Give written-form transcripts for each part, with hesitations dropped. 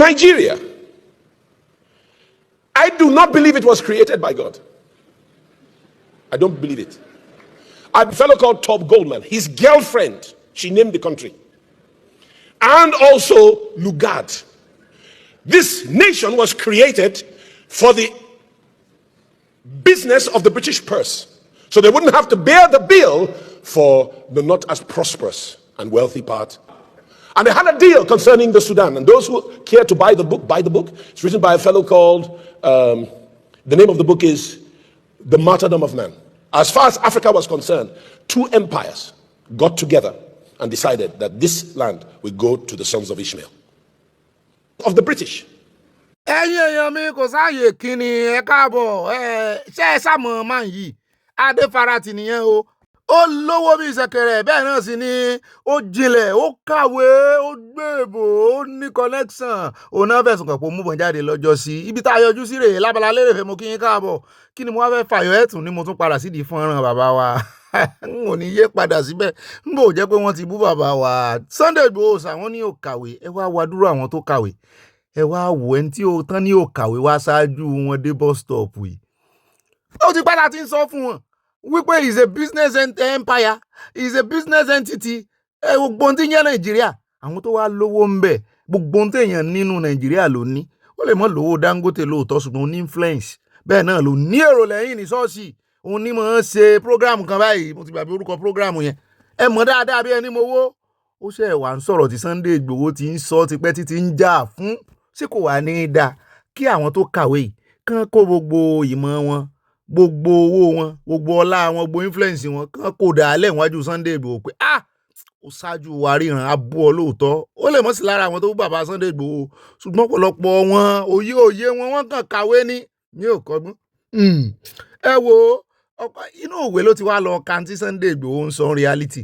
Nigeria, I do not believe it was created by God. I don't believe it. I have a fellow called Top Goldman. His girlfriend, she named the country. And also Lugard. This nation was created for the business of the British purse. So they wouldn't have to bear the bill for the not as prosperous and wealthy part. And they had a deal concerning the Sudan. And those who care to buy the book, buy the book. It's written by a fellow called, the name of the book is The Martyrdom of Man. As far as Africa was concerned, two empires got together and decided that this land will go to the sons of Ishmael, of the British. ẹ̀yin èèyàn mi kò sáàyè kíni ẹ káàbọ̀ ṣé ẹ sàmọ̀ máa yìí adéfarati nìyẹn o ó lówó bí ìṣẹ̀kẹ̀rẹ̀ bẹ́ẹ̀ náà sì ni ó jinlẹ̀ ó kàwé ó gbèbò ó ní connection òun náà fẹ̀sùn kàn pé ó mú bọ̀n jáde lọ́jọ́ sí ibi tá a yọjú sí rèé lábala lérè fẹ́ mo kí yín káàbọ̀ kí ni mo wá fẹ́ fàyọ ẹ̀tún ni mo tún padà sídìí fọ́nrán bàbá wa n ò ní yé padà síbẹ̀ n bò jẹ́ pé wọ́n ti bú bàbá wa Sunday Igboho àwọn ní ò kàwé ẹ wá wá dúró àwọn tó kàwé ẹ wá wò ẹni tí ó tán ní ò kàwé wá ṣáájú wọn dé bus stop yìí ó ti padà ti ń sọ fún wọn wípé is a business empire is a business entity gbogbo ohun tí ń yẹ Nàìjíríà àwọn tó wá lówó ń bẹ gbogbo ohun téèyàn nínú Nàìjíríà ló ní ó lè mọ lówó Dangote lóòótọ́ ṣùgbọ́n ó ní influence bẹ́ẹ̀ náà ló ní èrò lẹ́yìn ní ṣọ́ọ̀ṣì òun ní mọ̀ ń ṣe program kan báyìí mo ti gbàgbé orúkọ program yẹn ẹ mọ̀ dáadáa bí ẹni mowó ó ṣe wà ń sọ̀rọ̀ tí Sunday Igboho ti ń sọ tipẹ́ títí ń jà fún ṣé kò wá ní í dáa kí àwọn tó kàwé yìí kán kó gbogbo ìmọ̀ wọn gbogbo owó wọn gbogbo ọlá wọn gbogbo influence wọn kán kó dàálẹ̀ níwájú Sunday Igboho pé ó ṣáájú wa ríran abú ọ lóòótọ́ ó lè mọ̀ sí lára àwọn tó bú bàbá Sunday Igboho ṣùgbọ́n ọ̀pọ̀lọpọ̀ wọn òye wọn wọ́n kàn kàwé ní òkọ́gbọ́n ẹ wo inú òwe ló ti wá lọ kàǹtí Sunday Igboho ń sọ reality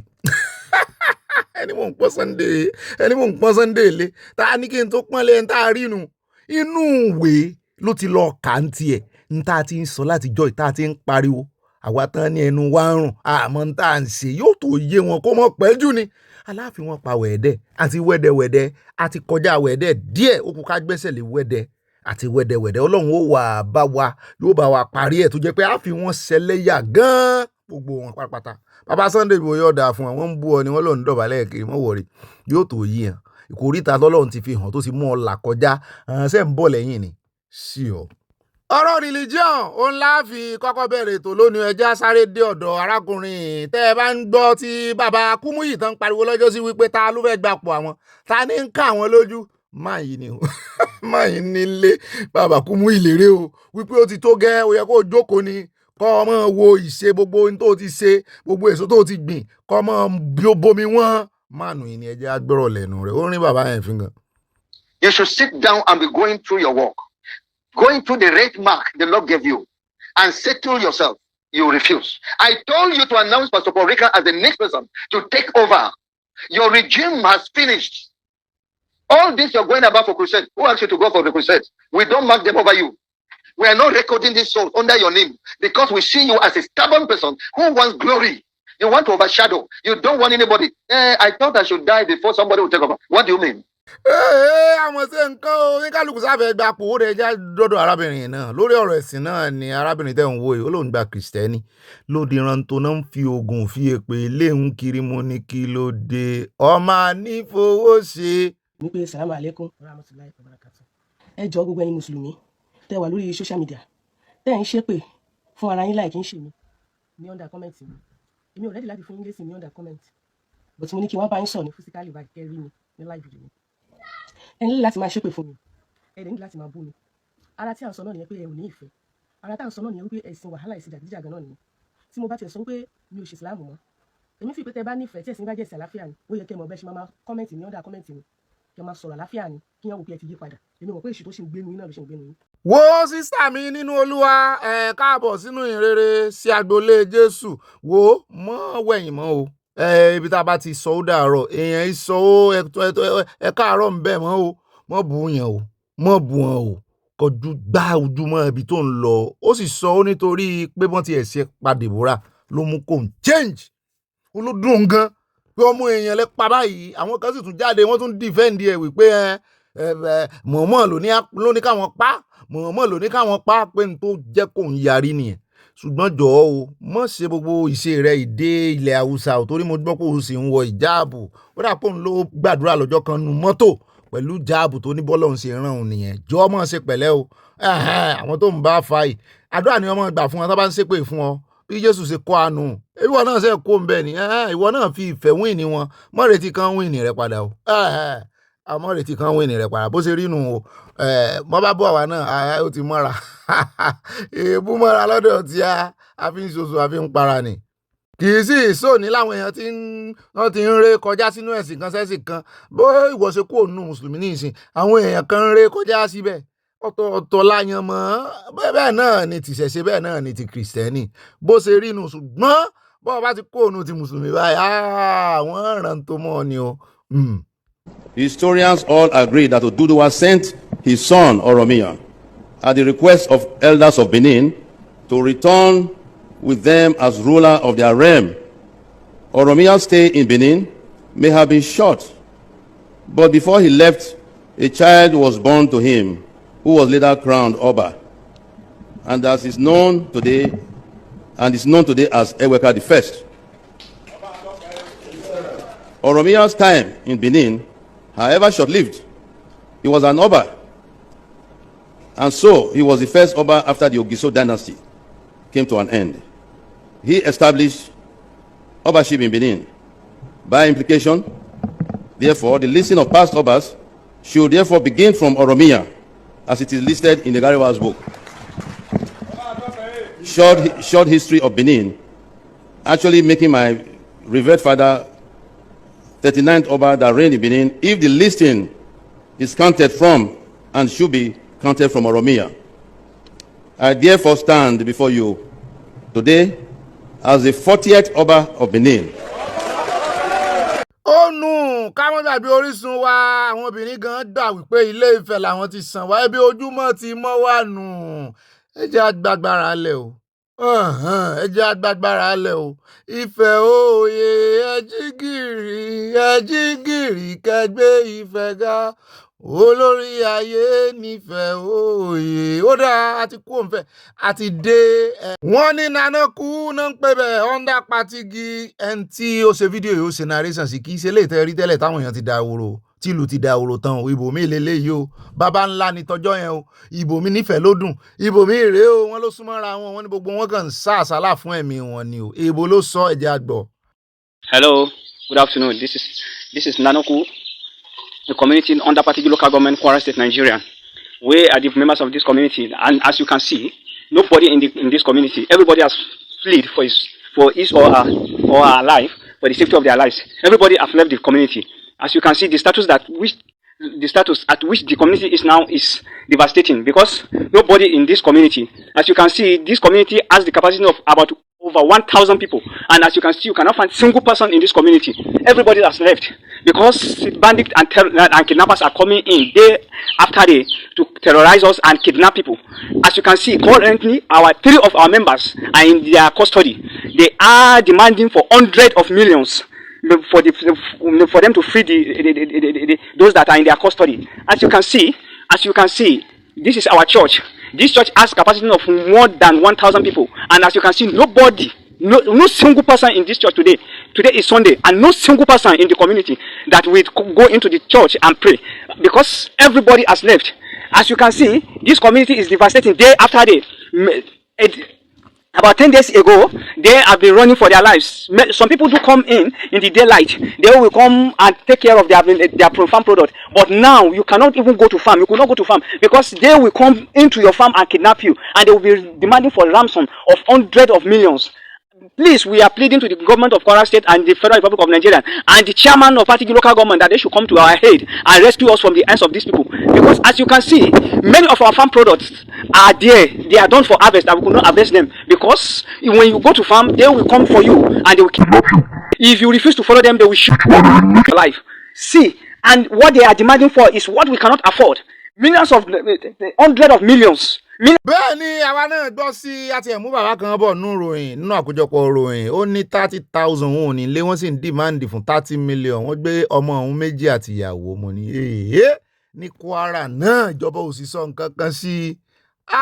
ẹni mò ń pọ́n Sunday lé ta ní kí n tó pọ́n lé ń tá a rí nu inú ìwé ló ti lọ kàǹtì ẹ̀ ń tá a ti ń sọ láti jọ ìta ti ń pariwo àwa tán ní ẹnu wa ń rùn àmọ́ ń tá à ń ṣe yóò tó yé wọn kó mọ̀ pẹ́ jù ni Aláàfin wọn pa wẹ̀ẹ́dẹ́ àti wẹ́dẹ́wẹ́dẹ́ àti kọjá wẹ̀ẹ́dẹ́ díẹ̀ ó kú ká gbẹ́sẹ̀ lé wẹ́dẹ́ àti wẹ́dẹ́wẹ́dẹ́ Ọlọ́run ó wà bá wa yóò bá wa parí ẹ̀ tó jẹ́ pé a fi wọ́n ṣẹlẹ́yà gan-an gbogbo wọn pátápátá bàbá Sunday Igboho yóò dáa fún wọn ń bú ọ ni wọ́n lọ ń dọ̀bálẹ̀ kiri mọ́ wọ̀rí yóò tó yí hàn ìkórìtà tọ́lọ́run ti fi hàn tó ti mú ọ là kọjá ṣe ń bọ̀ lẹ́yìn ni sí ọ. ọ̀rọ̀ religion òun la fi kọ́kọ́ bẹ̀rẹ̀ ètò lónìí ẹja sáré dé ọ̀dọ̀ arákùnrin tẹ́ ẹ bá ń gbọ́ tí bàbá Kúmúyì tán pariwo lọ́jọ́ sí wípé ta ló fẹ́ gbapò àwọn ta ní ń ká àwọn lójú máa yìí ni o máa yìí nílé bàbá Kúmúyì lérè o wípé ó ti tó gẹ́ ó yẹ kó jókòó ni kọ́ ọmọ wo ìṣe gbogbo ohun tó ti ṣe gbogbo èso tó ti gbìn kọ́ ọmọ bomi wọ́n mánu yìí ni ẹjẹ́ agbọ́rọ̀ lẹ́nu rẹ̀ ó rí bàbá yẹn fi gan. You should sit down and be going through your work, going through the rate mark the Lord gave you, and settle yourself. You refuse. I told you to announce Pastor Paul Rika as the next person to take over. Your regime has finished. All this you're going about for crusade. Who asked you to go for the crusade? We don't mark them over you. We are not recording this soul under your name because we see you as a stubborn person who wants glory. You want to overshadow. You don't want anybody. I thought I should die before somebody will take over. What do you mean? Àwọn ṣe nǹkan o ní kálukú sáfẹ́ gba pòwó rẹ̀ já dọ́dọ̀ arábìnrin náà lórí ọ̀rọ̀ ẹ̀sìn náà ni arábìnrin tẹ̀ ń wo yìí ó lóun gba kìrìsìtẹ́nì lóde rántó náà ń fi oògùn fi èpè léhùn kiri mo ní kí ló dé ọmọ ànífowó ṣe. wípé salamu alaikum rahmatulahi wa barakatuh. ẹ jọ gbogbo ẹ̀yin mùsùlùmí tẹ́ wà lórí social media tẹ́ ń ṣépè fún ara yín láì kí ń ṣe mí ní under comment mi èmi ò rẹ́dí láti fún yín lésì ní under comment but mo ní kí wọ́n bá yín sọ ní physically bá kẹ́ rí mi ní live video mi ẹ ní láti máa ṣépè fún mi ẹ ní láti máa bú mi ara tí à ń sọ náà nìyẹn pé ẹ ò ní ìfẹ́ ara tá à ń sọ náà nìyẹn wípé ẹ̀sìn wàhálà ìsìn jàgídíjàgan náà nìyẹn tí mo bá tiẹ̀ sọ wípé mi ò ṣe ìsìlámù mọ́ èmi fi pé tẹ́ bá nífẹ̀ẹ́ tí ẹ̀sìn bá jẹ́ ẹ̀sìn àláfíà ni ó yẹ kẹ́ mọ̀ bẹ́ẹ̀ ṣe máa comment ní under comment mi kẹ́ máa sọ̀rọ̀ àláfíà ni kí wọ́n wò pé ẹ ti yí padà èmi mọ̀ pé èṣù tó ṣe ń gbénu yín náà ló ṣe ń gbénu yín. wo sísá mi nínú Olúwa ẹ káàbọ̀ sínú ìrere sí agboolé Jésù wo mọ́ wẹ̀yìn mọ́ o ibi tá a bá ti sọ ó dàárọ̀ èèyàn ìsọ ó ẹ káàárọ̀ ń bẹ̀ mọ́ o mọ́ bù yàn o mọ́ bù wọn o kọjú gbá ojúmọ́ ibi tó ń lọ ó sì sọ ó nítorí pé wọ́n ti ẹ̀ ṣe pa Deborah ló mú kó ń change olódùn gan pé ọmọ èèyàn lẹ pa báyìí àwọn kan sì tún jáde wọ́n tún defend ẹ̀ wípé mọ̀ọ́mọ̀ ló ní káwọn pa mọ̀ọ́mọ̀ ló ní káwọn pa pé n tó jẹ́ kó ń yarí nìyẹn ṣùgbọ́n jọ̀ọ́ o mọ̀ ṣe gbogbo ìṣe rẹ̀ ìdè ilẹ̀ haúsá ò torí mo gbọ́ pé o sì ń wọ ìjáàbù ó dà pé òun ló gbàdúrà lọ́jọ́ kan nu mọ́tò pẹ̀lú jáàbù tó ní bọ́lọ̀ ń ṣe ràn òun nìyẹn jọ̀ọ́ mọ̀ ṣe pẹ̀lẹ́ o àwọn tó ń bá fa yìí àdúrà ni ọmọ gbà fún wọn tó bá ń ṣépè fún ọ bí Jésù ṣe kọ́ àánú ìwọ náà ṣe kó ń bẹ̀ ni ìwọ náà fi ìfẹ́ wíìnì wọn mọ̀ retí kan wíìnì rẹ padà o àmọ́ retí kan wíìnì rẹ padà bó ṣe rí nù o mọ́ bá bọ̀ wá náà ó ti mọ́ra èébú mọ́ra lọ́dọ̀ tí a fi ń ṣoṣo a fi ń para ni kì í sì sóòní láwọn èèyàn ti ń ré kọjá sínú ẹ̀sìn kan sẹ́sìn kan bó ìwọ ṣe kúrò nínú mùsùlùmí ní ìsìn àwọn èèyàn kan ń ré kọjá síbẹ̀ ọ̀tọ̀ láyan mọ́ bẹ́ẹ̀ náà ni tìṣẹ̀ṣe bẹ́ẹ̀ náà ni ti kìrìsìtẹ́nì bó ṣe rí nu ṣùgbọ́n bọ́ọ̀ bá ti kúrò nínú ti mùsùlùmí báyìí wọ́n ràn tó mọ́ ni o. Historians all agree that Oduduwa sent his son Oromiyan at the request of elders of Benin to return with them as ruler of their realm. Oromiyan's stay in Benin may have been short, but before he left, a child was born to him who was later crowned Oba, and is known today as Eweka I. Oromiyan's time in Benin, however short-lived, he was an Oba, and so he was the first Oba after the Ogiso dynasty came to an end. He established Obaship in Benin. By implication, therefore, the listing of past Obas should therefore begin from Oromiyan, as it is listed in the Gariwa's book. Short history of Benin, actually making my revered father 39th Oba that reigned in Benin, if the listing is counted from and should be counted from Oromiyan. I therefore stand before you today as the 40th Oba of Benin. Ó nù káwọn dàbí Orísun wa àwọn obìnrin gan dà wípé Ilé Ifẹ̀ làwọn ti sàn wá ẹbí ojúmọ́ ti mọ́ wà nù ẹ jẹ́ agbágbára lẹ̀ o ẹ jẹ́ agbágbára lẹ̀ o Ifẹ̀ òye ẹ jí gìrì kẹgbẹ́ Ifẹ̀ ga olórí ayé nífẹ̀ẹ́ òye ó dáa àti kú òǹfẹ́ àti dé wọ́n ní nana kú náà ń pè bẹ́ẹ̀ under patigi ẹni tí ó ṣe fídíò yìí ó ṣe narration sí kì í ṣe lè tẹ́ rí tẹ́lẹ̀ táwọn èèyàn ti da àwòrò tìlù ti da àwòrò tán ìbò mi lélẹ́yìí o bàbá ńlá ni tọjọ́ yẹn o ìbò mi nífẹ̀ẹ́ ló dùn ìbò mi rèé o wọ́n ló súnmọ́ra wọn ní gbogbo wọn kàn ń sá àsálà fún ẹ̀mí wọn ni o èèbò ló sọ ẹ̀jẹ̀ àgbọ̀. Hello, good afternoon. This is Nanoku, the community under Patigi local government, Kwara State, Nigeria. We are the members of this community, and as you can see, nobody in this community, everybody has fled for his or her life, for the safety of their lives. Everybody has left the community. As you can see, the status at which the community is now is devastating because nobody in this community. As you can see, this community has the capacity of about over 1,000 people, and as you can see, you cannot find a single person in this community. Everybody has left because bandits and kidnappers are coming in day after day to terrorize us and kidnap people. As you can see, currently, three of our members are in their custody. They are demanding for hundreds of millions for them to free those that are in their custody. As you can see, this is our church. This church has capacity of more than 1,000 people, and as you can see, no single person in this church today. Today is Sunday, and no single person in the community that will go into the church and pray because everybody has left. As you can see, this community is devastating day after day. About 10 days ago, they have been running for their lives. Some people do come in the daylight. They will come and take care of their farm product. But now, you cannot even go to farm. You could not go to farm because they will come into your farm and kidnap you. And they will be demanding for ransom of hundreds of millions. Please, we are pleading to the government of Kwara State and the Federal Republic of Nigeria and the chairman of Patigi local government that they should come to our aid and rescue us from the hands of these people. Because as you can see, many of our farm products are there. They are done for harvest and we could not harvest them. Because when you go to farm, they will come for you and they will kidnap you. If you refuse to follow them, they will shoot your life. See, and what they are demanding for is what we cannot afford. Millions of, hundreds of millions. Bẹ́ẹ̀ ni àwa náà gbọ́ sí àti ẹ̀mú bàbá kan bọ̀ nínú ròyìn nínú àkójọpọ̀ ròyìn ó ní 30,000 wọn ò ní lé wọ́n sì ń dìmáàndì fún 30 million wọ́n gbé ọmọ ọ̀hún méjì àti ìyàwó mo ní ní kwara náà ìjọba ò sì sọ nǹkan kan sí i.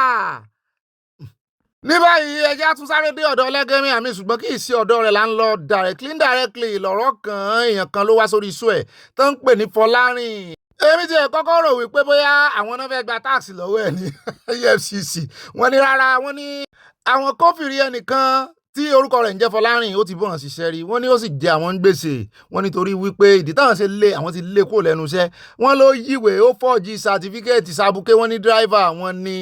Ní báyìí ẹjẹ́ tún sáré dé ọ̀dọ̀ Ọlẹ́gẹ́mí àmì ṣùgbọ́n kì í ṣe ọ̀dọ̀ rẹ̀ là ń lọ directly lọ̀rọ̀ kan èèyàn kan ló wá sórí iṣu ẹ̀ tó ń pè ní Fọlárìn. Èmi ti kọ́kọ́ rò wípé bóyá àwọn náà fẹ́ gba táàsì lọ́wọ́ ẹ̀ ní EFCC wọ́n ní rárá wọ́n ní àwọn kófìrí ẹnìkan tí orúkọ rẹ̀ ń jẹ́ Fọlárìn ó ti bọ̀ hàn ṣiṣẹ́ rí wọ́n ní ó sì jẹ àwọn gbèsè wọ́n nítorí wípé ìdí táwọn ṣe lé àwọn ti lé kúrò lẹ́nu iṣẹ́ wọ́n ló yíwèé ó fọ́ọ̀jì sátífíkẹ́ẹ̀tì sábùké wọ́n ní dírìvà wọ́n ní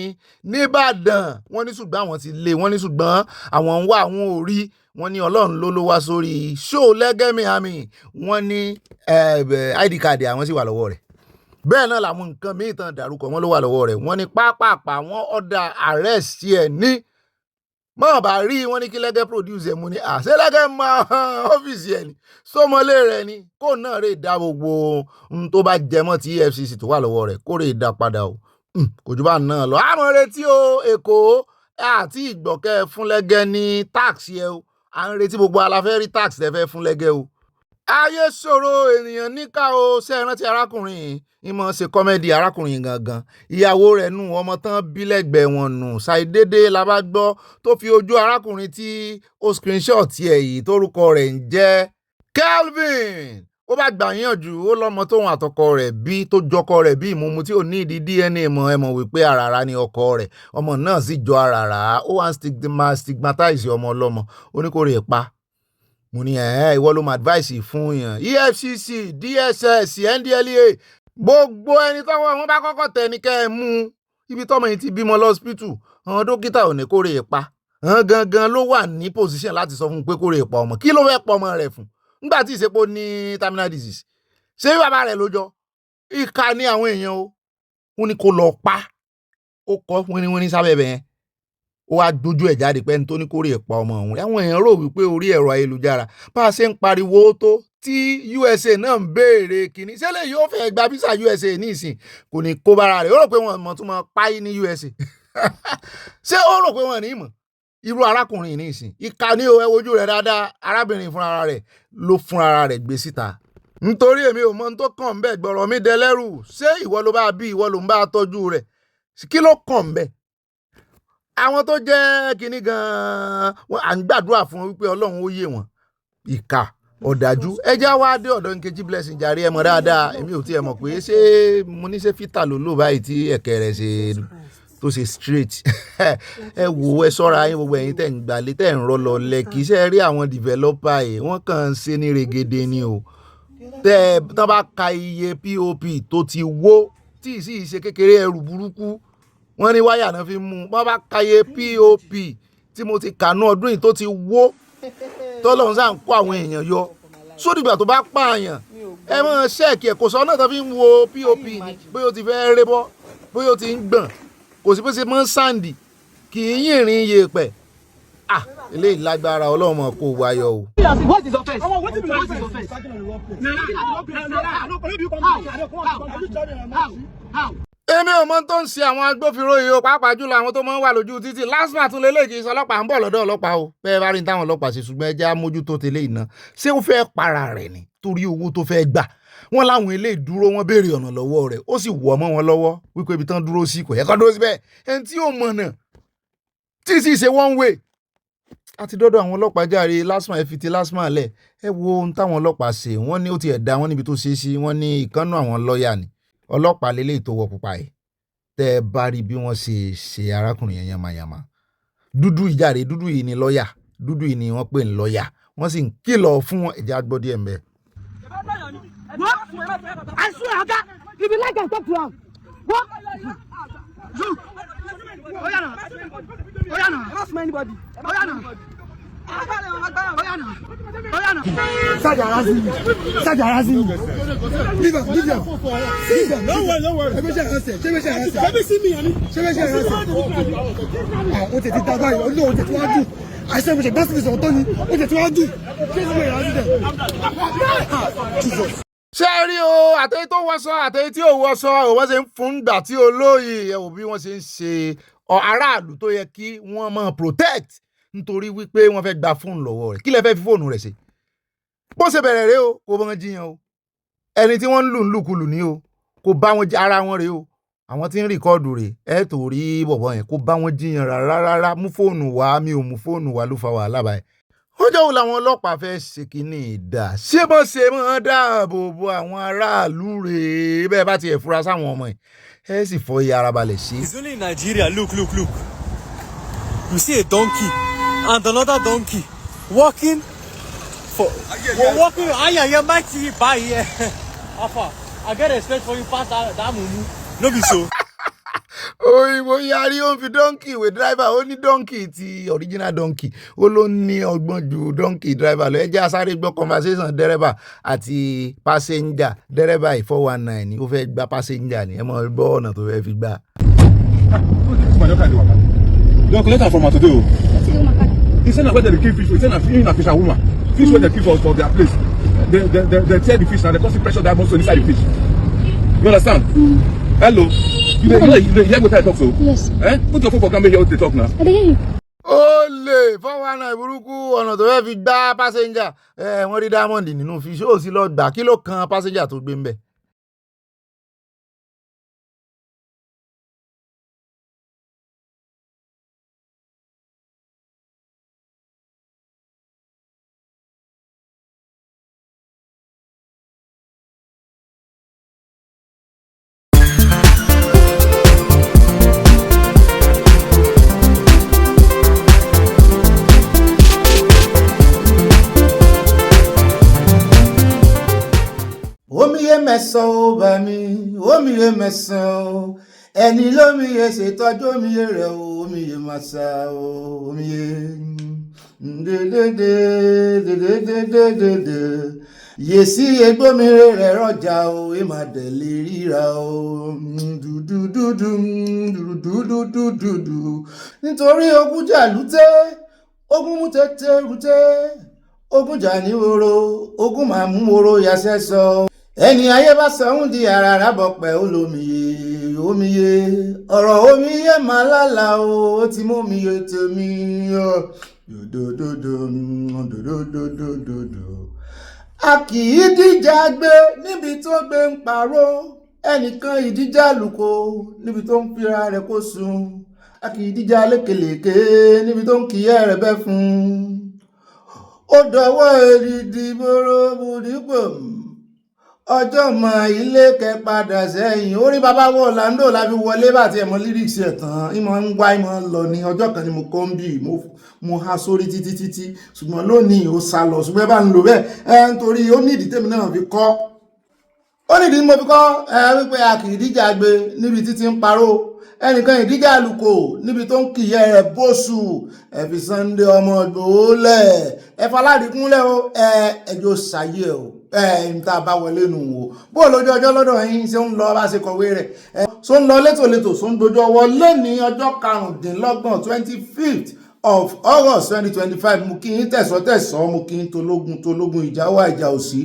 nìbàdàn wọ́n ní ṣùgbọ́n àwọn ti lé wọ́n ní ṣùgbọ́n àwọn ń wá àwọn ò rí wọ́n ní ọlọ́run ló wá sórí ṣó Lẹ́gẹ́mí àmì wọ́n ní ID card àwọn sì wà lọ́wọ́ rẹ̀ bẹ́ẹ̀ náà làwọn nǹkan míì tán dárúkọ wọn ló wà lọ́wọ́ rẹ̀ wọ́n ní pápápá wọn ọ̀dà arrest ẹ̀ ní mọ́ bá rí wọn ní kí Lẹ́gẹ́ produce ẹ̀ mú ní àṣẹ Lẹ́gẹ́ mọ ọ́fíìsì ẹ̀ ní sọmọlé rẹ̀ ni kó náà rè dá gbogbo ohun tó bá jẹmọ́ ti EFCC tó wà lọ́wọ́ rẹ̀ kó rè dá padà o kò jù bá náà lọ àmọ́ retí o Èkó àti ìgbọ̀kẹ́ fún Lẹ́gẹ́ ní tax yẹ o à ń retí gbogbo aláfẹ́ rí tax lẹ́fẹ́ fún Lẹ́gẹ́ o. Ayé ṣòro ènìyàn níkà o ṣe é rántí arákùnrin ìmọ̀ ṣe kọ́mẹ́dì arákùnrin gangan ìyàwó rẹ̀ nù ọmọ tán bí lẹ́gbẹ̀ẹ́ wọn nù ṣàìdédé la bá gbọ́ tó fi ojú arákùnrin tí ó screenshot ẹ̀ yìí tórúkọ rẹ̀ ń jẹ́ Kelvin ó bá gbà yànjú ó lọ́mọ tóun àtọkọ rẹ̀ bí tó jọkọ rẹ̀ bí ìmúmu tí ò ní ìdí DNA mọ̀ ẹ mọ̀ wípé àràrà ni ọkọ rẹ̀ ọmọ náà sì jọ àràrà ó wá ń stigmatize ọmọ ọlọ́mọ oníkórè pa mo ní ìwọ ló mọ advice fún yàn EFCC DSS NDLEA gbogbo ẹni tọ́wọ́ wọn bá kọ́kọ́ tẹ ní kẹ́ ẹ mú ibi tọ́mọ yìí ti bímọ lọ́sípítù àwọn dókítà ò ní kórè pa àwọn gangan ló wà ní position láti sọ fún un pé kórè pa ọmọ kí ló fẹ́ pa ọmọ rẹ̀ fún nígbà tí ìṣepò ní terminal disease ṣé bàbá rẹ̀ ló jọ ìka ní àwọn èèyàn o wọn ni kò lọ pa ó kọ́ wíníwíní sábẹ́ bẹ̀ yẹn ó wá dojú ẹ̀ jáde pé ẹni tó ní kórè pa ọmọ òun àwọn èèyàn rò wípé orí ẹ̀rọ ayélujára bá a ṣe ń pariwo tó tí USA náà ń béèrè kìíní ṣẹlẹ̀ yóò fẹ́ gba visa USA ní ìsìn kò ní kó bára rẹ̀ ó rò pé wọ́n mọ̀ tún mọ̀ páyì ní USA ṣé ó rò pé wọ́n ní ìmọ̀ irú arákùnrin ní ìsìn ìka ní ẹ wojú rẹ̀ dáadáa arábìnrin fúnra rẹ̀ ló fúnra rẹ̀ gbé síta nítorí èmi ò mọ ohun tó kàn ń bẹ̀ gbọ̀rọ̀ mi dẹlẹ́rù ṣé ìwọ ló bá bí ìwọ ló ń bá tọ́jú rẹ̀ kí ló kàn ń bẹ̀ àwọn tó jẹ́ kinní gan-an à ń gbàdúrà fún wọn wípé ọlọ́run ó yé wọn ìka ọ̀dájú ẹjẹ́ wá dé ọ̀dọ̀ Nkechi Blessing jàre ẹ mọ̀ dáadáa èmi ò tiẹ̀ mọ̀ pé ṣé mo ní ṣe fítà ló lò báyìí tí ẹ̀kẹ́ rẹ̀ ṣe tó ṣe straight ẹ wò ẹ sọ́ra yín gbogbo ẹ̀yin tẹ̀ ń gbalẹ̀ tẹ̀ ń rọlọ lẹ́kì iṣẹ́ rí àwọn developer yìí wọ́n kàn ń ṣe ní regede ni o tẹ́ tán bá ka iye POP tó ti wó tí ì sì ṣe kékeré ẹrù burúkú wọ́n ní wáyà náà fi mú wọ́n bá ka iye POP tí mo ti kànú ọdún yìí tó ti wó tọ́lọ́run sáà ń kó àwọn èèyàn yọ sódìgbà tó bá pààyàn ẹ mọ̀ ṣẹ́ẹ̀kì ẹ̀ kò sọ náà tó fi ń wo POP ni bóyá o ti fẹ́ rébọ́ bóyá o ti ń gbọ̀n kò sí pé ṣe mọ́ sáǹdì kì í yìnrìn yèèpẹ̀ eléyìí lágbára ọlọ́run mọ̀ kó wáyọ̀ o. What is offense? What is offense? How? Èmi ò mọ tó ń ṣe àwọn agbófinró yìí o pàápàá jùlọ àwọn tó máa ń wà lójú títì lásìmọ̀ tún lélẹ́yìí kì í sọ ọlọ́pàá ń bọ̀ lọ́dọ̀ ọlọ́pàá o bẹ́ẹ̀ bá rí táwọn ọlọ́pàá ṣe ṣùgbọ́n ẹ jẹ́ àmójútó tẹ́lẹ̀ iná ṣé ó fẹ́ para rẹ̀ ni torí owó tó fẹ́ gbà wọ́n láwọn eléyìí dúró wọ́n béèrè ọ̀nà lọ́wọ́ rẹ̀ ó sì wọ̀ mọ́ wọn lọ́wọ́ wípé ibi tán dúró sí kò yẹ kó dúró síbẹ̀ ẹni tí ò mọ̀nà tí sì ṣe one way àti dọ́dọ̀ àwọn ọlọ́pàá járe lásìmọ̀ ẹ fi ti lásìmọ̀ lẹ̀ ẹ wo ohun táwọn ọlọ́pàá ṣe wọ́n ní ó ti ẹ̀dá wọn níbi tó ṣe é sí wọ́n ní ìkànnù àwọn lọ́ọ̀yà ni ọlọ́pàá lélẹ́yìí tó wọ pupa yìí tẹ́ ẹ bá rí bí wọ́n ṣe arákùnrin yẹn yamayama dúdú ìjàre dúdú yìí ni lọ́ọ̀yà dúdú yìí ni wọ́n pè ní lọ́ọ̀yà wọ́n sì ń kìlọ̀ fún wọn ẹ̀jẹ̀ agbọ́dí ẹ̀ ń bẹ̀. I swear, Oga, if you like, I talk to am. What? Look. Oyana. Ask me anybody. Oyana. Sajarazi. Leave them. Don't worry. Let me see me. What did that guy? Oh no, what did you do? I said we should pass this on Tony. What did you do? Jesus. Ṣé ẹ rí o àtẹ̀yí tó wọṣọ àtẹ̀yí tí ò wọṣọ òwò ṣe ń fún gbà tí olóyè ẹ wò bí wọ́n ṣe ń ṣe aráàlú tó yẹ kí wọ́n máa protect nítorí wípé wọ́n fẹ́ gba fóònù lọ́wọ́ rẹ̀ kí lẹ fẹ́ fi fóònù rẹ̀ ṣe bó ṣe bẹ̀rẹ̀ rẹ o kò bọ́n jiyàn o ẹni tí wọ́n ń lù ń lùkulù ní o kò kó bá wọn ara wọn rèé o àwọn tí ń rìkọ́ọ̀dù rèé ẹ tó rí bọ̀bọ̀ yẹn kó bá wọn jiyàn rárá mú fóònù wá mi ò mú fóònù wá ló fa wàhálà báyìí. ọjọ́ wo làwọn ọlọ́pàá fẹ́ ṣe kínní ìdá ṣé bọ́n ṣe máa dáàbò bo àwọn aráàlú rèé bẹ́ẹ̀ bá tiẹ̀ fura sáwọn ọmọ yìí ẹ sì fọ iye ara balẹ̀ ṣe. It's only in Nigeria. Look. You see a donkey and another donkey walking walking. I might see by here. Alpha, I get respect for you past that mumu. No be so. òyìnbó yarí ó ń fi donkey wé driver ó ní donkey ti original donkey ó ló ní ọgbọ́n ju donkey driver lọ ẹ jẹ́ asáré gbọ́ conversation dẹ́rẹ́bà àti passenger dẹ́rẹ́bà 419 ni ó fẹ́ gba passenger ni ẹ mọ̀ gbọ́ ọ̀nà tó fẹ́ fi gbà. Don't collect her from her today. He said where they kill fish. He said a fisherwoman. Fish where they kill for their place. They tear the fish and they cause pressure that also inside the fish. You understand? Hello. You hear what I talk so? Yes. Put your phone for camera here. They talk now. I hear you. ó lè 419 burúkú ọ̀nà tó fẹ́ fi gbá passenger wọ́n rí diamond nínú fish ó sì lọ gbà kí ló kan passenger tó gbé ń bẹ̀. Omiye mẹ́sàn ó bá mi, omiye mẹ́sàn ó, ẹni lómiye ṣètọ́jú omiye rẹ̀ ó, omiye màsà ó, omiye. Dédédédédédédédé, yèsí egbòmire rẹ̀ rọjà ó, ìmàdẹ̀lẹ̀ ríra ó, dúdúdúdú, nítorí ogun jà lútẹ́, ogun mú tètè rútẹ́, ogun jà ní woro, ogun máa mú woro yasẹ́ sọ. Ẹni ayé bá sọ̀hún di àràrà bọ̀pẹ̀ olómiye omiye ọ̀rọ̀ omiye máa lálà ó ti mú omiye tèmi a kì í díjà gbé níbi tó gbé ń parọ́ ẹnìkan ìdíjà lùkò níbi tó ń fira rẹ̀ kó sùn a kì í díjà lékelèké níbi tó ń kíyẹ́ rẹ̀ bẹ́ fún ó dọwọ́ èrìdì bòròbòdìpò ọjọ́ mọ ilé kẹ padà sẹ́yìn orí bàbá wọ Orlando la fi wọlé bá ti ẹ̀mọ́ lyrics ẹ̀ tán ìmọ̀ ń wá ìmọ̀ ń lọ ní ọjọ́ kan ni mo kọ́ ń bì mo há sórí títí ṣùgbọ́n lónìí ó sá lọ ṣùgbọ́n ẹ bá ń lò bẹ́ẹ̀ nítorí ó ní ìdí tèmi náà fi kọ́ ó ní ìdí mo fi kọ́ wípé a kì í díjà gbé níbi títí ń parọ́ ẹnìkan ìdíjà àlùkò níbi tó ń kìyẹ rẹ̀ bóṣù ẹ̀fì Sunday ọmọ gbòólẹ̀ ẹ̀fà aládìkúnlẹ̀ ó ẹjọ́ ṣayé o ìta bá wọlé nù wò bó lójú ọjọ́ lọ́dọ̀ yín ṣe ń lọ bá ṣe kọ̀wé rẹ̀ so ń lọ létòlétò so ń dojú wọlé ní ọjọ́ 25 25th of August 2025 mú kí yín tẹ̀sọ́ mú kí yín tológun ìjà wà ìjà òsì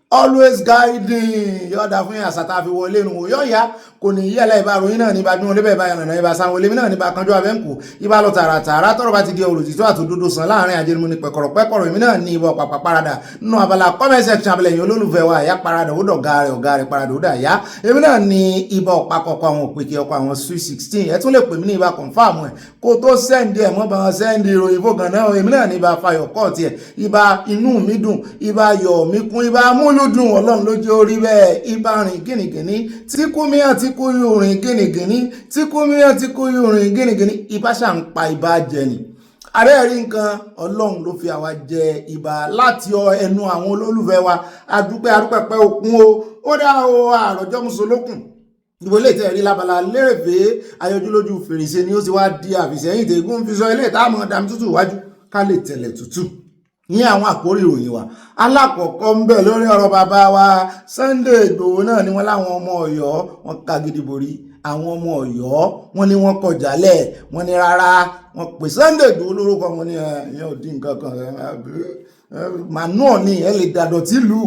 always guiding yọ̀dà fún yàtọ̀ tá a fi wọlé nù yọ̀ọ̀yà kò ní yẹlẹ̀ ìbá ròyìn náà nípa bí wọn lébẹ̀ ìbá yànnà ìbá sáwọn olèmí náà nípa kanjú abẹ́ǹkù ìbá lọ tààràtààrà tọrọ bá ti di olùtítọ́ àtòdodo sàn láàrin àjẹmú ní pẹ̀kọ̀rọ̀ èmi náà ní ìbọn pàpà parada nínú abala comment section abẹ́lẹ̀yìn olólùfẹ́ wa àyà parada ó dọ̀gá rẹ̀ parada ó dà yá èmi náà ní ìbọn papọ̀kọ̀ àwọn òpèkè ọkọ̀ àwọn sweet 16 ẹ tún lè pè mí ní ìbá confam ẹ̀ kó tó sẹ́ndì ẹ̀ mọ́ bá wọn sẹ́ndì ìròyìn fògàn náà èmi náà ní ìbá fayọ̀ kọ́ tiẹ̀ ìbá inú mi dùn ìbá yọ̀ mí kún ìbá múlùdùn ọlọ́run lójú orí bẹ́ẹ̀ ìbá rìn gìnìgìnì tí kúmi àti kúyù rìn gìnìgìnì tí kúmi àti kúyù rìn gìnìgìnì ìbá ṣà ń pa ìbá jẹ ni ààrẹ rí nǹkan ọlọ́run ló fi àwa jẹ ìbá láti ẹnu àwọn olólùfẹ́ wa adúpẹ́ pẹ́ òkun ó dá o àròjọ́ mùsùlùkùn ìwé ilé ìtẹ́rí lábala lérèfé ayọjúlójú fèrèsé ni ó ti wá di àfìsẹ́yìn tẹ́gùn fi sọ ilé ìtààmù dami tútù wájú ká lè tẹ̀lẹ̀ tútù ní àwọn àkórí ìròyìn wa alákọ̀ọ́kọ́ ń bẹ̀ lórí ọ̀rọ̀ bàbá wa Sunday Igboho náà ni wọ́n láwọn ọmọ Ọ̀yọ́ wọ́n ká gidi borí àwọn ọmọ Ọ̀yọ́ wọ́n ní wọ́n kọjálẹ̀ wọ́n ní rárá wọ́n pè Sunday Igboho lórúkọ wọn ní ẹ̀yàn òdì nǹkan kan màánù ní ẹ̀ lè dàdọ̀tí lù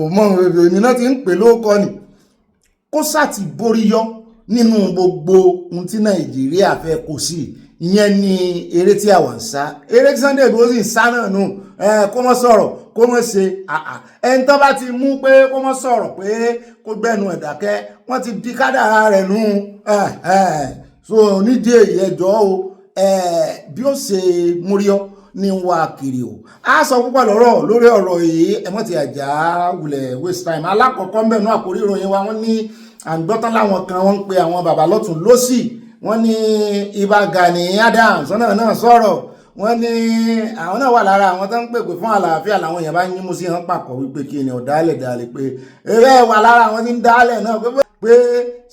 ọmọ èmi náà ti ń pè lóókọ ni kó sàti borí yọ nínú gbogbo ohun tí Nàìjíríà fẹ́ kó sí ìyẹn ni eré tí àwọn ń sá eré tí Sunday Igboho sì ń sá náà nù kó mọ́ sọ̀rọ̀ kó kó mọ̀ ṣe ẹni tó bá ti mú pé kó mọ̀ sọ̀rọ̀ pé kó gbẹ́nu ẹ̀dákẹ́ wọ́n ti di kádàrá rẹ̀ nù so nídìí èyí ẹjọ́ o bí ó ṣe múríọ́ ní wá kiri o a sọ púpọ̀ lọ́rọ̀ lórí ọ̀rọ̀ yìí ẹ̀mọ́ ti àjà wulẹ̀ waste time alákọ̀ọ́kọ́ mbẹ̀ náà àkórí ìròyìn wa wọ́n ní àgbọ́tán láwọn kan wọ́n ń pe àwọn bàbá lọ́tún lọ́sì wọ́n ní Ìbà Gani Adams náà sọ̀rọ̀ wọ́n ní àwọn náà wà lára àwọn tó ń pèpè fún àlàáfíà làwọn èèyàn bá ń yín mú sí hàn pàkọ́ wípé kí ni ọ̀dálẹ̀ pé eré wà lára àwọn tí ń dálẹ̀ náà pé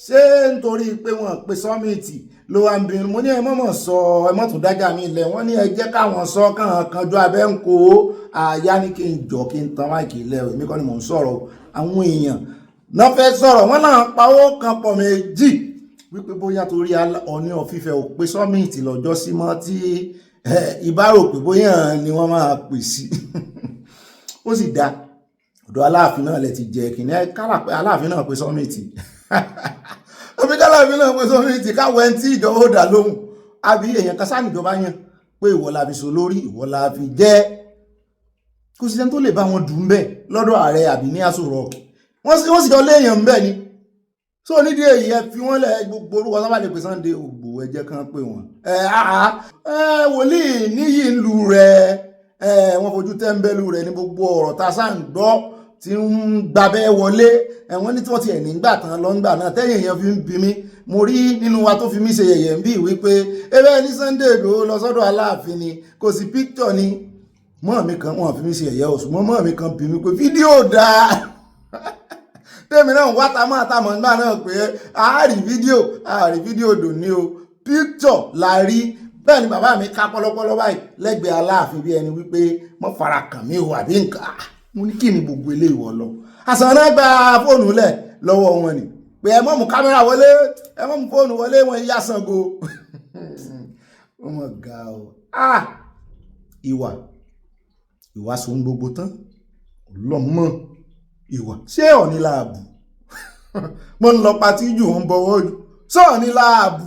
ṣé nítorí pé wọ́n pe sọ́mìtì ló wá ń bínú mo ní ẹ mọ̀mọ̀ sọ ẹ mọ̀ tún dájà mi ilẹ̀ wọ́n ní ẹ jẹ́ káwọn sọ kàn ju abẹ́ ń kó àyá ní kí n jọ kí n tan máìkì ilẹ̀ èmi kọ́ ni mò ń sọ̀rọ̀ àwọn èèyàn náà fẹ́ sọ̀rọ̀ wọ́n náà pawó kan pọ̀ méjì wípé bóyá torí Ọọ̀ni of Ifẹ̀ ò pe sọ́mìtì lọ́jọ́ sí mọ́ tí ìbárò pé bóyá ni wọ́n máa pè sí ó sì dá ọ̀dọ̀ Aláàfin náà lẹ ti jẹ kìíní kálà pé Aláàfin náà pe sọ́mìtì omi Aláàfin náà pe sọ́mìtì káwọ ẹni tí ìjọba ó dá lóhùn àbí èèyàn kan sáà níjọba yẹn pé ìwọ la fi so lórí ìwọ la fi jẹ́ kò sí ẹni tó lè bá wọn dùn bẹ́ẹ̀ lọ́dọ̀ ààrẹ àbí ní Aso Rock wọ́n sì jọ léèyàn bẹ́ẹ̀ ni so nídìí èyí ẹ fi wọ́n lẹ̀ gbogbo orúkọ sábà lè pè Sunday Ògbò ẹjẹ́ kan pé wọ́n wòlíì níyì ń lu rẹ̀ wọ́n fojú tẹ́ńbẹ́lú rẹ̀ ní gbogbo ọ̀rọ̀ tá a sáà ń gbọ́ tí ń gbabẹ́ wọlé wọ́n ní tí wọ́n ti ẹ̀ nígbà tán lọ́ngbà náà tẹ́yìn èèyàn fi ń bí mi mo rí nínú wa tó fi mí ṣe yẹ̀yẹ̀ ń bí wípé ebe ní Sunday Igboho lọ sọ́dọ̀ Aláàfin ni kò sí píktọ̀ ni mọ́ mi kan wọ́n fi mí ṣe yẹ̀yẹ̀ oṣù mọ́ mi kan bí mi pé fídíò dáa tèmi náà wá tamọ́ àtàmọ́ nígbà náà pé àárí fídíò dò ní o píktọ̀ la rí bẹ́ẹ̀ ni bàbá mi ká pọ́lọ́pọ́lọ́ báyìí lẹ́gbẹ̀ẹ́ Aláàfin bí ẹni wípé mọ́ fara kàn mí o àbí nǹkan mo ní kí ni gbogbo ilé ìwọ lọ àsàn náà gba fóònù lẹ̀ lọ́wọ́ wọn ni pé ẹ mọ́ mú kámẹ́rà wọlé ẹ mọ́ mú fóònù wọlé wọn yá Ṣàngó ó mọ̀ ga o ìwà so ń gbogbo tán ọlọ́mọ ìwà ṣé Ọọ̀ni láàbù mo ń lọ patí jù wọ́n bọ̀wọ́ jù ṣé Ọọ̀ni láàbù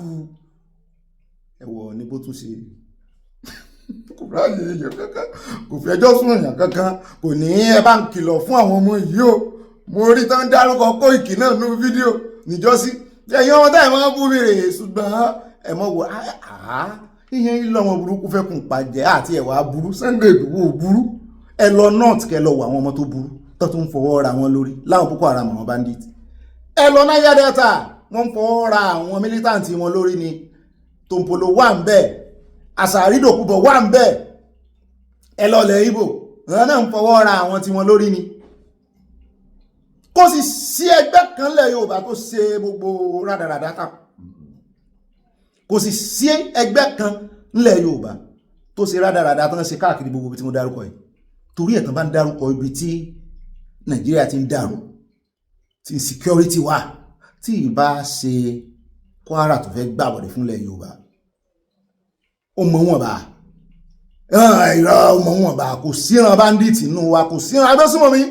ẹ̀wọ̀ ni bó tún ṣe kò ráyè èèyàn kankan kò fẹjọ́ sún èèyàn kankan kò ní ẹ bá ń kìlọ̀ fún àwọn ọmọ yìí o mo rí tán dárúkọ Kóìkì náà nínú fídíò níjọ́sí ẹ̀yin ọmọ táyì máa ń bú mi rè ṣùgbọ́n ẹ mọ̀ wò ìyẹn ilé ọmọ burúkú fẹ́ kùn pàjẹ́ àti ẹ̀wà burú Sunday Igboho burú ẹ lọ north kẹ lọ wọ àwọn ọmọ tó burú tó tún fọwọ́ ra wọn lórí láwọn Boko Haram àwọn bandit ẹ lọ Niger Delta wọ́n fọwọ́ ra àwọn militanti wọn lórí ni Tompolo wà ń bẹ́ẹ̀ Àsàrídòkúbọ̀ wà ń bẹ́ẹ̀ ẹ lọ lẹ̀ Ìgbò wọn náà ń fọwọ́ ra àwọn tí wọn lórí ni kò sì sí ẹgbẹ́ kan lẹ̀ Yorùbá tó ṣe gbogbo rádaràdá tà kò sì sí ẹgbẹ́ kan lẹ̀ Yorùbá tó ṣe rádaràdá tán ṣe káàkiri gbogbo ibi tí mo dárúkọ yìí torí ẹ̀tàn bá ń dárúkọ ibi tí Nàìjíríà ti ń dàrú tí insecurity wà tí ìbá ṣe Kwara tó fẹ́ gbàbọ̀dẹ̀ fúnlẹ̀ Yorùbá ó mọ̀ wọ́n bá ìrọ̀ ọmọ wọn bá kò síran bandit nínú wa kò síran abẹ́sùnmọ̀ mi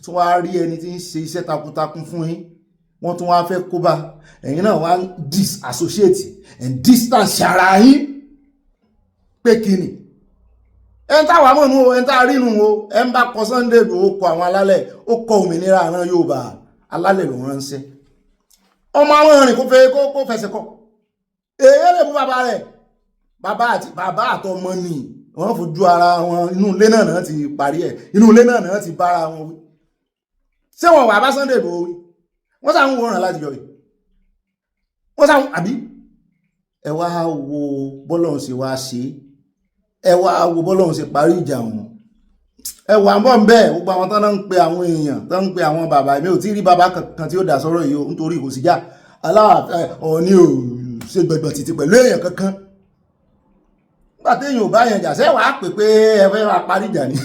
tí wọ́n á rí ẹni tí ń ṣe iṣẹ́ takuntakun fún yín wọ́n tún wá fẹ́ kó bá ẹ̀yin náà wá disassociate and distance ara yín pé kíni ẹ̀ ń táwà mọ̀ nù o ẹ̀ ń tá rí nù o ẹ̀ ń bá kọ Sunday Igboho kọ àwọn alálẹ̀ ó kọ òmìnira àrán Yorùbá alálẹ̀ ló ránṣẹ́ ọmọ àwọn ìrìn kó fẹsẹ̀ kọ èyí lè mú bàbá rẹ̀ bàbá àtọmọ ni wọ́n fojú ara wọn inú ilé náà ti parí ẹ̀ inú ilé náà ti bára wọn wí ṣé wọn wà bá Sunday Igboho wí wọ́n sáà ń wòran láti jọ yìí wọ́n sáà ń àbí ẹ wá wo bọ́lọ́run ṣe wá ṣe ẹ wá wo bọ́lọ́run ṣe parí ìjà wọn ẹ wà ń bọ̀ ń bẹ́ẹ̀ gbogbo àwọn tán ń pe àwọn èèyàn tán ń pe àwọn bàbá mi ò tí rí bàbá kankan tí ó dá sọ́rọ̀ yìí nítorí kò sí já Ọọ̀ni ò ṣe gbẹ̀gbẹ̀ títí pẹ̀lú èèyàn kankan nígbà téèyàn ò bá yàn jà ṣé wàá pè pé ẹ fẹ́ máa parí ìjà ni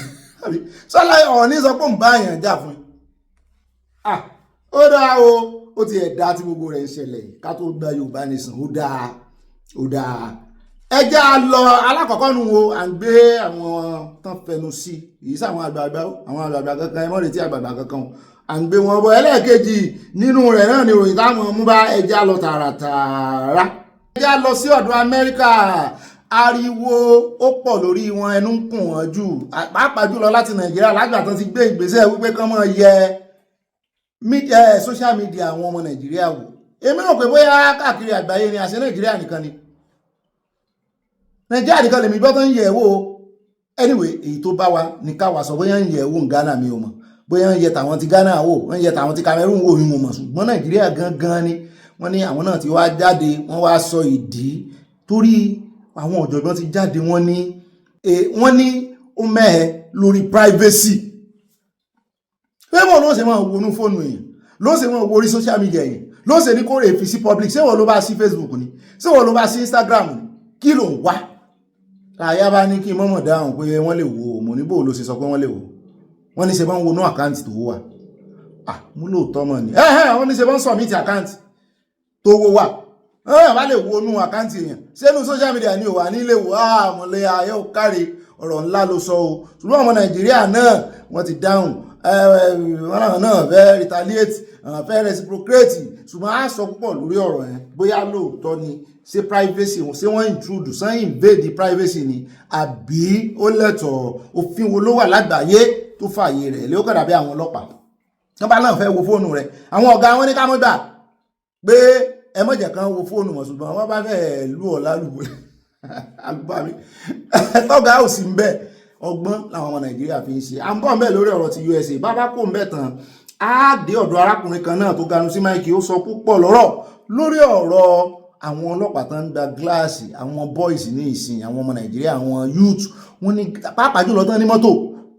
sọ́lá Ọọ̀ni sọ pé òun bá yàn jà fún ó dáa ó ti ẹ̀ dá tí gbogbo rẹ̀ ń ṣẹlẹ̀ ká tó gba Yorùbá nìsàn ó dáa ẹjẹ́ a lọ alákọ̀ọ́kọ́ nu wo à ń gbé àwọn tán fẹnu sí èyí sáwọn àgbààgbà kankan ẹ mọ́ retí àgbààgbà kankan à ń gbé wọn bọ̀ ẹlẹ́ẹ̀kejì nínú rẹ̀ náà ni ìròyìn táwọn mú bá ẹjẹ́ a lọ tààràtààrà ẹjẹ́ a lọ sí ọ̀dọ̀ Amẹ́ríkà ariwo ó pọ̀ lórí wọn, ẹnu ń kùn wọ́n jù, pàápàá jùlọ láti Nàìjíríà lágbà tán ti gbé ìgbésẹ̀ wípé kán máa yẹ social media àwọn ọmọ Nàìjíríà wò. Èmi rò pé bóyá káàkiri àgbáyé ni, àṣẹ Nàìjíríà nìkan ni, Nàìjíríà nìkan lèmi gbọ́ tó ń yẹ̀ wò. Anyway, èyí tó bá wa ní káwa sọ, bóyá ń yẹ̀ wò ní Ghana mi ò mọ̀, bóyá ń yẹ tàwọn ti Ghana wò, wọ́n ń yẹ tàwọn ti Cameroon wò mi ò mọ̀, ṣùgbọ́n Nàìjíríà gangan ni wọ́n ní àwọn náà ti wá jáde, wọ́n wá sọ ìdí torí àwọn ọ̀jọ̀gbọ́n ti jáde, wọ́n ní ó mẹ́ẹ̀ lórí privacy. Pé wọ́n ló ṣe máa wọnú fóònù èèyàn, ló ṣe máa wo orí social media èèyàn, ló ṣe ní kó rè fi sí public, ṣé wọ́n ló bá sí Facebook ni, ṣé wọ́n ló bá sí Instagram ni, kí ló ń wá? Láyá bá ní kí mọ́mọ̀ dáhùn pé wọ́n lè wo, mo níbò ló ṣe sọ pé wọ́n lè wo, wọ́n ní ṣe bá ń wọnú àkáǹtì tó wà. Mú lóòótọ́ mọ̀ ní wọ́n ní ṣe bá ń submit àkáǹtì tó wó wà, bá lè wọnú àkáǹtì èèyàn, sínú social media ni ò wà nílé wò. Mọ̀lẹ́ ayé ò káre, ọ̀rọ̀ ńlá ló sọ o. Ṣùgbọ́n ọmọ Nàìjíríà náà wọ́n ti dáhùn, wọ́n náà fẹ́ retaliate, fẹ́ reciprocate, ṣùgbọ́n a sọ púpọ̀ lórí ọ̀rọ̀ yẹn, bóyá lóòótọ́ ni, ṣé privacy wọn, ṣé wọ́n intrude, ṣé invade the privacy ni, àbí ó lẹ́tọ̀ọ́, òfin wo ló wà lágbàáyé tó fààyè rẹ̀ lé ó kàdà bí àwọn ọlọ́pàá wọ́n bá náà fẹ́ wo fóònù rẹ̀, àwọn ọ̀gá wọn ní ká mọ́ gbà pé ẹ má jẹ́ kan wo fóònù mọ̀, ṣùgbọ́n wọ́n bá fẹ́ lù ọ́ lálùbọ̀ alùbámi tọ́gà ò sí ń bẹ̀. Ọgbọ́n làwọn ọmọ Nàìjíríà fi ń ṣe. À ń bọ̀ ń bẹ̀ lórí ọ̀rọ̀ ti USA, bàbá kò ń bẹ̀ tán á dé ọ̀dọ̀ arákùnrin kan náà tó ganu sí máìkì, ó sọ púpọ̀ lọ́rọ̀ lórí ọ̀rọ̀ àwọn ọlọ́pàá tó ń gba gíláàsì, àwọn boys ní ìsìn, àwọn ọmọ Nàìjíríà, àwọn youth, wọ́n ní pàápàá jùlọ tán ní mọ́tò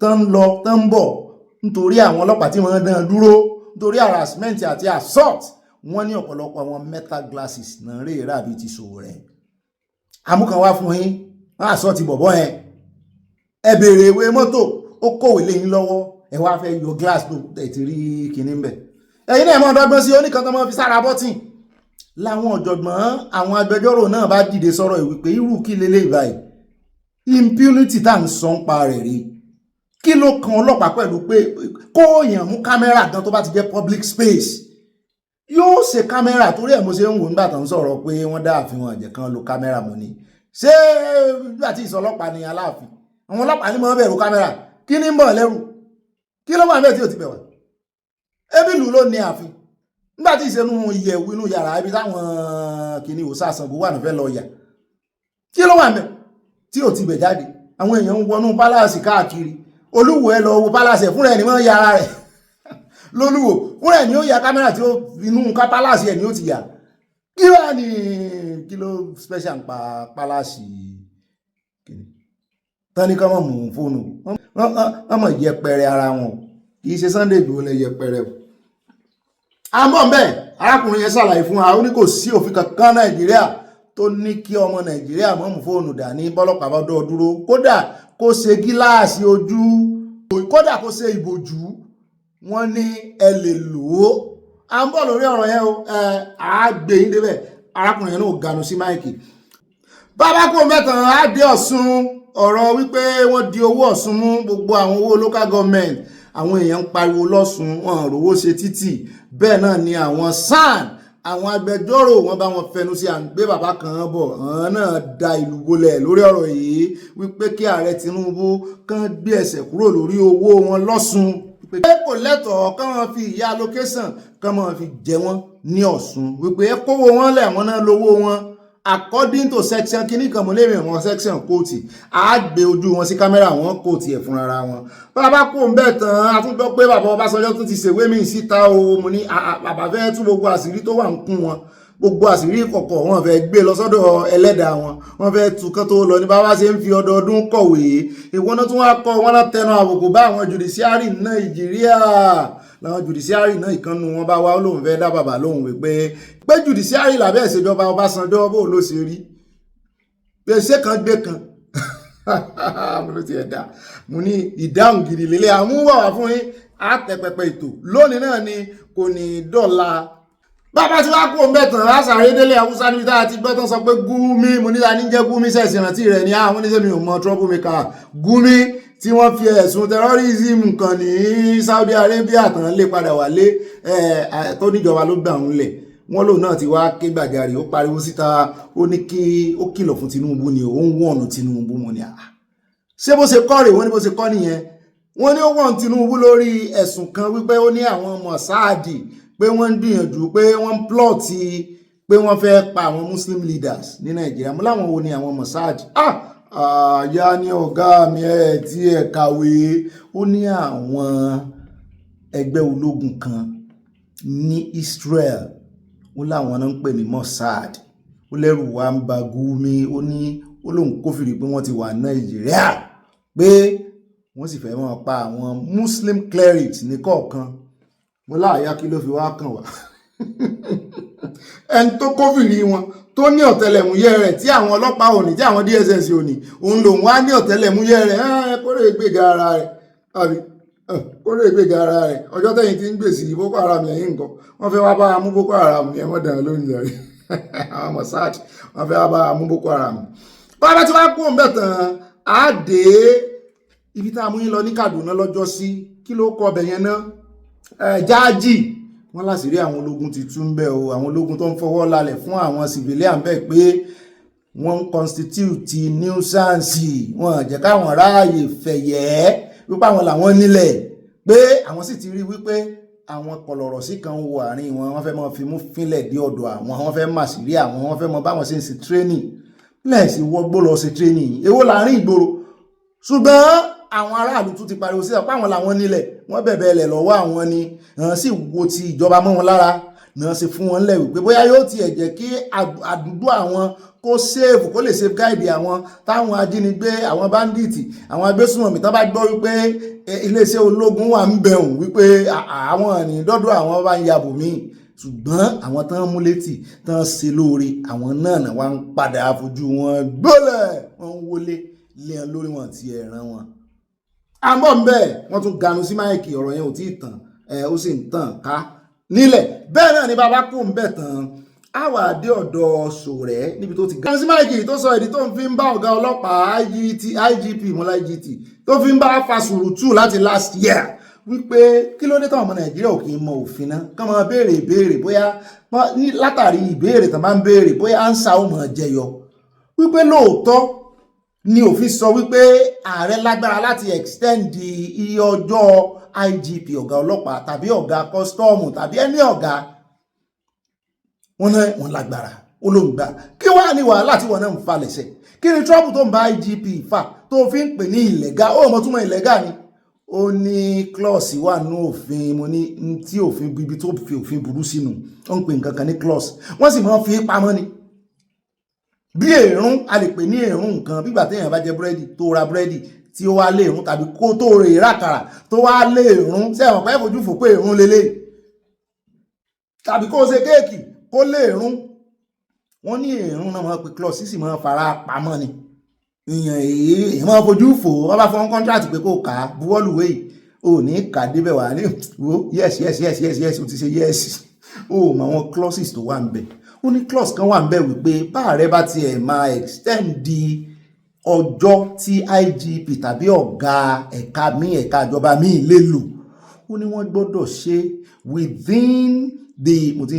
tán ń lọ tán ń bọ̀ nítorí àwọn ọlọ́pàá tí wọ́n dán dúró nítorí harassment àti assault, wọ́n ní ọ̀pọ̀lọpọ̀ àwọn metal glasses náà rè rà bíi ti ṣòwò rẹ̀. Amúkan wá fún yín, wọ́n assault bọ̀bọ́ yẹn, ẹ béèrè ìwé mọ́tò, ó kọ̀wé lẹ́yìn lọ́wọ́, ẹ wá fẹ́ yọ glass tó tẹ̀tì rí kinní ń bẹ̀. Ẹ̀yin náà mọ́ ọ̀dọ́gbọ́n sí oníkan tó mọ́ fi sára bọ́tìn. Láwọn ọ̀jọ̀gbọ́n àwọn agbẹjọ́rò náà bá dìde sọ̀rọ̀ ìwé pé irú kí lélẹ̀ ìbáyìí, impunity tá ń sọ ń pa rẹ̀ rí, kí ló kan ọlọ́pàá pẹ̀lú pé kó èèyàn mú kámẹ́rà gan tó bá ti jẹ́ public space, yóò ṣe kámẹ́rà. Torí ẹ̀ mo ṣe ń wò nígbà tó ń sọ̀rọ̀ pé wọ́n dá àfihàn ẹ̀jẹ̀ kan lo kámẹ́rà mọ́ ni, ṣé nígbà tí ìsọlọ́pàá ni Aláàfin, àwọn ọlọ́pàá ní mọ́ bẹ̀rù kámẹ́rà, kí ní ń bọ̀ lẹ́rù, kí ló wà bẹ́ẹ̀ tí ò ti bẹ̀ wá? Ẹbí ìlú ló ní ààfin, nígbà tí ìṣẹ́nu ìyẹ̀wù inú yàrá ibi táwọn kìíní ò sàṣàngó wà nífẹ̀ẹ́ lọ yà, kí ló wà bẹ́ẹ̀ tí ò ti bẹ̀ jáde? Àwọn èèyàn ń wọnú pálásì káàkiri, Olúwo ẹ lọ wo pálásì ẹ̀ fúnra ẹ̀ ní mọ́ ya ara rẹ̀ lólúwo fúnra ẹ̀ ní ó ya kámẹ́rà tí ó inú ká pálásì ẹ̀ ní ó ti yà. Kí wá ní kí ló special ń pa pálásì tán ní ká mọ̀ mú fóònù, wọ́n mọ̀ yẹpẹrẹ ara wọn, kì í ṣe Sunday Igboho lẹ yẹpẹrẹ o. Àmọ́ bẹ́ẹ̀ arákùnrin yẹn ṣàlàyé fún wa, ó ní kò sí òfin kankan Nàìjíríà tó ní kí ọmọ Nàìjíríà mọ̀ mú fóònù dání bọ́lọ́pàá bá dọ́ dúró, kódà kó ṣe gíláàsì ojú, kódà kó ṣe ìbòjú, wọ́n ní ẹ lè lò ó. À ń bọ̀ lórí ọ̀rọ̀ yẹn o, àgbè yín débẹ̀. Arákùnrin yẹn náà ganu sí máìkì. Bàbá kò mẹ́tàn á dé Ọ̀ṣun, ọ̀rọ̀ wípé wọ́n di owó Ọ̀ṣun mú, gbogbo àwọn owó local government, àwọn èèyàn ń pariwo lọ́ṣun, wọn ò rówó ṣe títì. Bẹ́ẹ̀ náà ni àwọn SAN, àwọn agbẹjọ́rò wọn bá wọn fẹnu sí à ń gbé bàbá kan bọ̀, àwọn náà da ìlú bolẹ̀ lórí ọ̀rọ̀ yìí wípé kí ààrẹ Tinubu kàn gbé ẹsẹ̀ kúrò lórí owó wọn lọ́ṣun, pé kò lẹ́tọ̀ọ́ kán máa fi ìyá allocation kán máa fi jẹ wọ́n ní Ọ̀ṣun, wípé ẹ kówó wọn lẹ̀ wọ́n náà lówó wọn according to section kìíní kan mo lè rìn wọn section kóòtì, á gbé ojú wọn sí kámẹ́rà wọn kóòtì ẹ̀ fúnra wọn. Bàbá kò ń bẹ̀ tán, a tún gbọ́ pé bàbá Ọbásanjọ́ tún ti ṣèwé mi síta o. Mo ní bàbá fẹ́ tú gbogbo àṣírí tó wà ń kún wọn, gbogbo àṣírí kọ̀kọ̀ wọn fẹ́ gbé lọ sọ́dọ̀ ẹlẹ́dàá wọn, wọ́n fẹ́ tú kán tó lọ ní bàbá ṣe ń fi ọdọọdún kọ̀wé. Ìwọ́n náà tún wá kọ́ wọn náà tẹnu àbùkù bá àwọn Judiciary Nàìjíríà, làwọn Judiciary náà ìkànnù wọn bá wá lóhùn fẹ́ dá bàbá lóhùn wípé Judiciary làbẹ́ ìṣèjọba Ọbásanjọ́ bó ló ṣe rí, pé ṣé kan gbé kan mo ló ti ẹ̀dá. Mo ní ìdáhùn gidi lélẹ̀ àmúwọ̀ wá fún yín, àtẹ̀pẹ̀pẹ̀ ètò lónìí náà ni kò ní dọ́là. Bàbá tí wàá kó mẹ́tàn àṣàrẹ́ délé Haúsá níbi tá a ti gbọ́ tán sọ pé Gumi, mo níta ní jẹ́ Gumi sẹ̀sì rántí rẹ̀ ní àwọn oníṣẹ́ mi ò mọ troublemaker Gumi tí wọ́n fi ẹ̀sùn terrorism kan ní Saudi Arabia tán lé padà wálé tó níjọba ló gbà ń lẹ̀. wọ́n lòun náà ti wá ké gbàjarè ó pariwo síta ó ní kí ó kìlọ̀ fún Tinubu ni ó ń wọ̀nù Tinubu mo ní ṣé bó ṣe kọ́ rè wọ́n ní bó ṣe kọ́ nìyẹn wọ́n ní ó wọ̀n Tinubu lórí ẹ̀sùn kan wípé ó ní àwọn mọ̀sáàdì pé wọ́n ń gbìyànjú pé wọ́n ń plọ̀tì pé wọ́n fẹ́ pa àwọn Muslim leaders ní Nàìjíríà mo láwọn wo ni àwọn mọ̀sáàdì àyà ní ọ̀gá mi ẹ̀ tí ẹ̀ kàwé ó ní àwọn ẹgbẹ́ ológun kan ní Israel ó láwọn náà ń pè ní Mossad ó lẹ́rù wa ń ba Gumi ó ní ó lóun kófìrí pé wọ́n ti wà Nàìjíríà pé wọ́n sì fẹ́ máa pa àwọn Muslim clerics ní kọ̀ọ̀kan mo láàyà kí ló fi wá kàn wá ẹni tó kófìrí wọn tó ní ọ̀tẹlẹ̀múyẹ́ rẹ̀ tí àwọn ọlọ́pàá ò ní tí àwọn DSS ò ní òun lòun wá ní ọ̀tẹlẹ̀múyẹ́ rẹ̀ kórè gbéga ara rẹ̀ àbí kórè gbéga ara rẹ̀ ọjọ́ tẹ́yìn tí ń gbèsè Boko Haram lẹ́yìn nǹkan wọ́n fẹ́ wá bá mú Boko Haram ní ẹmọ́ dàn lónìí rẹ̀ àwọn Mossad wọ́n fẹ́ wá bá mú Boko Haram bàbá tí wọ́n kú òun bẹ̀ tán á dé ibi tá a mú yín lọ ní Kaduna lọ́jọ́ sí kí ló kọ ọbẹ̀ yẹn náà jáàjì wọ́n láṣìírí àwọn ológun ti tún bẹ́ o àwọn ológun tó ń fọwọ́ lálẹ̀ fún àwọn civilian bẹ́ẹ̀ pé wọ́n ń constitute nuisance wọ́n jẹ́ káwọn ráàyè fẹ̀yẹ́ wípé àwọn làwọn nílẹ̀ pé àwọn sì ti rí wípé àwọn kọlọ̀rọ̀ sí kan wọ àárín wọn wọ́n fẹ́ mọ́ fi mú fínlẹ̀ dé ọ̀dọ̀ àwọn wọ́n fẹ́ mà sí rí àwọn wọ́n fẹ́ mọ́ báwọn ṣe ń ṣe training lẹ́ẹ̀sì wọ́gbó lọ ṣe training èwo láàrin ìgboro ṣùgbọ́n àwọn aráàlú tún ti pariwo sí ọ̀pá àwọn làwọn nílẹ̀ wọ́n bẹ̀bẹ̀ ẹlẹ̀ lọ́wọ́ àwọn ni wọ́n sì wo ti ìjọba mọ́ wọn lára náà ṣe fún wọn lẹ̀ wípé bóyá yóò tiẹ̀ jẹ́ kí àdúgbò àwọn kó save kó lè save guide àwọn táwọn ajínigbé àwọn bandits àwọn agbésùnmọ̀mí tán bá gbọ́ wípé iléeṣẹ́ ológun wà ń bẹ̀rùn wípé àwọn ní dọ́dọ̀ àwọn bá ń yabò míì ṣùgbọ́n àwọn tán mú létí tán ṣe lóore àwọn náà wá ń padà fojú wọn gbọ́lẹ̀ wọ́n ń wọlé lé wọn lórí wọn àti ẹ̀ràn wọn àmọ́ ń bẹ́ẹ̀ wọ́n tún ganu sí máìkì ọ̀rọ̀ yẹn ò tí ì tàn ó sì ń tàn ká nílẹ̀ bẹ́ẹ̀ náà ni bàbá kú ń bẹ̀ tán á wà dé ọ̀dọ̀ Ṣòrẹ́ níbi tó ti ganu sí máìkì tó sọ ìdí tó ń fi ń bá ọ̀gá ọlọ́pàá IGP mọ́lá IGT tó fi ń bá Fasurutu láti last year wípé kí ló dé táwọn ọmọ Nàìjíríà ò kì í mọ òfin náà kán máa béèrè ìbéèrè bóyá látàrí ìbéèrè tán máa ń béèrè bóyá ánsà ó máa jẹyọ wípé lóòótọ́ ni òfin sọ wípé ààrẹ lágbára láti extend iye ọjọ́ IGP ọ̀gá ọlọ́pàá tàbí ọ̀gá kọ́sítọ́ọ̀mù tàbí ẹni ọ̀gá wọn lágbára olóńgbà kí wàá ní wàhálà tí wọn náà ń fa lẹ́sẹ̀ kí ni trouble tó ń bá IGP fà tó fi ń pè ní ìlẹ́gà ó mọ̀ túmọ̀ ìlẹ́gà ni ó ní clause wà nínú òfin mo ní tí òfin bíbi tó fi òfin burú sínú ó ń pè nǹkan kan ní clause wọ́n sì máa fi pamọ́ ni bí èrún a lè pè ní èrún nǹkan bígbà téèyàn bá jẹ búrẹ́dì tó ra búrẹ́dì tí ó wá lé èrún tàbí kó tó rè rákàrà tó wá lé èrún tí ẹ̀wọ̀n pẹ́ fojú fò pé èrún lélẹ̀ tàbí kó ṣe kéèkì kó lé èrún wọ́n ní èrún náà máa pe clause sì máa fara pamọ́ ni èèyàn máa fojú fò wọ́n bá fọ́n contract pé kó kà á buwọ́lùwé ò ní kà débẹ̀ wà ní wo yes o ti ṣe yes ó mọ àwọn clauses tó wà ń bẹ̀ ó ní clause kan wà ń bẹ̀ wípé báàrẹ bá tiẹ̀ máa extend di ọjọ́ tí IGP tàbí ọ̀gá ẹ̀ka ìjọba míì lè lò ó ní wọ́n gbọ́dọ̀ ṣe within the mo ti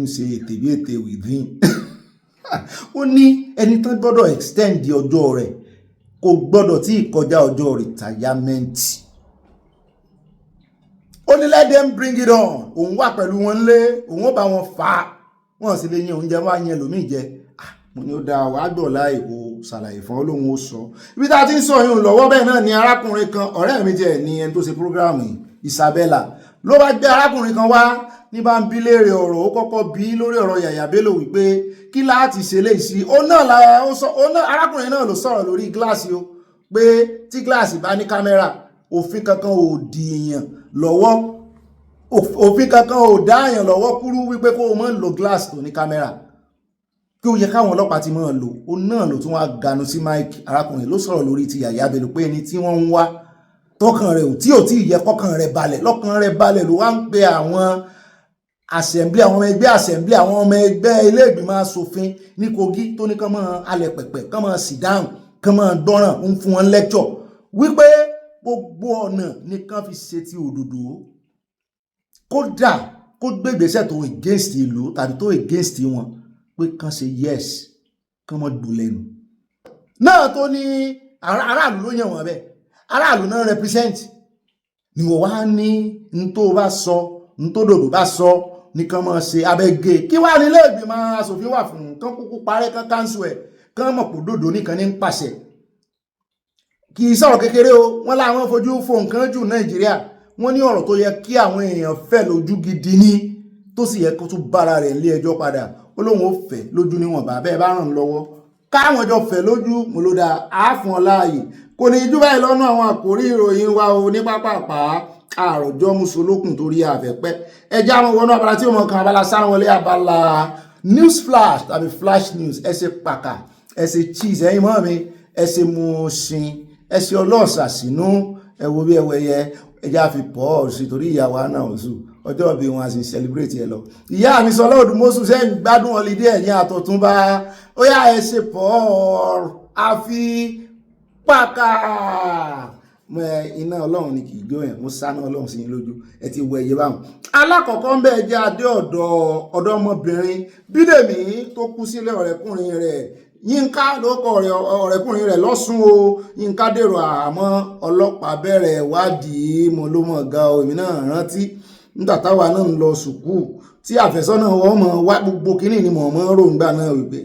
ń ṣe ètè bí ètè within ó ní ẹni tán gbọ́dọ̀ extend di ọjọ́ rẹ̀ kò gbọ́dọ̀ tí ì kọjá ọjọ́ retirement ó ní let them bring it on òun wà pẹ̀lú wọn lé òun ó bá wọn fà á wọ́n sì lè yan oúnjẹ wá yẹn lómi jẹ mo ní ó dá wàá dọ̀la èkó ṣàlàyé fún Ọlọ́run ó sọ ibi tá a ti ń sọ yìí lọ́wọ́ bẹ́ẹ̀ náà ni arákùnrin kan ọ̀rẹ́ mi jẹ́ ní ẹni tó ṣe prógráàmù Isabella ló bá gbé arákùnrin kan wá ní bá ń bí léèrè ọ̀rọ̀ ó kọ́kọ́ bí lórí ọ̀rọ̀ Yàyà Bello wípé kí láti ṣe lè sí arákùnrin náà ló sọ̀rọ̀ lórí gíláàsì o pé tí gíláàsì bá ní kámẹ́rà òfin kankan ò dì èèyàn lọ́wọ́ òfin kankan ò dá èèyàn lọ́wọ́ kúrú wípé kó o mọ́ lo glass tó ní kámẹ́rà kí ó yẹ káwọn ọlọ́pàá ti máa lò ó náà ló tún wá ganu sí mike arákùnrin ló sọ̀rọ̀ lórí ti Yàyà Bello pé ẹni tí wọ́n ń wá tọkàn rẹ̀ ò tí yẹ kọkàn rẹ̀ balẹ̀ lọ́kàn rẹ̀ balẹ̀ ló wá ń pe àwọn assembly àwọn ọmọ ẹgbẹ́ assembly àwọn ọmọ ẹgbẹ́ ilé ìgbìmọ̀ asòfin ní Kogi tó ní kán máa alẹ̀ pẹ̀pẹ̀ kán máa sit down kán máa gbọ́ràn ń fún wọn lecture wípé gbogbo ọ̀nà nìkan fi ṣe ti òdòdó kódà kó gbégbèsẹ̀ tó against ìlú tàbí tó against wọn pé kán ṣe yes kán mọ́ gbò lẹ́nu náà tó ní aráàlú ló yàn wọ́n bẹ́ẹ̀ aráàlú náà represent ni wọ́n wá ní n tó bá sọ n tó dòdò bá sọ nìkan mọ̀ ṣe abẹ́gẹ́ kí wá nílé ìgbìmọ̀ asòfin wà fún kán kúkú parẹ́ kán káńsù ẹ̀ kán mọ̀ pò dòdò nìkan ní ń pàṣẹ kì í sọ̀rọ̀ kékeré o wọ́n láwọn fojú fo nǹkan jù Nàìjíríà wọ́n ní ọ̀rọ̀ tó yẹ kí àwọn èèyàn fẹ́ lójú gidi ní tó sì yẹ kó tún bára rẹ̀ lé ẹjọ́ padà ó lóun ó fẹ́ lójú níwọ̀nba bẹ́ẹ̀ bá ràn lọ́wọ́ káwọn jọ fẹ́ lójú mo ló dáa àáfún ọ láàyè kò ní jú báyìí lọ́nà àwọn àkórí ìròyìn wa o ní pápápá àròjọ musolókun torí àfẹ́pẹ́ ẹjẹ́ àwọn wọnú abala tí ó mọ̀ kan abala sáwọn wọlé abala news flash tàbí flash news ẹ ṣe pàkà ẹ ṣe cheese ẹ̀yin mọ́ mi ẹ ṣe mùsìn ẹ ṣe ọlọ́ọ̀sà sínú ẹ wo bí ẹwẹ́yẹ ẹjẹ́ àfi pọ̀ sí torí ìyàwó náà oṣù ọjọ́ bí wọn a sì celebrate ẹ lọ ìyá mi sọ lọ́ọ̀dún mọ́sù sẹ́yìn gbádùn holiday ẹ̀yìn àtọ̀túnbá ó yá ẹ ṣe pọ̀ àfi pàkà iná ọlọ́run ni kì í jó yẹn mo sáná ọlọ́run sí lójú ẹ ti wọ ẹyẹ báwọn. alákọ̀ọ́kọ́ ń bẹ̀ jẹ́ adé ọ̀dọ́mọbìnrin Bídèmí tó kú sílé ọ̀rẹ́kùnrin rẹ̀ Yínká lóko ọ̀rẹ́kùnrin rẹ̀ lọ́sùn o Yínká dèrò àmọ́ ọlọ́pàá bẹ̀rẹ̀ ìwádìí mo ló mọ̀ ga o èmi náà rántí nígbà táwa náà ń lọ sùkúù tí àfẹ́sọ́nà wọn mọ̀ wá gbogbo kínní ni mọ̀ mọ́ ròǹgbà náà wípé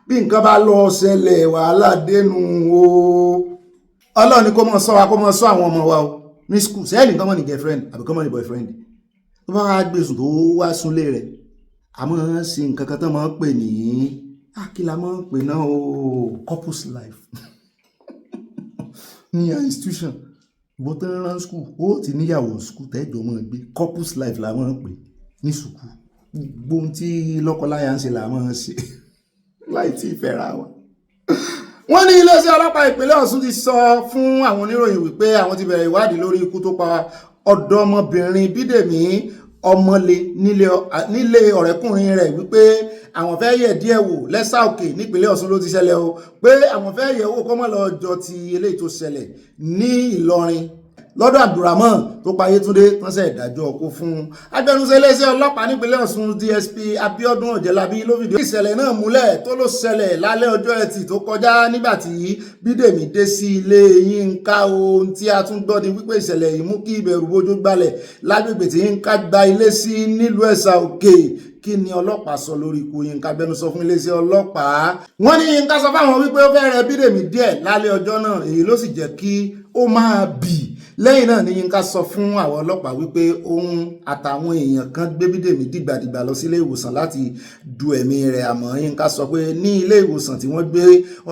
bí nǹkan bá lọ ṣẹlẹ̀ wàhálà dénú o Ọlọ́run ni kó mọ̀ sọ wa kó mọ̀ sọ àwọn ọmọ wa o ní skul sẹ́ẹ̀lì kọ́mọ̀ ní girlfriend àbí kọ́mọ̀ ní boyfriend tó bá wá gbèsùn tó wá súnlé rẹ̀ àmọ́ sí nǹkan kan tó máa ń pè ní àkìlà máa ń pè náà o couples life ní institution ìwọ́n tó ń rán skul ó ti níyàwó skul tẹ́jọ́ mọ́ gbé couples life la máa ń pè ní sùkúl gbogbo ohun tí lọ́kọláya ń ṣe la máa ń ṣe láì tí ì fẹ́ra wa. wọ́n ní iléeṣẹ́ ọlọ́pàá ìpínlẹ̀ Ọ̀ṣun ti sọ fún àwọn oníròyìn wípé àwọn ti bẹ̀rẹ̀ ìwádìí lórí ikú tó pa ọ̀dọ́mọbìnrin Bídèmí ọmọlé nílé ọ̀rẹ́kùnrin rẹ̀ wípé àwọn fẹ́ yẹ̀ díẹ̀ wò lẹ́sà òkè nípínlẹ̀ Ọ̀ṣun ló ti ṣẹlẹ̀ o pé àwọn fẹ́ yẹ̀ wò kọ́mọ́ lọ jọ ti eléyìí tó ṣẹlẹ̀ ní Ìlọrin lọ́dọ̀ Abdulrahman tó pa Yétúndé tánṣẹ́ ìdájọ́ ọkọ fún agbẹnusọ iléeṣẹ́ ọlọ́pàá nípínlẹ̀ Ọ̀ṣun DSP Abíọ́dún Ọ̀jẹ̀lábí ló fìdí ìṣẹ̀lẹ̀ náà múlẹ̀ tó ló ṣẹlẹ̀ lálẹ́ ọjọ́ Ẹtì tó kọjá nígbàtí Bídèmí dé sí ilé Yínká ohun tí a tún gbọ́ ni wípé ìṣẹ̀lẹ̀ yìí mú kí ìbẹ̀rù bójú gbalẹ̀ lágbègbè tí Yínká gba ilé sí nílùú Ẹ̀sà Òkè kí ni ọlọ́pàá sọ lórí ikú Yínká agbẹnusọ fún iléeṣẹ́ ọlọ́pàá wọ́n ní Yínká sọ fáwọn wípé ó fẹ́ rẹ Bídèmí díẹ̀ lálẹ́ ọjọ́ náà èyí ló sì jẹ́ kí ó máa bì lẹ́yìn náà ni Yínká sọ fún àwọn ọlọ́pàá wípé òun àtàwọn èèyàn kan gbé Bídèmí dìgbàdìgbà lọ sí ilé ìwòsàn láti du ẹ̀mí rẹ̀ àmọ́ Yínká sọ pé ní ilé ìwòsàn tí wọ́n gbé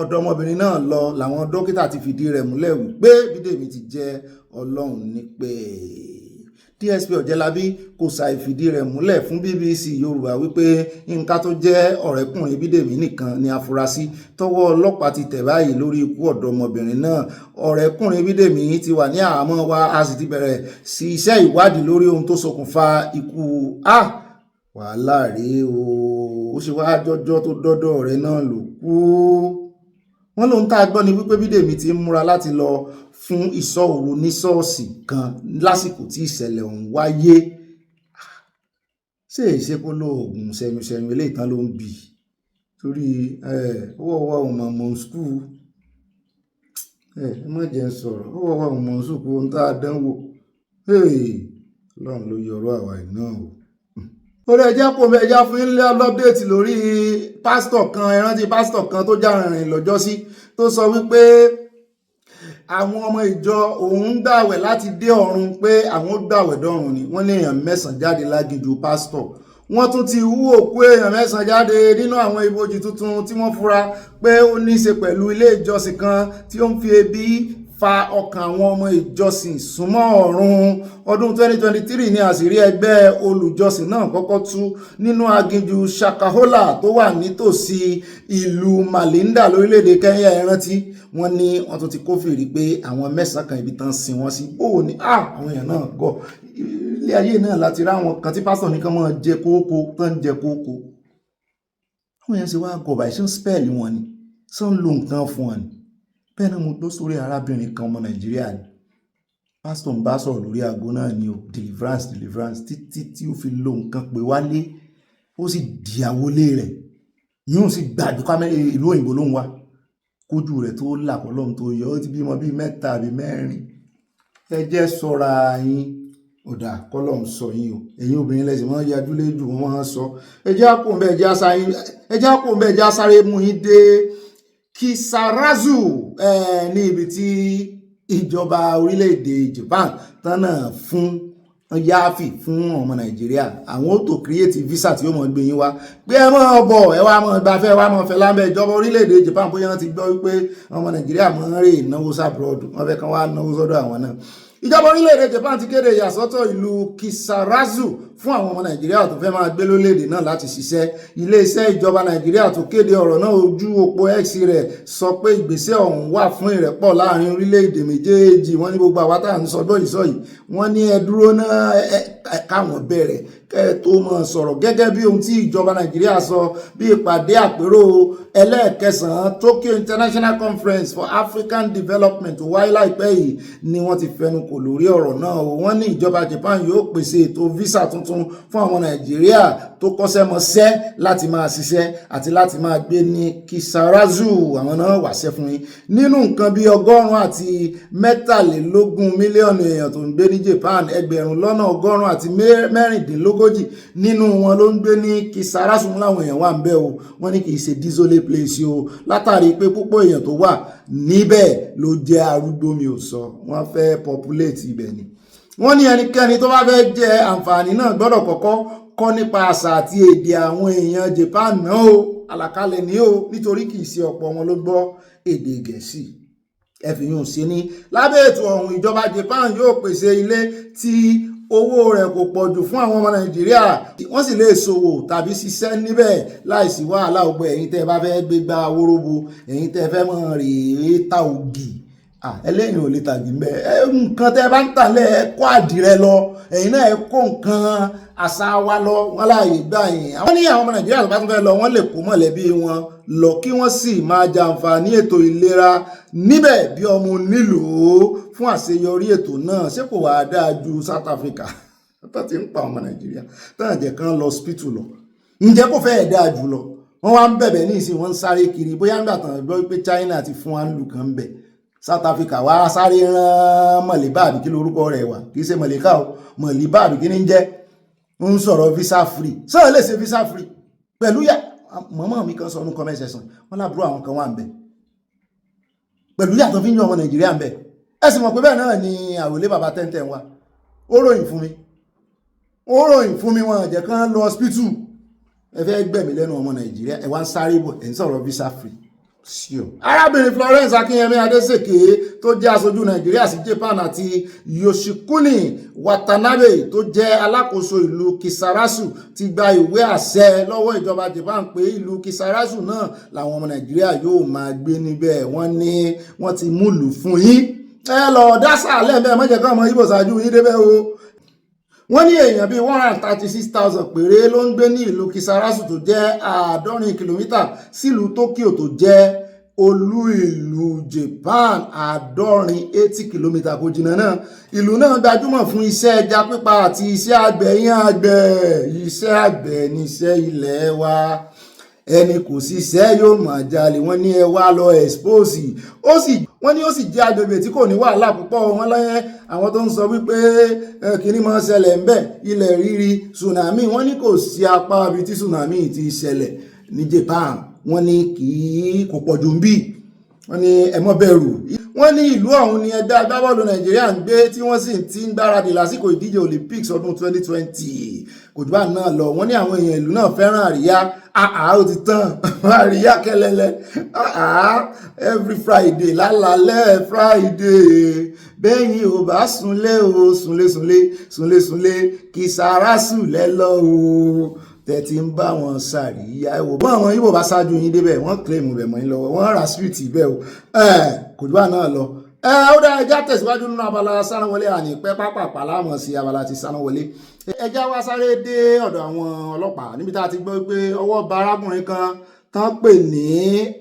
ọ̀dọ́mọbìnrin náà lọ làwọn dókítà ti fìdí rẹ̀ múlẹ̀ wípé Bídèmí ti jẹ́ Ọlọ́run nípè. DSP Ọ̀jẹ̀lábí kò ṣàìfìdí rẹ̀ múlẹ̀ fún BBC Yorùbá wípé Yínká tó jẹ́ ọ̀rẹ́kùnrin Bídèmí nìkan ni afurasí tọ́wọ́ ọlọ́pàá ti tẹ̀ báyìí lórí ikú ọ̀dọ́mọbìnrin náà ọ̀rẹ́kùnrin Bídèmí ti wà ní àhámọ́ wa a sì ti bẹ̀rẹ̀ sí iṣẹ́ ìwádìí lórí ohun tó ṣokùnfà ikú wàhálà rèé o ó ṣe wá jọjọ́ tó dọ́dọ̀ rẹ̀ náà ló kú wọ́n lóhun tá a gbọ́ ni wípé Bídèmí ti ń múra láti lọ fún ìsọ́ òru ní ṣọ́ọ̀ṣì kan lásìkò tí ìṣẹ̀lẹ̀ ọ̀hún wáyé ṣé ìṣepọ̀ lóògùn ṣẹyùnṣẹyùn eléyìí tán ló ń bì torí owó wa ò mọ̀ mọ̀ skul ẹ má jẹ́ sọ̀rọ̀ owó wa ò mọ̀ skul ohun tá a dánwò Ọlọ́run ló yọrọ àwa iná o. orí ẹjẹ́ kò mẹ́já fún ilé update lórí pásítọ̀ kan ẹ rántí pásítọ̀ kan tó já rìnrìn lọ́jọ́sí tó sọ wípé àwọn ọmọ ìjọ òun gbàwẹ̀ láti dé ọ̀run pé àwọn ó gbàwẹ̀ dọ̀run ni wọ́n ní èèyàn 9 jáde láginjù pásítọ̀ wọ́n tún ti hú òkú èèyàn 9 jáde nínú àwọn ibojì tuntun tí wọ́n fura pé ó ní í ṣe pẹ̀lú ilé ìjọsìn kan tí ó ń fi ebi fa ọkàn àwọn ọmọ ìjọsìn súnmọ́ ọ̀run ọdún 2023 ní àṣírí ẹgbẹ́ olùjọsìn náà kọ́kọ́ tú nínú aginjù Shakahola tó wà nítòsí ìlú Malinda lórílẹ̀‐èdè Kenya ẹ̀rántí wọ́n ní wọ́n tún ti kófìrí pé àwọn 9 kan ibi tán sin wọ́n sí bóò ní àwọn èèyàn náà gọ̀ ilé ayé náà láti ráwọn kan tí pásítọ̀ nìkan máa jẹ kókó tán jẹ kókó àwọn èèyàn sì wá gọ̀ báyìí ṣé ń spẹ́ẹ̀lì wọn ni ṣé ń lo nǹkan fún wọn ni bẹ́ẹ̀ náà mo gbọ́ sórí arábìnrin kan ọmọ Nàìjíríà ni pásítọ̀ ń bá sọ̀rọ̀ lórí aago náà ni o, deliverance títí tí ó fi lo nǹkan pé wálé, ó sì di àwọlé rẹ̀ yóò sì gbàgbé kámẹ́rà ìlú òyìnbó ló ń wá kójú rẹ̀ tó là kọ́lọ́m tó yọ ó ti bímọ bíi 3 àbí 4. ẹ jẹ́ ṣọ́ra yín ọ̀dà kọ́lọ́m sọ yín o, ẹ̀yin obìnrin lẹ́sìn wọ́n yájú léjù wọ́n máa ń sọ. ẹ jẹ́ àpò ń bẹ́ẹ̀ jẹ́ sáré mú yín dé Kisarazu ní ibi tí ìjọba orílẹ̀-èdè Japan tánà fún yááfì fún ọmọ Nàìjíríà. àwọn ó tó create visa tí ó mọ̀ gbé yín wá pé ẹ mọ̀ bọ̀ ẹ wá mọ̀ gbafẹ́ wá mọ̀ fẹ́ lábẹ́ ìjọba orílẹ̀-èdè Japan bóyá wọ́n ti gbọ́ wípé ọmọ Nàìjíríà mọ̀ ń rè náwó sábrọ̀dù wọ́n fẹ́ kàn wá náwó sọ́dọ̀ àwọn náà. ìjọba orílẹ̀-èdè Japan ti kéde ìyàsọ́tọ̀ ìlú Kisarazu fún àwọn ọmọ Nàìjíríà tó fẹ́ máa gbé lórílẹ̀-èdè náà láti ṣiṣẹ́. iléeṣẹ́ ìjọba Nàìjíríà tó kéde ọ̀rọ̀ náà ojú òpó X rẹ̀ sọ pé ìgbésẹ̀ ọ̀hún wà fún ìrẹ́pọ̀ láàrin orílẹ̀-èdè méjèèjì. wọ́n ní gbogbo àwa tá à ń sọ bọ́ọ̀lì sọ yìí wọ́n ní ẹ dúró náà káwọn bẹ̀rẹ̀ kẹ́ tó máa sọ̀rọ̀ gẹ́gẹ́ bí ohun tí ìjọba Nàìjíríà sọ bí ìpàdé àpérò ẹlẹ́ẹ̀kẹsàn-án Tokyo International Conference for African Development wáyé láìpẹ́ yìí ni wọ́n ti fẹnu kò lórí ọ̀rọ̀ náà o. wọ́n ní ìjọba Japan yóò pèsè ètò visa tuntun fún àwọn Nàìjíríà tó kọ́ṣẹ́mọṣẹ́ láti máa ṣiṣẹ́ àti láti máa gbé ní Kisarazu. àwọn náà wàṣẹ fún yín. nínú nǹkan bí 123 mílíọ̀nù èèyàn tó ń gbé ní Japan, 1,136 nínú wọn ló ń gbé ní Kisarazu láwọn èèyàn wà ń bẹ̀ o. wọ́n ní kì í ṣe dísólé place o látàrí pé púpọ̀ èèyàn tó wà níbẹ̀ ló jẹ́ arúgbó mi ò sọ wọ́n fẹ́ populate ibẹ̀ ni. wọ́n ní ẹnikẹ́ni tó bá fẹ́ jẹ àǹfààní náà gbọ́dọ̀ kọ́kọ́ kọ́ nípa àṣà àti èdè àwọn èèyàn Japan náà o. àlàkalẹ̀ ni o nítorí kì í ṣe ọ̀pọ̀ wọn ló gbọ́ èdè Gẹ̀ẹ́sì. ẹ̀fìyàn sí ní lábẹ́ ètò ọ̀hún ìjọba Japan yóò pèsè ilé tí owó rẹ̀ kò pọ̀jù fún àwọn ọmọ Nàìjíríà wọ́n sì lè ṣòwò tàbí ṣiṣẹ́ níbẹ̀ láìsí wàhálà ọgbọ. ẹ̀yin tẹ́ bá fẹ́ gbégbá wóróbo, ẹ̀yin tẹ́ fẹ́ mọ̀ rèé ta ògì ẹlẹ́yìn ò lè tàbí mbẹ́ nǹkan tẹ́ bá ń tà lẹ́ ẹ kó àdìrẹ lọ, ẹ̀yin náà ẹ kó nǹkan àṣà wa lọ, wọ́n láàyè gbà yín. àwọn ní àwọn ọmọ Nàìjíríà tó bá tún fẹ́ lọ wọ́n lè kó mọ̀lẹ́bí wọn lọ kí wọ́n sì máa jàǹfààní ètò ìlera níbẹ̀ bí ọmọ nílùú fún àṣeyọrí ètò náà. ṣé kò wá dáa ju South Africa tó ti ń pa ọmọ Nàìjíríà tán àjẹ́ kan lọ hospital lọ? ǹjẹ́ kò fẹ́ dáa jù lọ? wọ́n wá ń bẹ̀bẹ̀ ní ìsìn wọ́n ń sáré kiri bóyá nígbà tán gbọ́ pé China ti fún wa ń lù kan bẹ̀ South Africa wá sáré rán mọ̀lẹ́bà àbí kí lórúkọ rẹ̀ wà, kì í ṣe mọ̀lẹ́ká o, mọ̀lẹ́bà àbí kí ní jẹ́ ń sọ̀rọ̀ visa free. sọ́ọ̀ lè ṣe visa free pẹ̀lú yà mọ́mọ́ mi kan sọ ní comment section wọ́n lábúrò àwọn kan wà ń bẹ̀ pẹ̀lú yàtọ̀ fi ń yọ ọmọ Nàìjíríà ń bẹ̀. ẹ sì mọ̀ pé bẹ́ẹ̀ náà ni àròlé bàbá tẹ́ntẹ́n wa ó ròyìn fún mi wọn jẹ́ kán lọ hospital. ẹ fẹ́ gbẹ̀mí lẹ́nu ọmọ Nàìjíríà ẹ wá ń sáré bọ̀ ẹ̀ ń sọ̀rọ̀ visa free. arábìnrin Florence Akínyẹmí Adésèké tó jẹ́ aṣojú Nàìjíríà sí Japan àti Yoshikuni Watanabe tó jẹ́ alákòóso ìlú Kisarazu ti gba ìwé àṣẹ lọ́wọ́ ìjọba Japan pé ìlú Kisarazu náà làwọn ọmọ Nàìjíríà yóò máa gbé níbẹ̀. wọ́n ní wọ́n ti múlù fún yín ẹ lọ dásà lẹ́ẹ̀mẹ́ mọ́jẹ̀ kan ọmọ Ìgbò ṣáájú yín débẹ̀ o. wọ́n ní èèyàn bíi 136,000 péré ló ń gbé ní ìlú Kisarazu tó jẹ́ 70 kìlómítà sílùú Tokyo tó jẹ́ olú ìlú Japan. 80 kìlómítà kò jìnnà náà. ìlú náà gbajúmọ̀ fún iṣẹ́ ẹja pípa àti iṣẹ́ àgbẹ̀. iṣẹ́ àgbẹ̀ ní iṣẹ́ ilẹ̀ wa. ẹni kò síṣẹ́ yóò máa jalè. wọ́n ní ẹ wá lọ expose wọ́n ní ó sì jẹ́ agbègbè tí kò ní wàhálà púpọ̀. wọ́n lẹ́yìn àwọn tó ń sọ wípé kìíní máa ṣẹlẹ̀ ń bẹ̀ ilẹ̀ rírì tsunami. wọ́n ní kò sí apá ibi tí tsunami ti ṣẹlẹ̀ ní Japan. wọ́n ní kò pọ̀jù ń bì. wọ́n ní ẹ má bẹ̀rù. wọ́n ní ìlú ọ̀hún ni ẹgbẹ́ agbábọ́ọ̀lù Nàìjíríà ń gbé tí wọ́n sì ti ń gbáradì lásìkò ìdíje Olympics ọdún 2020. kò jù bá náà lọ. wọ́n ní àwọn èèyàn ìlú náà fẹ́ràn àríyá. ó ti tán àríyá kẹlẹlẹ. every Friday lálálẹ́ Friday bẹ́yìn ò bá súnlé o súnlé Kisarazu lẹ́lọ́ o tẹ́tí ń bá wọn ṣàríyá ẹ̀wò bọ́n àwọn Ìgbò bá ṣáájú yín débẹ̀ wọ́n claim bẹ̀ mọ́ yín lọ́wọ́ wọ́n ra street ibẹ̀ o kò jù bá náà lọ. ó dá ẹjá tẹ̀síwájú nínú abala sánáwọlé àní pẹ́ pápápá láàmọ̀ sí abala ti sánáwọlé. ẹjá wá sáré dé ọ̀dọ̀ àwọn ọlọ́pàá níbi tá a ti gbọ́ pé ọwọ́ bá arákùnrin kan tán pè ní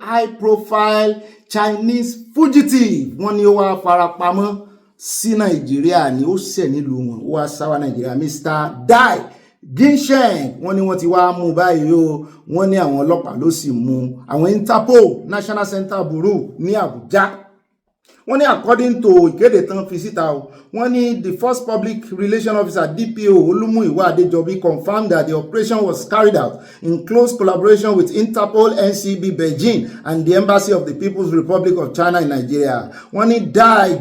high profile Chinese fugitive. wọ́n ní ó wá farapamọ́ sí Nàìjíríà ni ó ṣẹ̀ nílùú wọn ó wá sáwá Nàìjíríà Mr. Dai Ginsheng wọ́n ní wọ́n ti wá mú báyìí o wọ́n ní àwọn ọlọ́pàá ló sì mú àwọn Interpol National Center Bureau ní Àbújá wọ́n ní according to ìkéde tán fi síta o wọ́n ní the first public relations officer DPO Olúmúyìwá Adéjọbí confirmed that the operation was carried out in close collaboration with Interpol, NCB Beijing and the Embassy of the People's Republic of China in Nigeria. Wọ́n ní Dai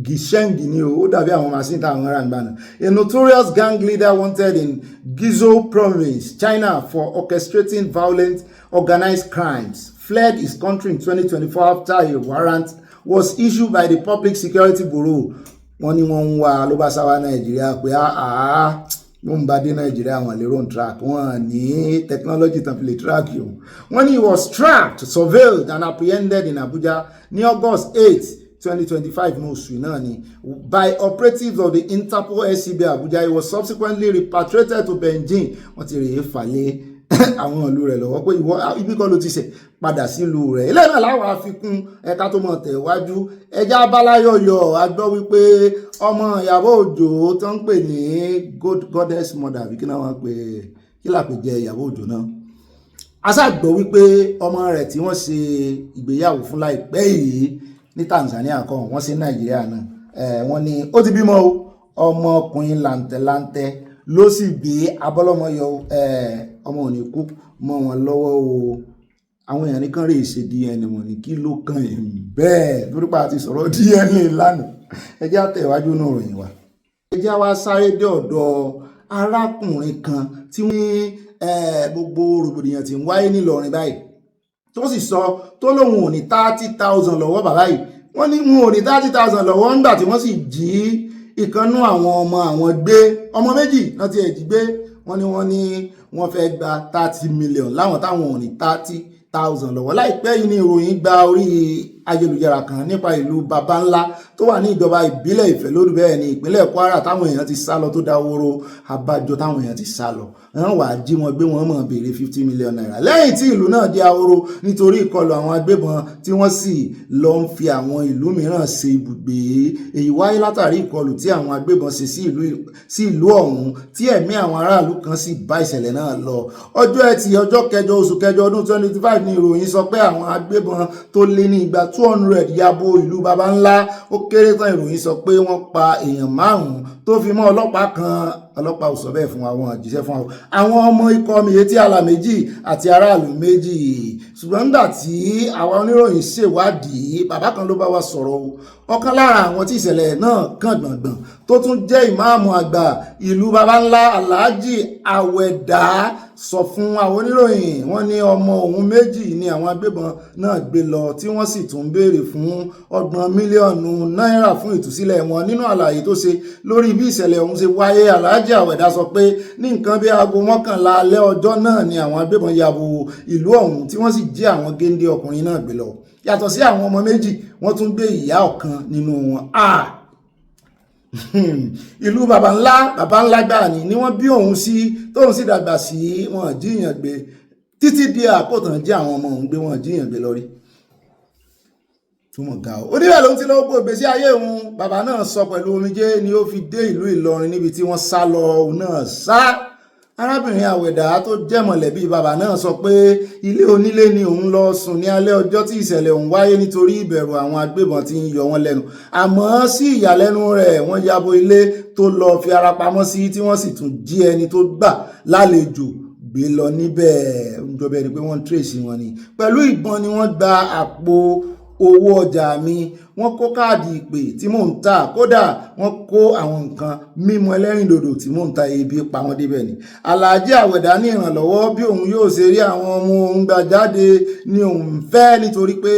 Ginsheng ni ó dàbí àwọn machine táwọn ará ń gbà náà. A notorious gang leader wanted in Guizhou province, China for orchestrating violent organized crimes fled his country in 2024 after a warrant was issued by the Public Security Bureau. Wọ́n ní wọ́n ń wá ló bá sáwá Nàìjíríà pé ló ń bá dé Nàìjíríà wọn lè run track wọn ní technology tán fi lè track yòó. Wọ́n ní he was tracked, surveilled and apprehended in Abuja ní August 8, 2025 ní oṣù náà ni by operatives of the Interpol SCB Abuja. He was subsequently repatriated to Benin. Wọ́n ti rèé fàlẹ́ àwọn ìlú rẹ̀ lọ́wọ́ pé ìwọ ibi kan ló ti ṣe padà sílùú rẹ̀. Ilé náà láwọn àfikún ẹ̀ka tó mọ̀ tẹ̀wájú ẹja abáláyọ̀yọ̀ a gbọ́ wípé ọmọ Ìyàwó Òjó tó ń pè ní goddess mother àbí kí náà wọ́n pè kí làpè jẹ Ìyàwó Òjó náà. A sá gbọ́ wípé ọmọ rẹ̀ tí wọ́n ṣe ìgbéyàwó fún láìpẹ́ yìí ní Tanzania kan wọ́n ṣe Nàìjíríà náà wọ́n ní ó ti bímọ ọmọkùnrin làǹtẹ̀làǹtẹ̀ ló sì bí abọ́lọ́mọyọ ọmọ òní kú mọ́ wọn lọ́wọ́ o àwọn èèyàn nìkan rè ṣe DNA wọn ní kí ló kàn yín bẹ́ẹ̀ torí pa àti sọ̀rọ̀ DNA lánàá ẹjẹ́ àtẹ̀wájú náà ròyìn wa ẹjẹ́ wa sáré dé ọ̀dọ̀ arákùnrin kan tí wọ́n gbogbo rògbòdìyàn tí ń wáyé nílọrin báyìí tó sì sọ tó lóun ò ní 30,000 lọ́wọ́ bàbá yìí wọ́n ní wọn ò ní 30,000 lọ́wọ́ nígbà tí wọ́n sì jí ìkànnú àwọn ọmọ àwọn gbé ọmọ méjì náà ti ẹ̀jí gbé wọ́n ní wọ́n fẹ́ gba 30 million láwọn táwọn ò ní 30,000 lọ́wọ́. Láìpẹ́ yìí ni ìròyìn gba orí ayélujára kan nípa ìlú baba ńlá tó wà ní ìjọba ìbílẹ̀ Ìfẹ́lódù bẹ́ẹ̀ ní ìpínlẹ̀ Kwara táwọn èèyàn ti sá lọ tó dáwóró abájọ táwọn èèyàn ti sá lọ wọ́n wá jí wọn gbé wọn mọ̀ béèrè 50 million naira lẹ́yìn tí ìlú náà di ahoro nítorí ìkọlù àwọn agbébọn tí wọ́n sì lọ ń fi àwọn ìlú mìíràn ṣe ibùgbé. Èyí wáyé látàrí ìkọlù tí àwọn agbébọn ṣe sí ìlú ọ̀hún tí ẹ̀mí àwọn aráàlú kan sì bá ìṣẹ̀lẹ̀ náà lọ. Ọjọ́ Ẹtì ọjọ́ kẹjọ oṣù kẹjọ ọdún 2025 ni ìròyìn sọ pé àwọn agbébọn tó lé ní igba 200 yabo ìlú baba ńlá ó kéré tán. Ìròyìn sọ pé wọ́n pa èèyàn 5 tó fi mọ́ ọlọ́pàá kan. Ọlọ́pàá ò sọ bẹ́ẹ̀ fún àwọn àjíṣẹ́ fún àwọn ọmọ ikọ̀ Miyetti Allah méjì àti aráàlú méjì. Ṣùgbọ́n nígbà tí àwọn oníròyìn ṣèwádìí bàbá kan ló bá wa sọ̀rọ̀ ọ̀kan lára àwọn tí ìṣẹ̀lẹ̀ náà kàn gbọ̀ngbọ̀n tó tún jẹ́ ìmáàmù àgbà ìlú baba ńlá Alhaji Awẹ̀dá sọ fún àwọn oníròyìn wọ́n ní ọmọ òun méjì ni àwọn agbébọn náà gbé lọ tí wọ́n sì tún béèrè fún 30 mílíọ̀nù náírà fún ìtúsílẹ̀ wọn. Nínú àlàyé tó ṣe lórí bí ìṣẹ̀lẹ̀ ọ̀hún ṣe wáyé Alhaji Awẹ̀dá sọ pé ní nǹkan bí aago 11 alẹ́ ọjọ́ náà ni àwọn agbébọn yabo ìlú ọ̀hún tí wọ́n sì jí àwọn géńdé ọkùnrin náà gbé lọ. Yàtọ̀ sí àwọn ọmọ méjì wọ́n tún gbé ìyá ọ̀kan nínú wọn. Ìlú baba ńlá gbà ní wọ́n bí òun sí tóun sì dàgbà sí wọn jíyàn gbé títí di àkótán jí àwọn ọmọ òun gbé wọn jíyàn gbé lórí. Túmọ̀ ga ó níbẹ̀ ló ń ti lọ́wọ́ gbọ́ ìgbésí ayé òun bàbá náà sọ pẹ̀lú omijé ni ó fi dé ìlú Ìlọrin níbi tí wọ́n sá lọ òun náà sá. Arábìnrin Àwẹ̀dá tó jẹ́ mọ̀lẹ́bí bàbá náà sọ pé ilé onílé ni òun lọ sùn ní alẹ́ ọjọ́ tí ìṣẹ̀lẹ̀ òun wáyé nítorí ìbẹ̀rù àwọn agbébọn tí ń yọ wọ́n lẹ́nu. Àmọ́ sí ìyàlẹ́nu rẹ̀ wọ́n yabo ilé tó lọ fi ara pamọ́ sí tí wọ́n sì tún jí ẹni tó gbà lálejò gbé lọ níbẹ̀. Ìjọba ẹni pé wọ́n ń tírèsì wọn ni pẹ̀lú ìbọn ni wọ́n gba àpò owó ọjà mi, wọ́n kó káàdì ìpè tí mò ń tà, kódà wọ́n kó àwọn nǹkan mímu ẹlẹ́rìndòdò tí mò ń ta, ebi pa wọ́n débẹ̀ ni. Alhaji Awẹ̀dá ní ìrànlọ́wọ́ bí òun yóò ṣe rí àwọn ọmọ òun gbà jáde ni òun fẹ́ nítorí pé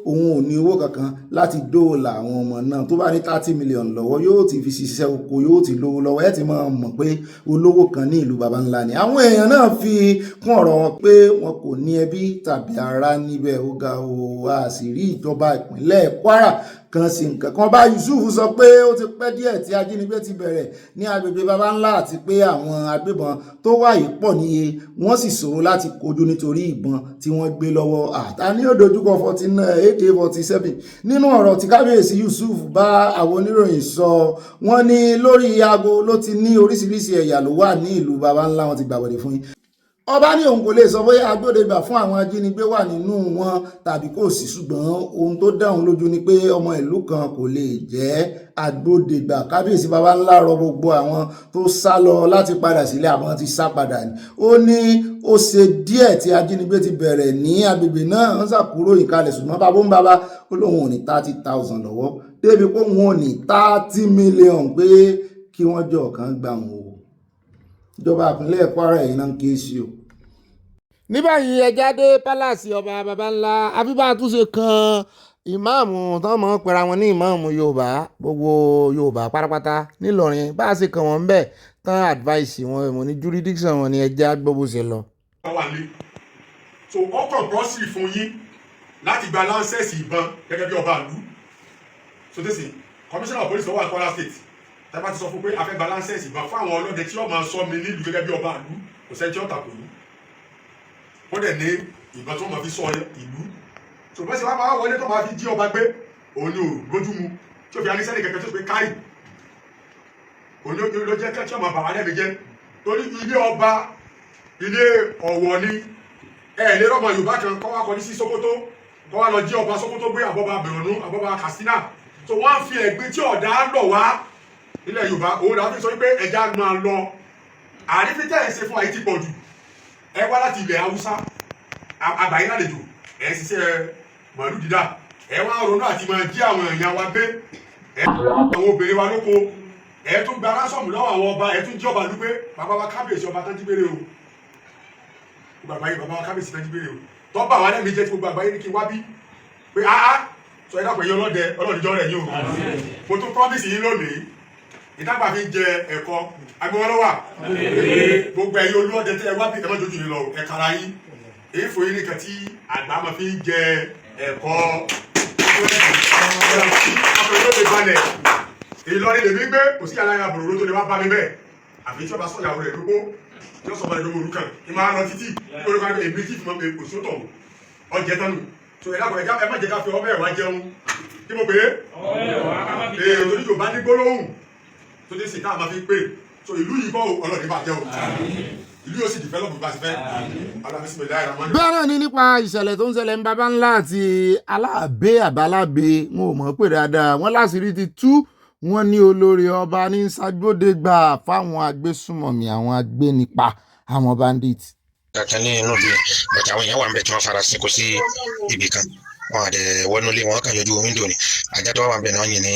òun ò ní owó kankan láti dóòlà àwọn ọmọ náà. Tó bá ní 30 million lọ́wọ́ yóò ti fi ṣiṣẹ́ oko, yóò ti lówó lọ́wọ́. Ẹ ti máa mọ̀ pé olówó kan ní ìlú baba ńlá ni. Àwọn èèyàn náà fi kún ọ̀rọ̀ wọn pé wọn kò ní ẹbí tàbí ará níbẹ̀. Ó ga o, a sì rí ìjọba ìpínlẹ̀ Kwara kan sí nǹkan kan. Ọba Yusuf sọ pé ó ti pẹ́ díẹ̀ tí ajínigbé ti bẹ̀rẹ̀ ní agbègbè baba ńlá àti pé àwọn agbébọn tó wà yìí pọ̀ níye wọ́n sì ṣòro láti kojú nítorí ìbọn tí wọ́n gbé lọ́wọ́. Àtàní ó dojúkọ 49 AK-47 nínú ọ̀rọ̀ tí kábíyèsí Yusuf bá àwọn oníròyìn sọ. Wọ́n ní lórí aago ló ti ní oríṣiríṣi ẹ̀yà ló wà ní ìlú baba ńlá, wọn ti gbàbọ̀dẹ̀ fún yín. Ọba ní òun kò lè sọ bóyá agbódegbà fún àwọn ajínigbé wà nínú wọn tàbí kò sí, ṣùgbọ́n ohun tó dá òun lójú ni pé ọmọ ìlú kan kò lè jẹ́ agbódegbà. Kábíyèsí baba ńlá rọ gbogbo àwọn tó sá lọ láti padà sílé, àwọn ti sá padà ní. Ó ní ó ṣe díẹ̀ tí ajínigbé ti bẹ̀rẹ̀ ní agbègbè náà, wọ́n ṣàkúrò ìkalẹ̀, ṣùgbọ́n bàbá ń bàbá ó lóun ò ní 30,000 lọ́wọ́ débi pé òun ò ní 30 million pé kí wọ́n jọ kan gbà wọn o. Ìjọba ìpínlẹ̀ Kwara yìí náà ń ké sí o. Ní báyìí ẹja dé pálásì ọba baba ńlá àbíbá àtúnṣe kan ìmáàmù tán mọ̀ pẹ̀ra wọn ní ìmáàmù Yorùbá, gbogbo Yorùbá pátápátá nílọrin, bá a ṣe kàn wọ́n bẹ́ẹ̀ tán advice wọn mo ní jurisdiction wọn ni ẹja gbọ́ bó ṣe lọ. So ọkọ̀ bọ́sì fún yín láti gba láńsẹ̀sì ìbọn gẹ́gẹ́ bí ọba ìlú. So tẹ́sí commissioner of police lọ́wọ́ Kwara state tẹ́bá ti sọ fún pé a fẹ́ gba láńsẹ̀sì ìbọn fún àwọn ọlọ́dẹ tí wọ́n máa sọ mi nílùú gẹ́gẹ́ bí ọba ìlú, kò sẹ́ni tí ó tako yín. Wọ́n dẹ̀ ní ìbọn tó máa fi sọ ìlú. So bẹ́ẹ̀ sì wá máa wọlé tó máa fi jí ọba gbé, òun ni ò gbójú mu tí ó fi anísẹ́ni kẹ̀kẹ́ tó pé káì. Òun ló jẹ́ kẹ́kẹ́ ọmọ bàbá lẹ́mi jẹ́. Torí ilé ọba, ilé ọ̀wọ̀ ni lè rọ́mọ Yorùbá kan kọ́ wá kọ́ ní sí Sokoto, kọ́ wá lọ jí ọba Sokoto gbé àbọ̀bà Borno, àbọ̀bà Katsina. So wọ́n fi ẹ̀gbin tí ọ̀dà lọ wá nílẹ̀ Yorùbá, òun làwọn fi sọ wípé ẹja máa lọ. Àrífín tẹ́ ẹ̀ ṣe fún àyè ti pọ̀ jù. Ẹ wá láti ilẹ̀ Haúsá, àgbáyé lálejò, ẹ ṣiṣẹ́ màálù dídá, ẹ wá ronú àti máa jí àwọn èèyàn wa gbé, ẹ àwọn obìnrin wa lóko, ẹ tún gba ransom lọ́wọ́ àwọn ọba, ẹ tún jí ọba lú pé bàbá wa kábíyèsí ọba tán jí bèrè o. Bàbá wa kábíyèsí tán jí bèrè o. Tọ́ba wa lẹ́mìí jẹ́ tí gbogbo àgbáyé ní kí n wá bí pé sọ ẹ dàpọ̀ yín ọlọ́dìjọ́ rẹ̀ yín o. Mo tún promise yín lónìí, ìdágbà fi ń jẹ ẹ̀kọ́ agbẹ́wọ́lọ́wà. Gbogbo ẹ̀yin olúọdẹ tẹ́ ẹ wá bí ẹ má jojú ni lọ ẹ̀kára yín. Èyí fòye nìkan tí àgbà máa fi ń jẹ ẹ̀kọ́ lè balẹ̀. Ìlọrin lèmi gbé, kò sí aláya bòròró tó lè wá bá mi bẹ́ẹ̀. Àfi tí ọba sọ̀yàwó rẹ̀ dúpọ̀, tí ó sọ̀bà ìdókòwò olùkàn, ní máa lọ títì, ní olùkọ́ àgbẹ̀ èmi tí fún mi kò sótọ̀ ọjẹ́ tánu. So ẹ má jẹ́ ká fi ọbẹ̀ ẹ̀wà jẹun. Kí mo pè é? Torí Yorùbá ní gbólóhùn tó dé sí táà máa fi pè. So ìlú yìí kọ́ ọlọ́ọ̀dẹ́ bá jẹ́ o. Ìlú yóò sì dìfẹ́lọ́pù bá ti fẹ́. Bẹ́ẹ̀ náà ni nípa ìṣẹ̀lẹ̀ tó ń ṣẹlẹ̀ ń baba ńlá àti aláàbẹ̀ àbálábẹ̀, wọn ò mọ̀ pé dáadáa, wọ́n láṣìírí ti tú, wọ́n ní olórí ọba ní ṣàgbọ́dẹ̀gbà fáwọn agbésùmọ̀mí, àwọn agbénipa, àwọn bandits. Kankan ní inú ìlú yẹn, bàtà àwọn èèyàn wà ń bẹ tí wọ́n fara sí kò sí ibì kan. Wọn àdẹ wọnú ilé wọn kàn yọjú wíńdò ni, ajá tó wà ń bẹ náà yìn ní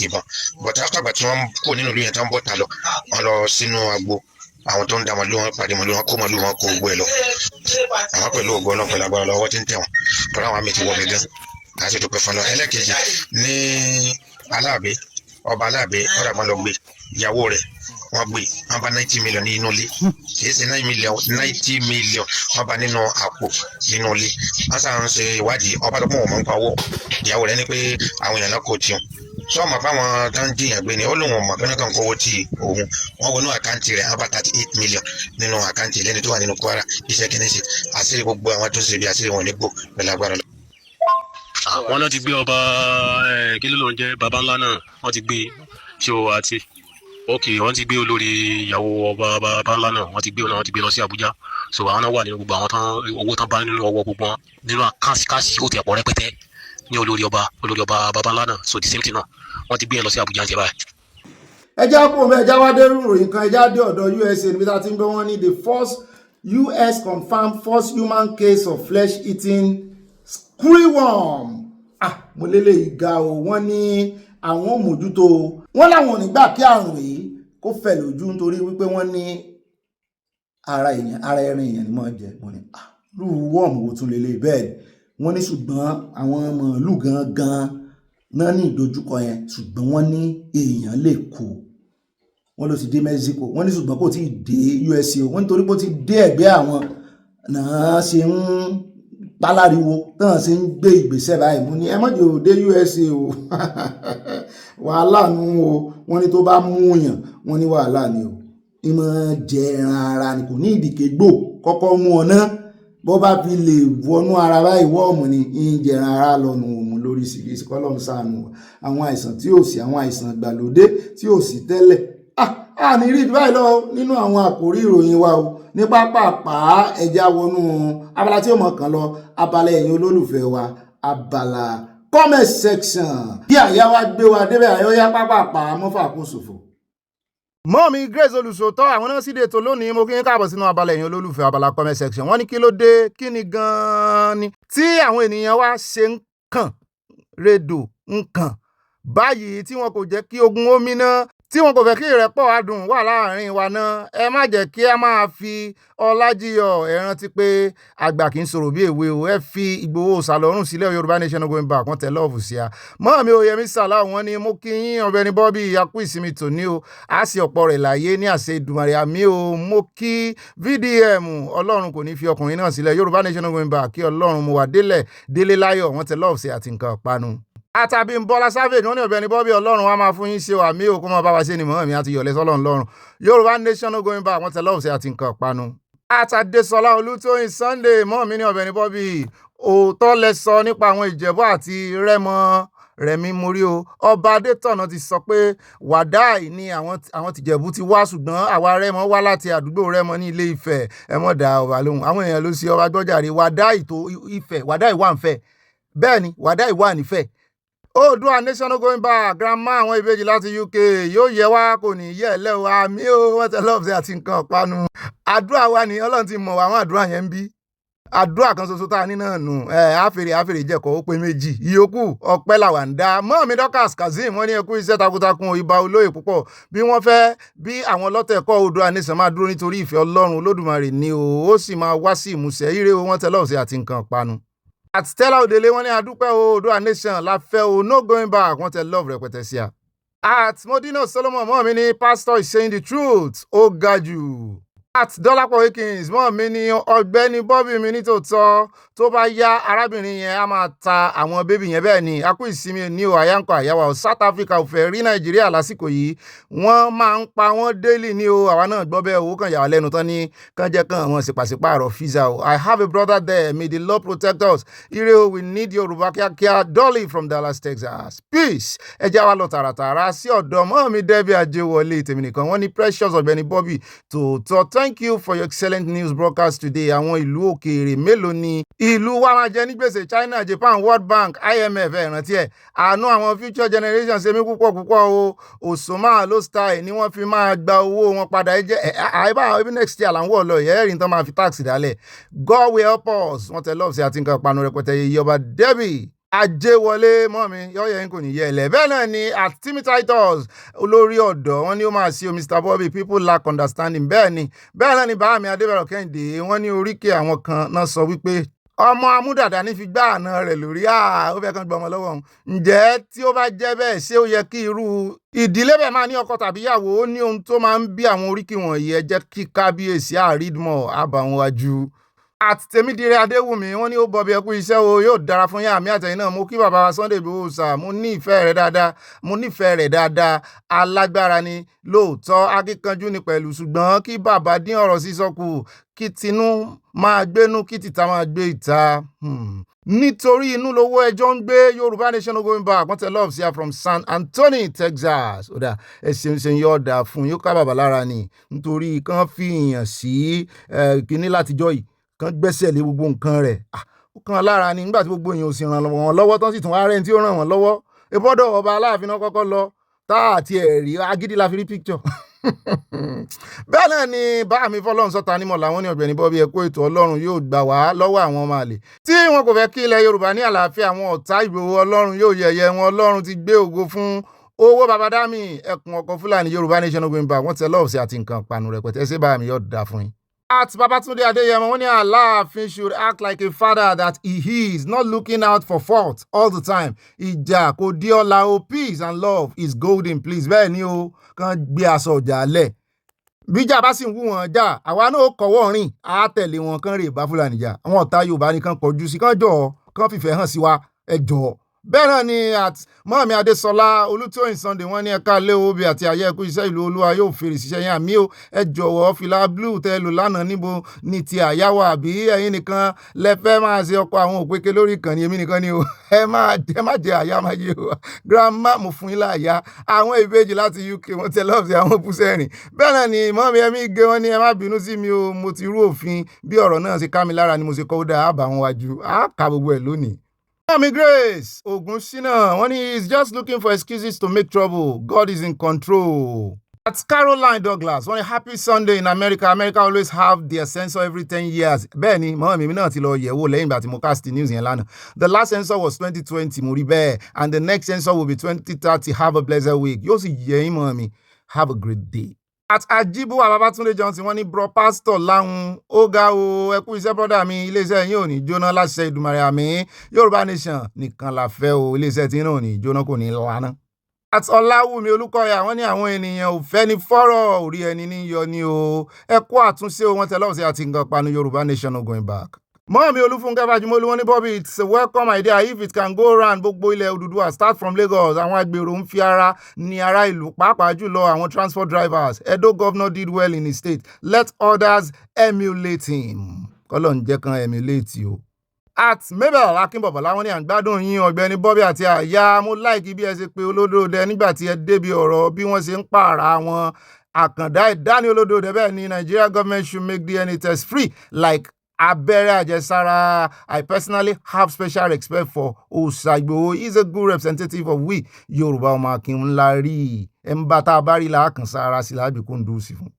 ìbọn. Bọ̀tà àkàgbà tí wọ́n kó nínú ìlú yẹn tó ń bọ̀ ta lọ, wọ́n lọ sínú agbo. Àwọn tó ń da màlúù wọn pàdé màlúù wọn kó màlúù wọn kó gbogbo ẹ lọ. Àwọn pẹ̀lú ògbó náà pẹ̀lú agbára lọ́wọ́ tí ń tẹ̀ wọ́n. Tọ́lá àwọn àmì ti wọ bẹ̀ gan. Láti dúpẹ́ fún ọ. Ẹlẹ́kejì ní Aláàbẹ̀, ọba Aláàbẹ̀ ọ̀dà máa lọ gbé ìyàwó rẹ̀ wọ́n gbé wọ́n bá 90 million ní inú ilé. Kìí ṣe 90 million wọ́n bá nínú àpò nínú ilé. Wọ́n sàn ń ṣe ìwádìí ọba tó pọ̀ wọ́n máa ń pa owó. Ìyàwó rẹ̀ ní pé àwọn èèyàn náà kò tiwọn. Sọ ma bá wọn tó ń jiyàn gbé ni ó lóun ọmọ bẹ́ẹ̀ kan kówó tí òun wọ́n wọnú àkáǹtì rẹ̀ wọ́n bá 38 million nínú àkáǹtì lẹ́ni tó wà nínú Kwara iṣẹ́ kìíní sí àṣírí gbogbo àwọn tó ń ṣe bí àṣírí wọn nígbò pẹ̀lú agbára lọ. Wọ́n náà ti gbé ọba kí ló ń jẹ́ baba ńlá náà wọ́n ti gbé ṣé o àti wọ́n ti gbé olórí ìyàwó ọba baba ńlá náà wọ́n ti gbé lọ sí Àbújá. So àwọn náà wà nínú gbogbo àwọn owó tán bá nínú ọwọ́ gbogbo wọn nínú àkáǹsì ó ti ẹ̀pọ̀ rẹpẹtẹ ní olórí ọba baba ńlá náà. So the same thing náà wọ́n ti gbé yẹn lọ sí Àbújá ń jẹ báyìí. Ẹjá kò mẹ́ ẹjá wá dé ròyìn kan, ẹjá dé ọ̀dọ̀ USA níbi tá a ti ń gbé wọn ní the first US confirmed first human case of flesh eating screwworm. Mo lélẹ̀ ìga o, wọ́n ní àwọn ò mójútó, wọ́n láwọn ò ní gbà kí àrùn yìí kó fẹ̀ lójú nítorí wípé wọ́n ní ara ẹran èèyàn ni wọ́n jẹ. Wọ́n ní lù wọ́ọ̀mù wo tún lélẹ̀ bẹ́ẹ̀ ni wọ́n ní ṣùgbọ́n àwọn màálù gangan náà ní ìdojúkọ yẹn, ṣùgbọ́n wọ́n ní èèyàn lè kú. Wọ́n ló ti dé Mexico, wọ́n ní ṣùgbọ́n kò tí ì dé USA, wọ́n nítorí pé ó ti dé ẹ̀gbẹ́ àwọn náà ṣe ń páláriwo tán sì ń gbé ìgbésẹ̀ báyìí mo ní ẹ mọ̀jẹ̀ ò dé USA o wàhálà nù o wọ́n ní tó bá mú yàn wọ́n ní wàhálà ni o ìmọ̀ jẹ ẹran ara ni kò ní ìdìkégbò kọ́kọ́ mú ọ ná bó bá fi lè wọnú ara báyìí wọ́ọ̀mù ni ìjẹ ẹran ara lọ́nu òmù lórí sírísì kọ́lọ́mù ṣàánú àwọn àìsàn tí ò sí àwọn àìsàn ìgbàlódé tí ò sí tẹ́lẹ̀ ní rí báyìí lọ nínú àwọn àkórí ìròyìn wa o ní pápápá ẹja wọnú abala tí ó mọ̀ kàn lọ abala ẹ̀yin olólùfẹ́ wa abala comment section bí àyà wa gbé wa débẹ̀ àyọ́yá pápápá mọ́fà kó ṣòfò. mọ́mí Grace Olùṣòótọ́ àwọn náà sì dé ètò lónìí mo kí n káàbọ̀ sínú abala ẹ̀yin olólùfẹ́ abala comment section wọ́n ní kí ló dé kí ni gan-an ni tí àwọn ènìyàn wa ṣe ń kàn rédò ń kàn báyìí tí wọn kò jẹ́ kí ogun omi náà tí wọn kò fẹ́ kí ìrẹ́pọ̀ adùn wà láàrin wa náà ẹ má jẹ́ kí a máa fi ọlájíyọ̀ ẹ rántí pé àgbà kì í sọ̀rọ̀ bí èwe o ẹ fi Ìgbòho sàlọ́rùn sílẹ̀ Yorùbá nation no going back wọ́n tẹ lọ́ọ̀fù sí a mọ́ mi ò Yẹmí Sàlá wọn ni mo kí yín Ọ̀gbẹ́ni Bobby akú ìsinmi tòní o a sì ọ̀pọ̀ rẹ̀ láyé ní àṣẹ Ìdùmarè àmì o mo kí VDM Ọlọ́run kò ní fi ọkùnrin náà sílẹ̀ Yorùbá nation no going back kí Ọlọ́run mo wà délé láyọ̀ wọ́n tẹ lọ́ọ̀fù sí àti nǹkan ìpanu àtàbí Bọ́lá Savage wọ́n ní Ọ̀gbẹ́ni Bobby Ọlọ́run wa máa fún yín ṣe wà mí ò kó máa bá wa ṣe ni mọ́ mi àti yọ̀lẹ́ sọ́lọ́run lọ́run Yorùbá nation no going back wọ́n tẹ lọ́ọ̀fù sí àti nǹkan ìpanu àtàdésọlá Olútóyìn Sunday mọ́ mi ní Ọ̀gbẹ́ni Bobby òótọ́ lẹ sọ nípa àwọn Ìjẹ̀bú àti Rẹ̀mí mórí o ọba Adétọ̀nà ti sọ pé wàdáì ni àwọn tìjẹ̀bú ti wá ṣùgbọ́n àwa Rẹ́mọ wá láti àdúgbò Rẹ́mọ ní Ilé Ifẹ̀ ẹ mọ̀ dá ọba lóhùn àwọn èèyàn ló sí ọba gbọ́jàre wàdáì tó Ifẹ̀ wàdáì wà ń fẹ̀ bẹ́ẹ̀ ni wàdáì wà nífẹ̀ẹ́ Oòduà nation no going back grandma àwọn ìbejì láti UK yóò yẹ wá kò ní yẹ ẹ lẹ́wọ̀ àmì ó wọ́n tẹ lọ́ọ̀fù àti nǹkan ọ̀pánu àdúrà wa ni Ọlọ́run ti mọ̀ wá àwọn àdúrà yẹn ń bí àdúrà kan ṣoṣo tá a ní náà nù àfèrè jẹ̀kọ́ ó pé méjì ìyókù ọpẹ́ làwà ń dá mọ́ mi Dorcas Kazeem wọ́n ní ẹ kú iṣẹ́ takuntakun ìbà olóyè púpọ̀ bí wọ́n fẹ́ bí àwọn ọlọ́tẹ̀ kọ́ Oòduà nation máa dúró nítorí ìfẹ́ Ọlọ́run Olódùmarè ni ó sì máa wá sí ìmúṣẹ ire wọ́n tẹ lọ́ọ̀fù àti nǹkan ọ̀pánu àti Stella Odele wọ́n ní adúpẹ́ Oòduà nation la fẹ́ o no going back wọ́n tẹ love rẹpẹtẹ sí a. At Modino Solomon mọ́ mi ní pastor is saying the truth ó ga jù. At Dọ́lápọ̀ Akins mọ́ mi ní Ọ̀gbẹ́ni Bobby mi ní tòótọ́ tó bá yá arábìnrin yẹn á máa ta àwọn bébì yẹn bẹ́ẹ̀ ni a kú ìsinmi ní o àyáǹkọ àyáwá o South Africa ò fẹ́ rí Nàìjíríà lásìkò yìí wọ́n máa ń pa wọ́n daily ní o àwa náà gbọ́ bẹ́ẹ̀ owó kan yà wá lẹ́nu tán ní kán jẹ́ kán àwọn ṣèpàṣípààrọ̀ visa o I have a brother there may the Lord protect us ire o we need Yorùbá kíákíá Dolly from Dallas Texas peace ẹ já wa lọ tààràtààrà sí ọ̀dọ̀ mọ́ mi Debbie Ajéwọlé tèmi nìkan wọ́n ní Precious Ọ̀gbẹ́ni Bobby tòótọ́ thank you for your excellent news broadcast today àwọn ìlú òkèèrè mélòó ni ìlú wa máa jẹ ní gbèsè China Japan World Bank IMF ẹ rántí ẹ àánú àwọn future generations ṣe mí púpọ̀ o Osoma ló style ni wọ́n fi máa gba owó wọn padà ẹ jẹ́ àìbá ẹbí next year là ń wọ̀ lọ ẹ̀ẹ́rìn tán máa fi tax dálẹ̀ God will help us wọ́n tẹ lọ́ọ̀fù sí àti nǹkan panu rẹpẹtẹ yìí ọba Debbie Ajéwọlé mọ́ mi yọ́yẹ̀ ń kò ní yẹ ẹ̀lẹ́ bẹ́ẹ̀ náà ni at Timmy Titus olórí ọ̀dọ́ wọn ni ó máa sí o Mr. Bobby people lack understanding bẹ́ẹ̀ náà ni bàámi Adébẹ̀rọ̀ Kẹ́hìndé wọ́n ní oríkè àwọn kan náà sọ wípé ọmọ amúdàdá ní fi gbá àna rẹ̀ lórí ó fẹ́ kàn gbọ́ ọmọ lọ́wọ́ òun ǹjẹ́ tí ó bá jẹ́ bẹ́ẹ̀ ṣé ó yẹ kí irú ìdílé bẹ́ẹ̀ máa ní ọkọ tàbí ìyàwó ó ní ohun tó máa ń bí àwọn oríkì wọ̀nyí ẹ jẹ́ kí kábíyèsí àrídmọ̀ àbàwọn wájú àti Tèmídire Adéwùmí wọ́n ní ó bọ̀bí ẹkú iṣẹ́ o yóò dára fún yín àmì àtẹ̀yìn náà mo kí bàbá wa Sunday Igboho sà mo nífẹ̀ẹ́ rẹ̀ dáadáa alágbára ni lóòótọ́ akíkanjú ni pẹ̀lú ṣùgbọ́n kí bàbá dín ọ̀rọ̀ sísọ kù kí tinú máa gbénú kí tìta máa gbé ìta nítorí inú lówó ẹjọ́ ń gbé Yorùbá nation no going back wọ́n tẹ love sí from San Antonio Texas ó dà ẹ̀sìn yóò dà fún yóò ká bàbá lára ni nítorí kán fi ìyàn sí kínní látijọ́ yìí kan gbẹ́sẹ̀ lé gbogbo nǹkan rẹ̀ ó kan lára ni nígbà tí gbogbo èèyàn ò sì ràn wọ́n lọ́wọ́ tán sì tún wá rẹ̀ tí ó ràn wọ́n lọ́wọ́ ìbọ́dọ̀ ọba Aláàfin náà kọ́kọ́ lọ tá àti ẹ̀rí agídí la fi rí picture bẹ́ẹ̀ náà ni bá mi fọlọ́run sọ́ta nímọ̀ làwọn ní Ọ̀gbẹ́ni Bobby ẹ̀kọ́ ètò Ọlọ́run yóò gbà wá lọ́wọ́ àwọn ọmọ àlè tí wọn kò fẹ́ kí ilẹ̀ Yorùbá ní àlàáfíà àwọn ọ̀tá Ìgbòho Ọlọ́run yóò yẹ̀yẹ́ wọn Ọlọ́run ti gbé ògo fún owó babadami ẹkùn ọkọ̀ Fúlàní Yorùbá nation no going back wọ́n tẹ lọ́ọ̀sì àti nǹkan panu rẹpẹtẹ ṣé bá mi yóò dà fún yín. At Babatunde Adeyemo, when Aláàfin should act like a father that he is, not looking out for fault all the time. Ìjà kò di ọ̀la o, peace and love is golden, please. Bẹ́ẹ̀ ni o, kàn gbé aṣọ ọjà lẹ̀. bíjà bá sì ń wú wọn jà àwa náà ó kọ́wọ́ rìn á tẹ̀lé wọn kán rè bá Fúlàní jà àwọn ọ̀tá Yorùbá nìkan kọjú sí kán jọ̀ọ́ kán fìfẹ́ hàn sí wa ẹ jọ̀ọ́. Bẹ́ẹ̀ náà ni mọ́ọ̀mí Adésọlá Olútóyìn Sunday wọ́n ní ẹ̀ka lé obì àti àyẹ̀kú iṣẹ́ ìlú Olúwa yóò fèrè síṣẹ́ yẹn àmì ó ẹ jọ̀wọ́ fìlà blue tẹ́ lò lánàá níbo ní ti àyáwó àbí ẹ̀yin nìkan lẹ fẹ́ máa ṣe ọkọ̀ àwọn òpèké lórí ìkànnì èmi nìkan ni o ẹ má jẹ àyà máa yé o grandma mo fún yín láàyà àwọn ìbejì láti UK wọ́n tẹ lọ́ọ̀sì àwọn búsẹ́rìn. Bẹ́ẹ̀ náà ni mọ́ọ̀mí ẹ̀mí gé wọ́n ní ẹ má bínú sí mi o mo ti rú òfin bí ọ̀rọ̀ náà ṣe ká mi lára ni mo ṣe kọ́ ó dáa àbá wọn wájú á ka gbogbo ẹ̀ lónìí. Mommy Grace Ogunṣínà wọ́n ní he's just looking for excuses to make trouble. God is in control. That's Caroline Douglas wọ́n ní happy Sunday in America. America always have their censor every 10 years. Bẹ́ẹ̀ ni mọ́mí mi náà ti lọ yẹ̀wò lẹ́yìn ìgbà tí mo cast the news yẹn lánàá. The last censor was 2020 mo rí bẹ́ẹ̀ and the next censor will be 2030. Have a blessed week. Yóò sì yẹ yín mọ́mí. Have a great day. At Ajibuwa Babatunde Johnson wọ́n ní bro pastor láhùn ó ga o ẹ kú iṣẹ́ brọ́dà mi iléeṣẹ́ yín ò ní jóná láṣẹ Ìdùmarè àmín Yorùbá Nation nìkan la fẹ́ o iléeṣẹ́ tí náà ò ní jóná kò ní lánàá. At Ọláwùmí Olúkọ̀yà wọ́n ní àwọn ènìyàn ò fẹ́ ní fọ́rọ̀ orí ẹni ní yọ ní o ẹ kú àtúnṣe o wọ́n tẹ lọ́wọ́ àti nǹkan panu Yorùbá Nation no going back. Mọ́ọ̀mí Olúfúnkẹ́ Fájùmọ́lú wọ́n ní Bobby it's a welcome idea if it can go round gbogbo ilẹ̀ Odùduwà start from Lagos àwọn agbèrò ń fi ara ní ará ìlú pàápàá jùlọ àwọn transport drivers Edo governor did well in his state let others emulate him kọ́lọ̀ ń jẹ́ kan emulate o. At Mabel Akínbọ̀bọ̀lá wọ́n ní àgbádùn yín Ọ̀gbẹ́ni Bobby àti àyà mo láìkí bí ẹ ṣe pé olódòdẹ nígbà tí ẹ débi ọ̀rọ̀ bí wọ́n ṣe ń pààrà wọn àkàndá ìdání olódòdẹ bẹ́ẹ̀ ni Nigeria government should make DNA test free like abẹ́rẹ́ àjẹsára. I personally have special respect for Òòṣà Ìgbòho. He is a good representative of we Yorùbá ọmọ akin ńlá rí ẹ̀ ń bá tá a bá rí làákàn sára sí láàbì kúndùsì fún.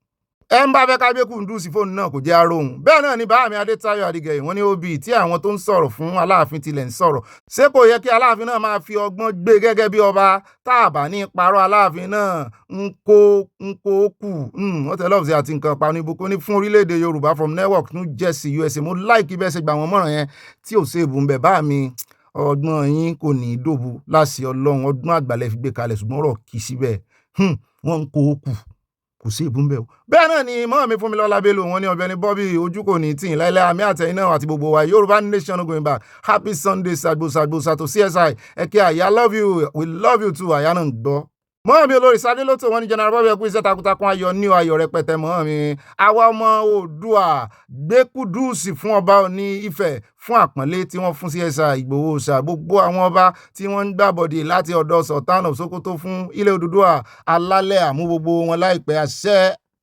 ẹ ń bá fẹ́ ká gbé kúndùsì fóònù náà kò jẹ́ aróhùn. Bẹ́ẹ̀ náà ni báàmí Adétáyọ̀ Adégẹyè wọ́n ní obì tí àwọn tó ń sọ̀rọ̀ fún Aláàfin tilẹ̀ ń sọ̀rọ̀ ṣé kò yẹ kí Aláàfin náà máa fi ọgbọ́n gbé gẹ́gẹ́ bí ọba tá a bá ní parọ́ Aláàfin náà ń kó kù wọ́n tẹ lọ́ọ̀sì àti nǹkan panu ibùkún ní fún orílẹ̀-èdè Yorùbá from Newark New Jersey USA mo láìkí bẹ́ẹ̀ ṣe gbà wọ́n mọ̀ràn yẹn tí ò ṣe èbùn bẹ̀ bá mi ọgbọ́n yín kò ní í dòbu láṣẹ Ọlọ́run ọdún àgbàlẹ̀ fi gbé kalẹ̀ ṣùgbọ́n ọ̀rọ̀ kì í síbẹ̀ wọ́n ń kó kù kò sí ìbú ń bẹ̀ o. Bẹ́ẹ̀ náà ni mọ́ọ̀mí Fúnmilọ́lá Bello wọ́n ní Ọ̀gbẹ́ni Bobby ojú kò ní tìyìn láìláì àmì àtẹ̀yìn náà àti gbogbo wa Yorùbá Nation going back happy Sunday sagbosa to CSI ẹ̀kẹ́ àyà love you we love you too àyà náà ń gbọ́. Mọ́ọ̀mí olórí Sadé Lótò wọ́n ní General Bobby ẹkú iṣẹ́ takuntakun ayọ̀ ní ayọ̀ rẹpẹtẹ mọ́ọ̀mí àwa ọmọ Oòduà gbé kúdùsì fún ọba Ọọ̀ni Ifẹ̀ fún àpọ́nlé tí wọ́n fún CSI Ìgbòho ṣà gbogbo àwọn ọba tí wọ́n ń gbàbọ̀dè láti ọ̀dọ̀ Sultan of Sokoto fún ilẹ̀ Odùduwà alálẹ̀ àmú gbogbo wọn láìpẹ́ àṣẹ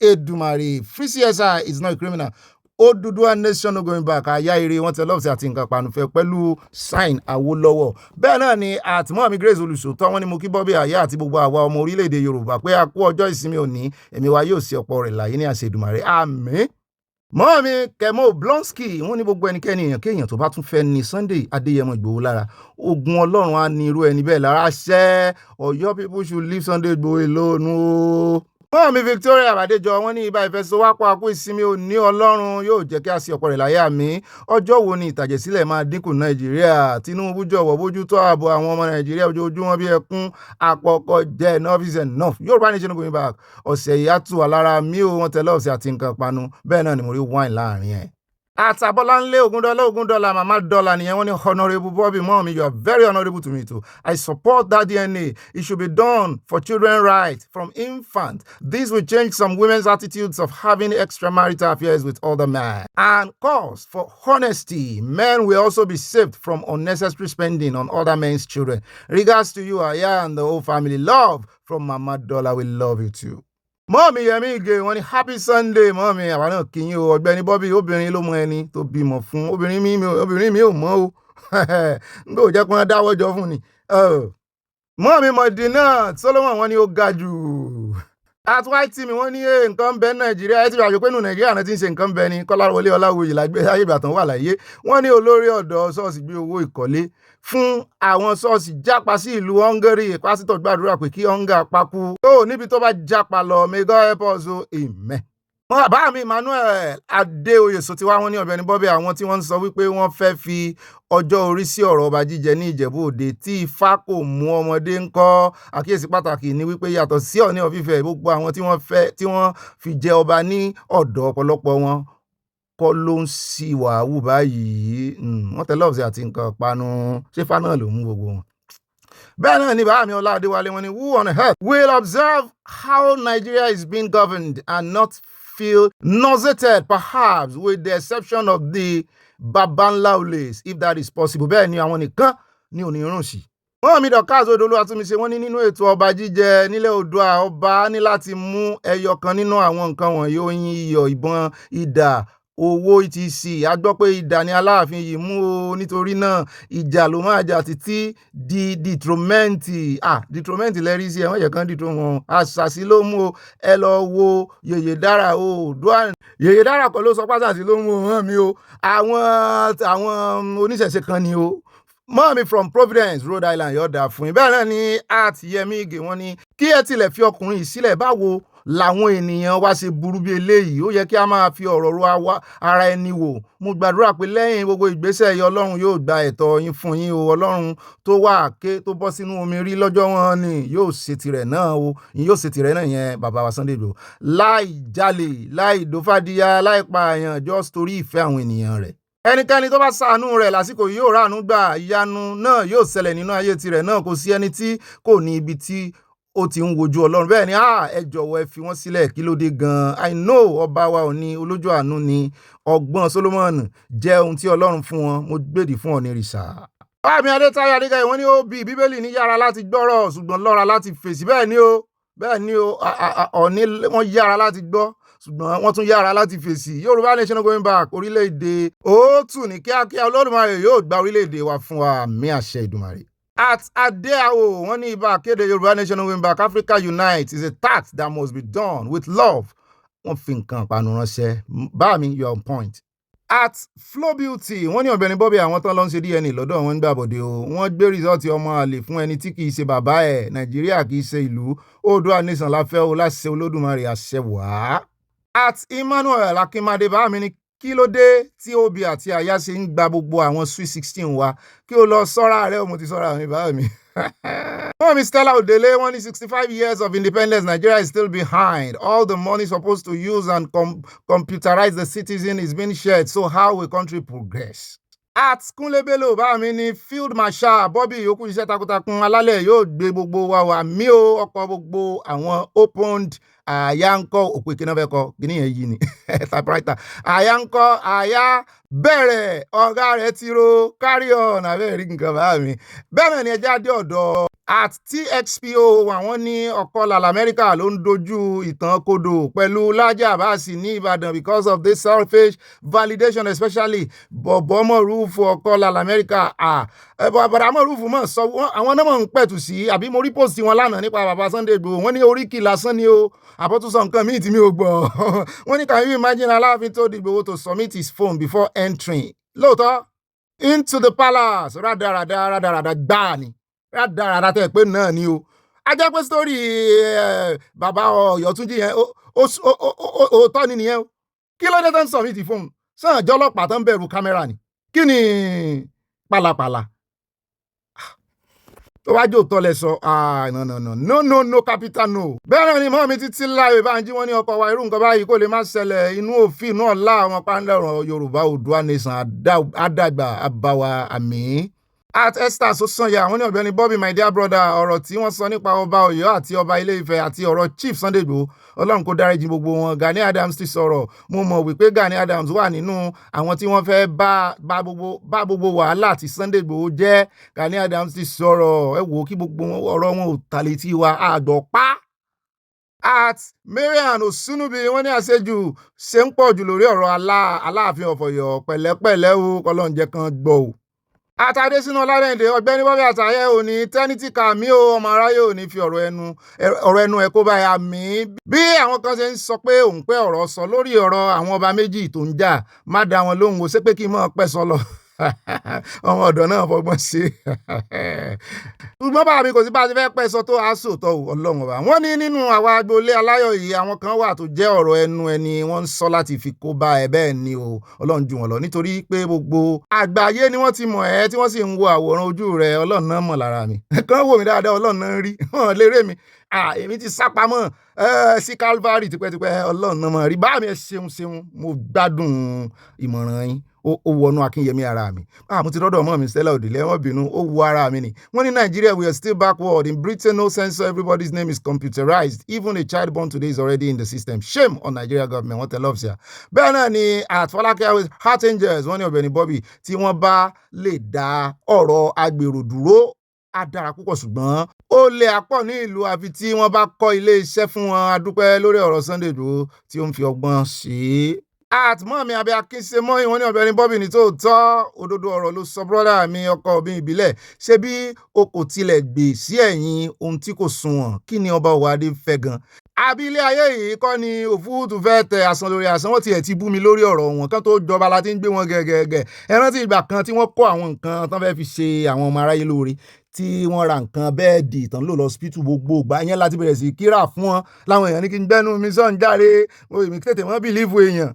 Èdùmàrè free CSI is not a criminal Odùduwà Nation no going back àyà ire wọn tẹ lọ́ọ̀sì àti nǹkan panufẹ́ pẹ̀lú sign Awólọ́wọ̀. Bẹ́ẹ̀ náà ni àtìmọ́ọ̀mí Grace Olùṣòótọ́ wọn ni mo kí Bobby àyà àti gbogbo àwa ọmọ orílẹ̀-èdè Yorùbá pé a kú ọjọ́ ìsinmi òní ẹ̀mí wa yóò ṣe ọ̀pọ̀ rẹ̀ láyé ní àṣẹ Èdùmàrè àmín. Mọ́ọ̀mí Kemo Blonsky wọ́n ní gbogbo ẹnikẹ́ni èèyàn kéèyàn tó bá tún fẹ́ ní Sunday Adéyẹmọ Ìgbòho lára ogun Ọlọ́run á ní irú ẹni bẹ́ẹ̀ lára ṣẹ́ Ọ̀yọ́ people should leave Sunday Ìgbòho alone o. Mọ́ọ̀mí Victoria Àbádéjọ wọ́n ní ibà ìfẹsowápọ̀ àkó ìsinmi òní Ọlọ́run yóò jẹ́ kí a ṣe ọ̀pọ̀ rẹ̀ láyé àmín. Ọjọ́ wo ni ìtàjẹ̀sílẹ̀ máa dínkù Nàìjíríà Tinubu jọ̀wọ́ bójútó ààbò àwọn ọmọ Nàìjíríà ojoojúmọ́ bí ẹkún àpọ̀kọ̀ jẹ́ enough is enough Yorùbá Nation going back ọ̀sẹ̀ yìí á tù wá lára mi ò wọ́n tẹ̀lé ọ̀sẹ̀ àti nǹkan panu bẹ́ẹ̀ náà ni mo rí wine láàrin ẹ̀. Àtàbọ́láńlé Ògúndọ́lá màmá dọ́là nìyẹn wọ́n ní honourable Bobby mọ́ọ̀mí you are very honourable to me too. I support that DNA. It should be done for children's rights from infant. This will change some women's attitudes of having extramarital affairs with other men. And cause for honesty. Men will also be saved from unnecessary spending on other men's children. Regards to you, Aya, and the whole family. Love from Mama Dollar. We love you too. Mọ́ọ̀mí Yẹmí Ìgè wọ́n ní happy Sunday mọ́ọ̀mí àwa náà kí yín o Ọ̀gbẹ́ni Bobby obìnrin ló mọ ẹni tó bímọ fún obìnrin mi ò mọ̀ o nígbà ò jẹ́ kí wọ́n dáwọ́ jọ fún ni. Mọ́ọ̀mí Mọ̀dínà Solomon wọ́n ní ó ga jù. At white team wọ́n ní nǹkan bẹ Nàìjíríà ẹ ti gbàgbé pé nù Nàìjíríà náà ti ń ṣe nǹkan bẹ ní Kọ́láwọlé Ọláwuyì lágbé ayé ìbàdàn wà láyé wọ́n ní olórí ọ̀dọ́ ṣọ́ọ̀ṣì gbé owó ìkọ́lé fún àwọn ṣọ́ọ̀ṣì jápa sí ìlú Hungary pásítọ̀ gbàdúrà pé kí Hungary pakú tó níbi tó bá jápa lọ may God help us o amen. bá mi Emmanuel Adéoyè Sotìwá wọn ní Ọ̀gbẹ́ni Bobby àwọn tí wọ́n ń sọ wípé wọ́n fẹ́ fi ọjọ́ orí sí ọ̀rọ̀ ọba jíjẹ ní Ìjẹ̀bú Òde tí Ifá kò mú ọmọdé ń kọ́. Àkíyèsí pàtàkì ni wípé yàtọ̀ sí Ọọ̀ni of Ifẹ̀ gbogbo àwọn tí wọ́n fi jẹ ọba ní ọ̀dọ̀ ọ̀pọ̀lọpọ̀ wọn kọ́ ló ń sì wàhù báyìí. Wọ́n tẹ lọ́ọ̀sì àti nǹkan panu ṣé Ifá náà ló mú gbogbo wọn. Bẹ́ẹ̀ náà ni bàbá mi Ọlá Adéwálé wọn ni who on earth will observe how Nigeria is being governed and not feel nauseated, perhaps with the exception of the Babanlaules, if that is possible. Bẹ́ẹ̀ ni àwọn nìkan ní onírun sí. Wọ́n mi Dorcas Odolu Atúnmiṣe wọ́n ní nínú ètò ọba jíjẹ nílẹ̀ Oòduà ọba ní láti mú ẹyọ kan nínú àwọn nǹkan wọ̀nyí: oyin, iyọ̀, ìbọn, idà, owó etc. A gbọ́ pé idà ni Aláàfin yìí mú o, nítorí náà ìjà ló máa jà títí di dìtrọ́mẹ́ǹtì. Dìtrọ́mẹ́ǹtì lẹ́rí sí ẹ̀wọ̀n yẹ̀kan dìtrọ́ wọn àṣàṣì ló mú o. Ẹ lọ wo Yèyè Dára Oòduà. Yèyè Dára kọ́ ló sọ pàṣàṣì ló mú o hàn mí o. Àwọn oníṣẹ̀ṣe kan ni o. Mọ́mí from Providence, Rhode Island yọ̀ọ̀dà fún yín. Bẹ́ẹ̀ náà ni Yẹmí Ige wọ́n ní kí ẹ tilẹ̀ fi ọkùnrin yìí sílẹ̀, báwo làwọn ènìyàn wá ṣe burú bí eléyìí. Ó yẹ kí a máa fi ọ̀rọ̀ ro ara ẹni wò. Mo gbàdúrà pé lẹ́yìn gbogbo ìgbésẹ̀ yìí Ọlọ́run yóò gba ẹ̀tọ́ yín fún yín o. Ọlọ́run tó wà ké tó bọ́ sínú omi rí lọ́jọ́ wọn ni yóò ṣe tirẹ̀ náà o. Yóò ṣe tirẹ̀ náà yẹn bàbá wa Sunday Igboho. Láì jalè, láì dófàdíyà, láì pààyàn, just torí ìfẹ́ àwọn ènìyàn rẹ̀. Ẹnikẹ́ni tó bá ṣàánú rẹ̀ lásìkò yóò ráàánú gbà. Ìyanu náà yóò ṣẹlẹ̀ nínú ayé tirẹ̀ náà. Kò sí ẹni tí kò ní ibi tí ó ti ń wojú Ọlọ́run. Bẹ́ẹ̀ ni ẹ jọ̀wọ́ ẹ fi wọ́n sílẹ̀, kí ló dé gan-an. I know ọba wa Ọọ̀ni olójú àánú ni ọgbọ́n Solomon jẹ́ ohun tí Ọlọ́run fún wọn. Mo gbèdì fún Ọọ̀ni rìṣà. Báàmí Adétáyọ̀ Adégáyé wọ́n ní ó bí Bíbélì ní yára láti gbọ́rọ̀ ṣùgbọ́n lọ́ra láti fèsì. Bẹ́ẹ̀ ni o Ọọ̀ni wọ́n yára láti gbọ́ ṣùgbọ́n wọ́n tún yára láti fèsì. Yorùbá nation going back, orílẹ̀-èdè òótù ní kíákíá. Olódùmarè yóò gba orílẹ̀-èdè wa fún wa, àmín àṣẹ Ìdùmarè. Adeawo wọ́n ní ibà kéde Yorùbá nation going back, Africa unite is a task that must be done with love. Wọ́n fi nǹkan panu ránṣẹ́. Báàmí, you are on point. Flow Beauty wọ́n ní Ọ̀gbẹ́ni Bobby àwọn tán lọ ń ṣe DNA lọ́dọ̀ wọn ń gbàbọ̀dé o. Wọ́n gbé rìsọ́ọ̀tì ọmọ àlè fún ẹni tí kìí ṣe bàbá ẹ̀. Nàìjíríà kìí ṣe ìlú. Oòduà nation la fẹ́ o, láṣẹ Olódùmarè àṣẹ wàá. Emmanuel Akínmádé báàmí ní kí ló dé tí Obi àti Aya ṣe ń gba gbogbo àwọn sweet 16 wa, kí o lọ sọ́ra rẹ̀ o. Mo ti sọ́ra mi báàmí. Mọ́mí Stella Odele wọ́n ní 65 years of independence, Nigeria is still behind. All the money supposed to use and computerize the citizen is being shared. So how will country progress? Kúnlé Bello báàmí ní Field Marshal Bobby yòókù iṣẹ́ takuntakun alálẹ̀ yóò gbé gbogbo wa wà mí o. Ọkọ̀ gbogbo àwọn opened àyà ń kọ́ òpè kí náà fẹ́ kọ́ kí nìyẹn yìí ni typewriter. Àyà ń kọ́ àyà bẹ̀rẹ̀ ọ̀gá rẹ̀ ti ro carry on abẹ́ rí nǹkan báàmí. Bẹ́ẹ̀ ni ẹja dé ọ̀dọ̀ TXPO àwọn ní ọ̀kọ́lá lamẹ́ríkà ló ń dojú ìtàn kodò pẹ̀lú Lájà Abbas ní Ìbàdàn because of this selfish validation, especially bọ̀bọ̀mọ̀ rúfù ọ̀kọ́lá lamẹ́ríkà. Bọ̀bọ̀mọ̀ rúfù mọ̀ sọ àwọn náà mọ̀ ń pẹ̀tù sí, àbí mo rí post wọn lánàá nípa bàbá Sunday Igboho. Wọ́n ní oríkì lásán ni o, àbọ̀túnṣọ nǹkan míì tí mi ò gbọ́. Wọ́n ní can you imagine Aláàfin told Igboho to submit his phone before entering lóòótọ́ into the palace. Rádaràdà gbáà ni. Rádaràdà tẹ̀ pé náà ni o. A jẹ́ pé sítórì bàbá Ọ̀yọ́túnjí yẹn òótọ́ ni nìyẹn o. Kí ló dé tó ń submit phone? Sàn jọlọ́pàá tó ń bẹ̀rù kámẹ́rà ni. Kí ni pàlàpàlà? Tó wá jò tọ́lẹ̀ sọ no capital no. Bẹ́ẹ̀ ni mọ́ mi títí láì Bánjí wọ́n ní ọkọ̀ wa irú nǹkan báyìí kò lè má ṣẹlẹ̀. Inú òfin náà láwọn pàǹdàrọ̀ Yorùbá Oòduà nation àdàgbà àbáwa àmín. Esther Sosanya wọ́n ní Ọ̀gbẹ́ni Bobby my dear brother, ọ̀rọ̀ tí wọ́n sọ nípa ọba Ọ̀yọ́ àti ọba Ilé-Ifẹ̀ àti ọ̀rọ̀ Chief Sunday Igboho Ọlọ́run kó dáríjì gbogbo wọn. Gani Adams ti sọ̀rọ̀. Mo mọ̀ wípé Gani Adams wà nínú àwọn tí wọ́n fẹ́ bá gbogbo wàhálà tí Sunday Igboho jẹ́. Gani Adams ti sọ̀rọ̀. Ẹ wò kí gbogbo ọ̀rọ̀ wọn ò tàlẹ̀ tí wa àgbọ̀pá. Marian Osunubi wọ́n ní àṣejù ṣe ń pọ̀ jù lórí ọ̀rọ̀ Aláàfin of Ọ̀yọ́. Pẹ̀lẹ́pẹ̀lẹ́ o, kọ́lọ́n jẹ́ kan gbọ́ o. Adésínà Ọlárẹ̀ǹdé Ọ̀gbẹ́ni Bobby àtàyẹ òní tẹ́nítì kàmí o, ọmọ aráyé òní fi ọ̀rọ̀ ẹnu ẹ̀ kó báyà mí. Bí àwọn kan ṣe ń sọ pé òun pé ọ̀rọ̀ sọ lórí ọ̀rọ̀ àwọn ọba méjì tó ń jà, má dá wọn lóhùn o, ṣé pé kí n mọ̀ pẹ́ sọ lọ. ọmọ ọ̀dọ̀ náà fọgbọ́n ṣe ṣùgbọ́n bá mi kò sí bá a ti fẹ́ pẹ́ sọ tó aṣòótọ́ ọlọ́run ọba wọ́n ní nínú àwa agboolé aláyọ̀ yìí àwọn kan wà tó jẹ́ ọ̀rọ̀ ẹnu ẹni wọ́n ń sọ láti fi kó bá ẹ bẹ́ẹ̀ ni o ọlọ́run jù wọ́n lọ nítorí pé gbogbo àgbáyé ni wọ́n ti mọ̀ ẹ́ tí wọ́n sì ń wo àwòrán ojú rẹ ọlọ́run náà mọ̀ lára mi kàn wò mí dáadáa ọlọ́run náà rí hàn lérè mi èmi ti sápamọ́ sí Calvary tipẹ́tipẹ́ ọlọ́run náà mọ̀ rí bá mi ẹ ṣeun mo gbádùn ìmọ̀ràn yín ó wọnú akínyẹmí ara mi mo ti rọ́dọ̀ ọmọ mi Stella Odile wọ́n bínú ó wu ara mi ni wọ́n ní Nigeria we are still backward in Britain no censor everybody's name is computerized even a child born today is already in the system shame on Nigeria government wọ́n tẹ love ṣá bẹ́ẹ̀ náà ni at Fọlákẹ́ Heart Angels wọ́n ní Ọ̀gbẹ́ni Bobby tí wọ́n bá lè dá ọ̀rọ̀ agbèrò dúró á dára púpọ̀ ṣùgbọ́n ó lè àpọ̀ ní ìlú àfi tí wọ́n bá kọ́ ilé iṣẹ́ fún wọn adúpẹ́ lórí ọ̀rọ̀ Sunday Igboho tí ó ń fi ọgbọ́n ṣe é àtìmọ́ mi abẹ́ akínṣe mọ́ ìwọ́n ní Ọ̀gbẹ́ni Bobby ní tòótọ́ òdodo ọ̀rọ̀ ló sọ brọ́dà mi ọkọ mi ìbílẹ̀ ṣé bí o kò tilẹ̀ gbè sí ẹ̀yìn ohun tí kò sunwọ̀n kí ni ọba òwádìí fẹ́ gan. Abilé ayé yìí kọ́ ni òfúùtù fẹ́ tẹ àsan lórí àsan wọ́n tiẹ̀ ti bú mi lórí ọ̀rọ̀ wọn kán tó jọba la ti ń gbé wọn gẹ́gẹ́gẹ́ ẹ rántí ìgbà kan tí wọ́n kó àwọn nǹkan tán fẹ́ fi ṣe àwọn ọmọ aráyé lóore tí wọ́n ra nǹkan bẹ́ẹ̀dì ìtàn lò lọ hospital gbogbo ìgbà yẹn láti bẹ̀rẹ̀ sí kíra fún wọn láwọn èèyàn ní kí n gbẹ́nu mi sọ̀n járe mo èmi tètè mọ́ bìlífù èèyàn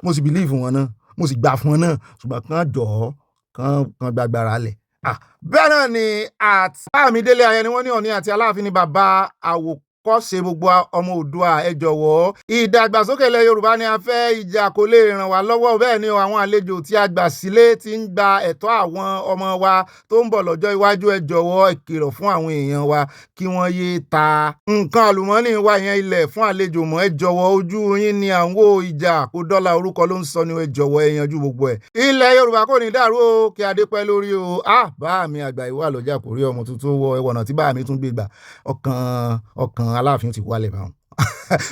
mo sì bìlífù wọn náà mo sì gbà fún wọn náà ṣùgbọ́n kan jọ̀ọ́ kan gbàgbára lẹ̀ bẹ́ẹ̀ náà ni Bámidélé Ayẹni ni wọ́n ní Ọọ̀ni àti Aláàfin ni bàbá àwòkọ́ṣe gbogbo ọmọ Oòduà ẹ jọ̀wọ́ ìdàgbàsókè ilẹ̀ Yorùbá ni a fẹ́ ìjà kò lè ràn wá lọ́wọ́ bẹ́ẹ̀ ni àwọn àlejò tí a gbà sílé ti ń gba ẹ̀tọ́ àwọn ọmọ wa tó ń bọ̀ lọ́jọ́ iwájú ẹ jọ̀wọ́ ìkìlọ̀ fún àwọn èèyàn wa kí wọ́n yé ta nǹkan àlùmọ́ọ́nì wa yẹn ilẹ̀ fún àlejò mọ́ ẹ jọ̀wọ́ ojú yín ni à ń wò ìjà kó dọ́là orúkọ ló ń sọ ni ẹ jọ̀wọ́ ẹ yanjú gbogbo ẹ̀ ilẹ̀ Yorùbá kò ní dàrú o kí adé pẹ́ lórí o bá mi àgbà ìwà lọ́jà kò rí ọmọ tuntun wọ ẹwọ̀nà tí bá mi tún gbé gbà ọkàn Aláàfin ti wálẹ̀ báwọn.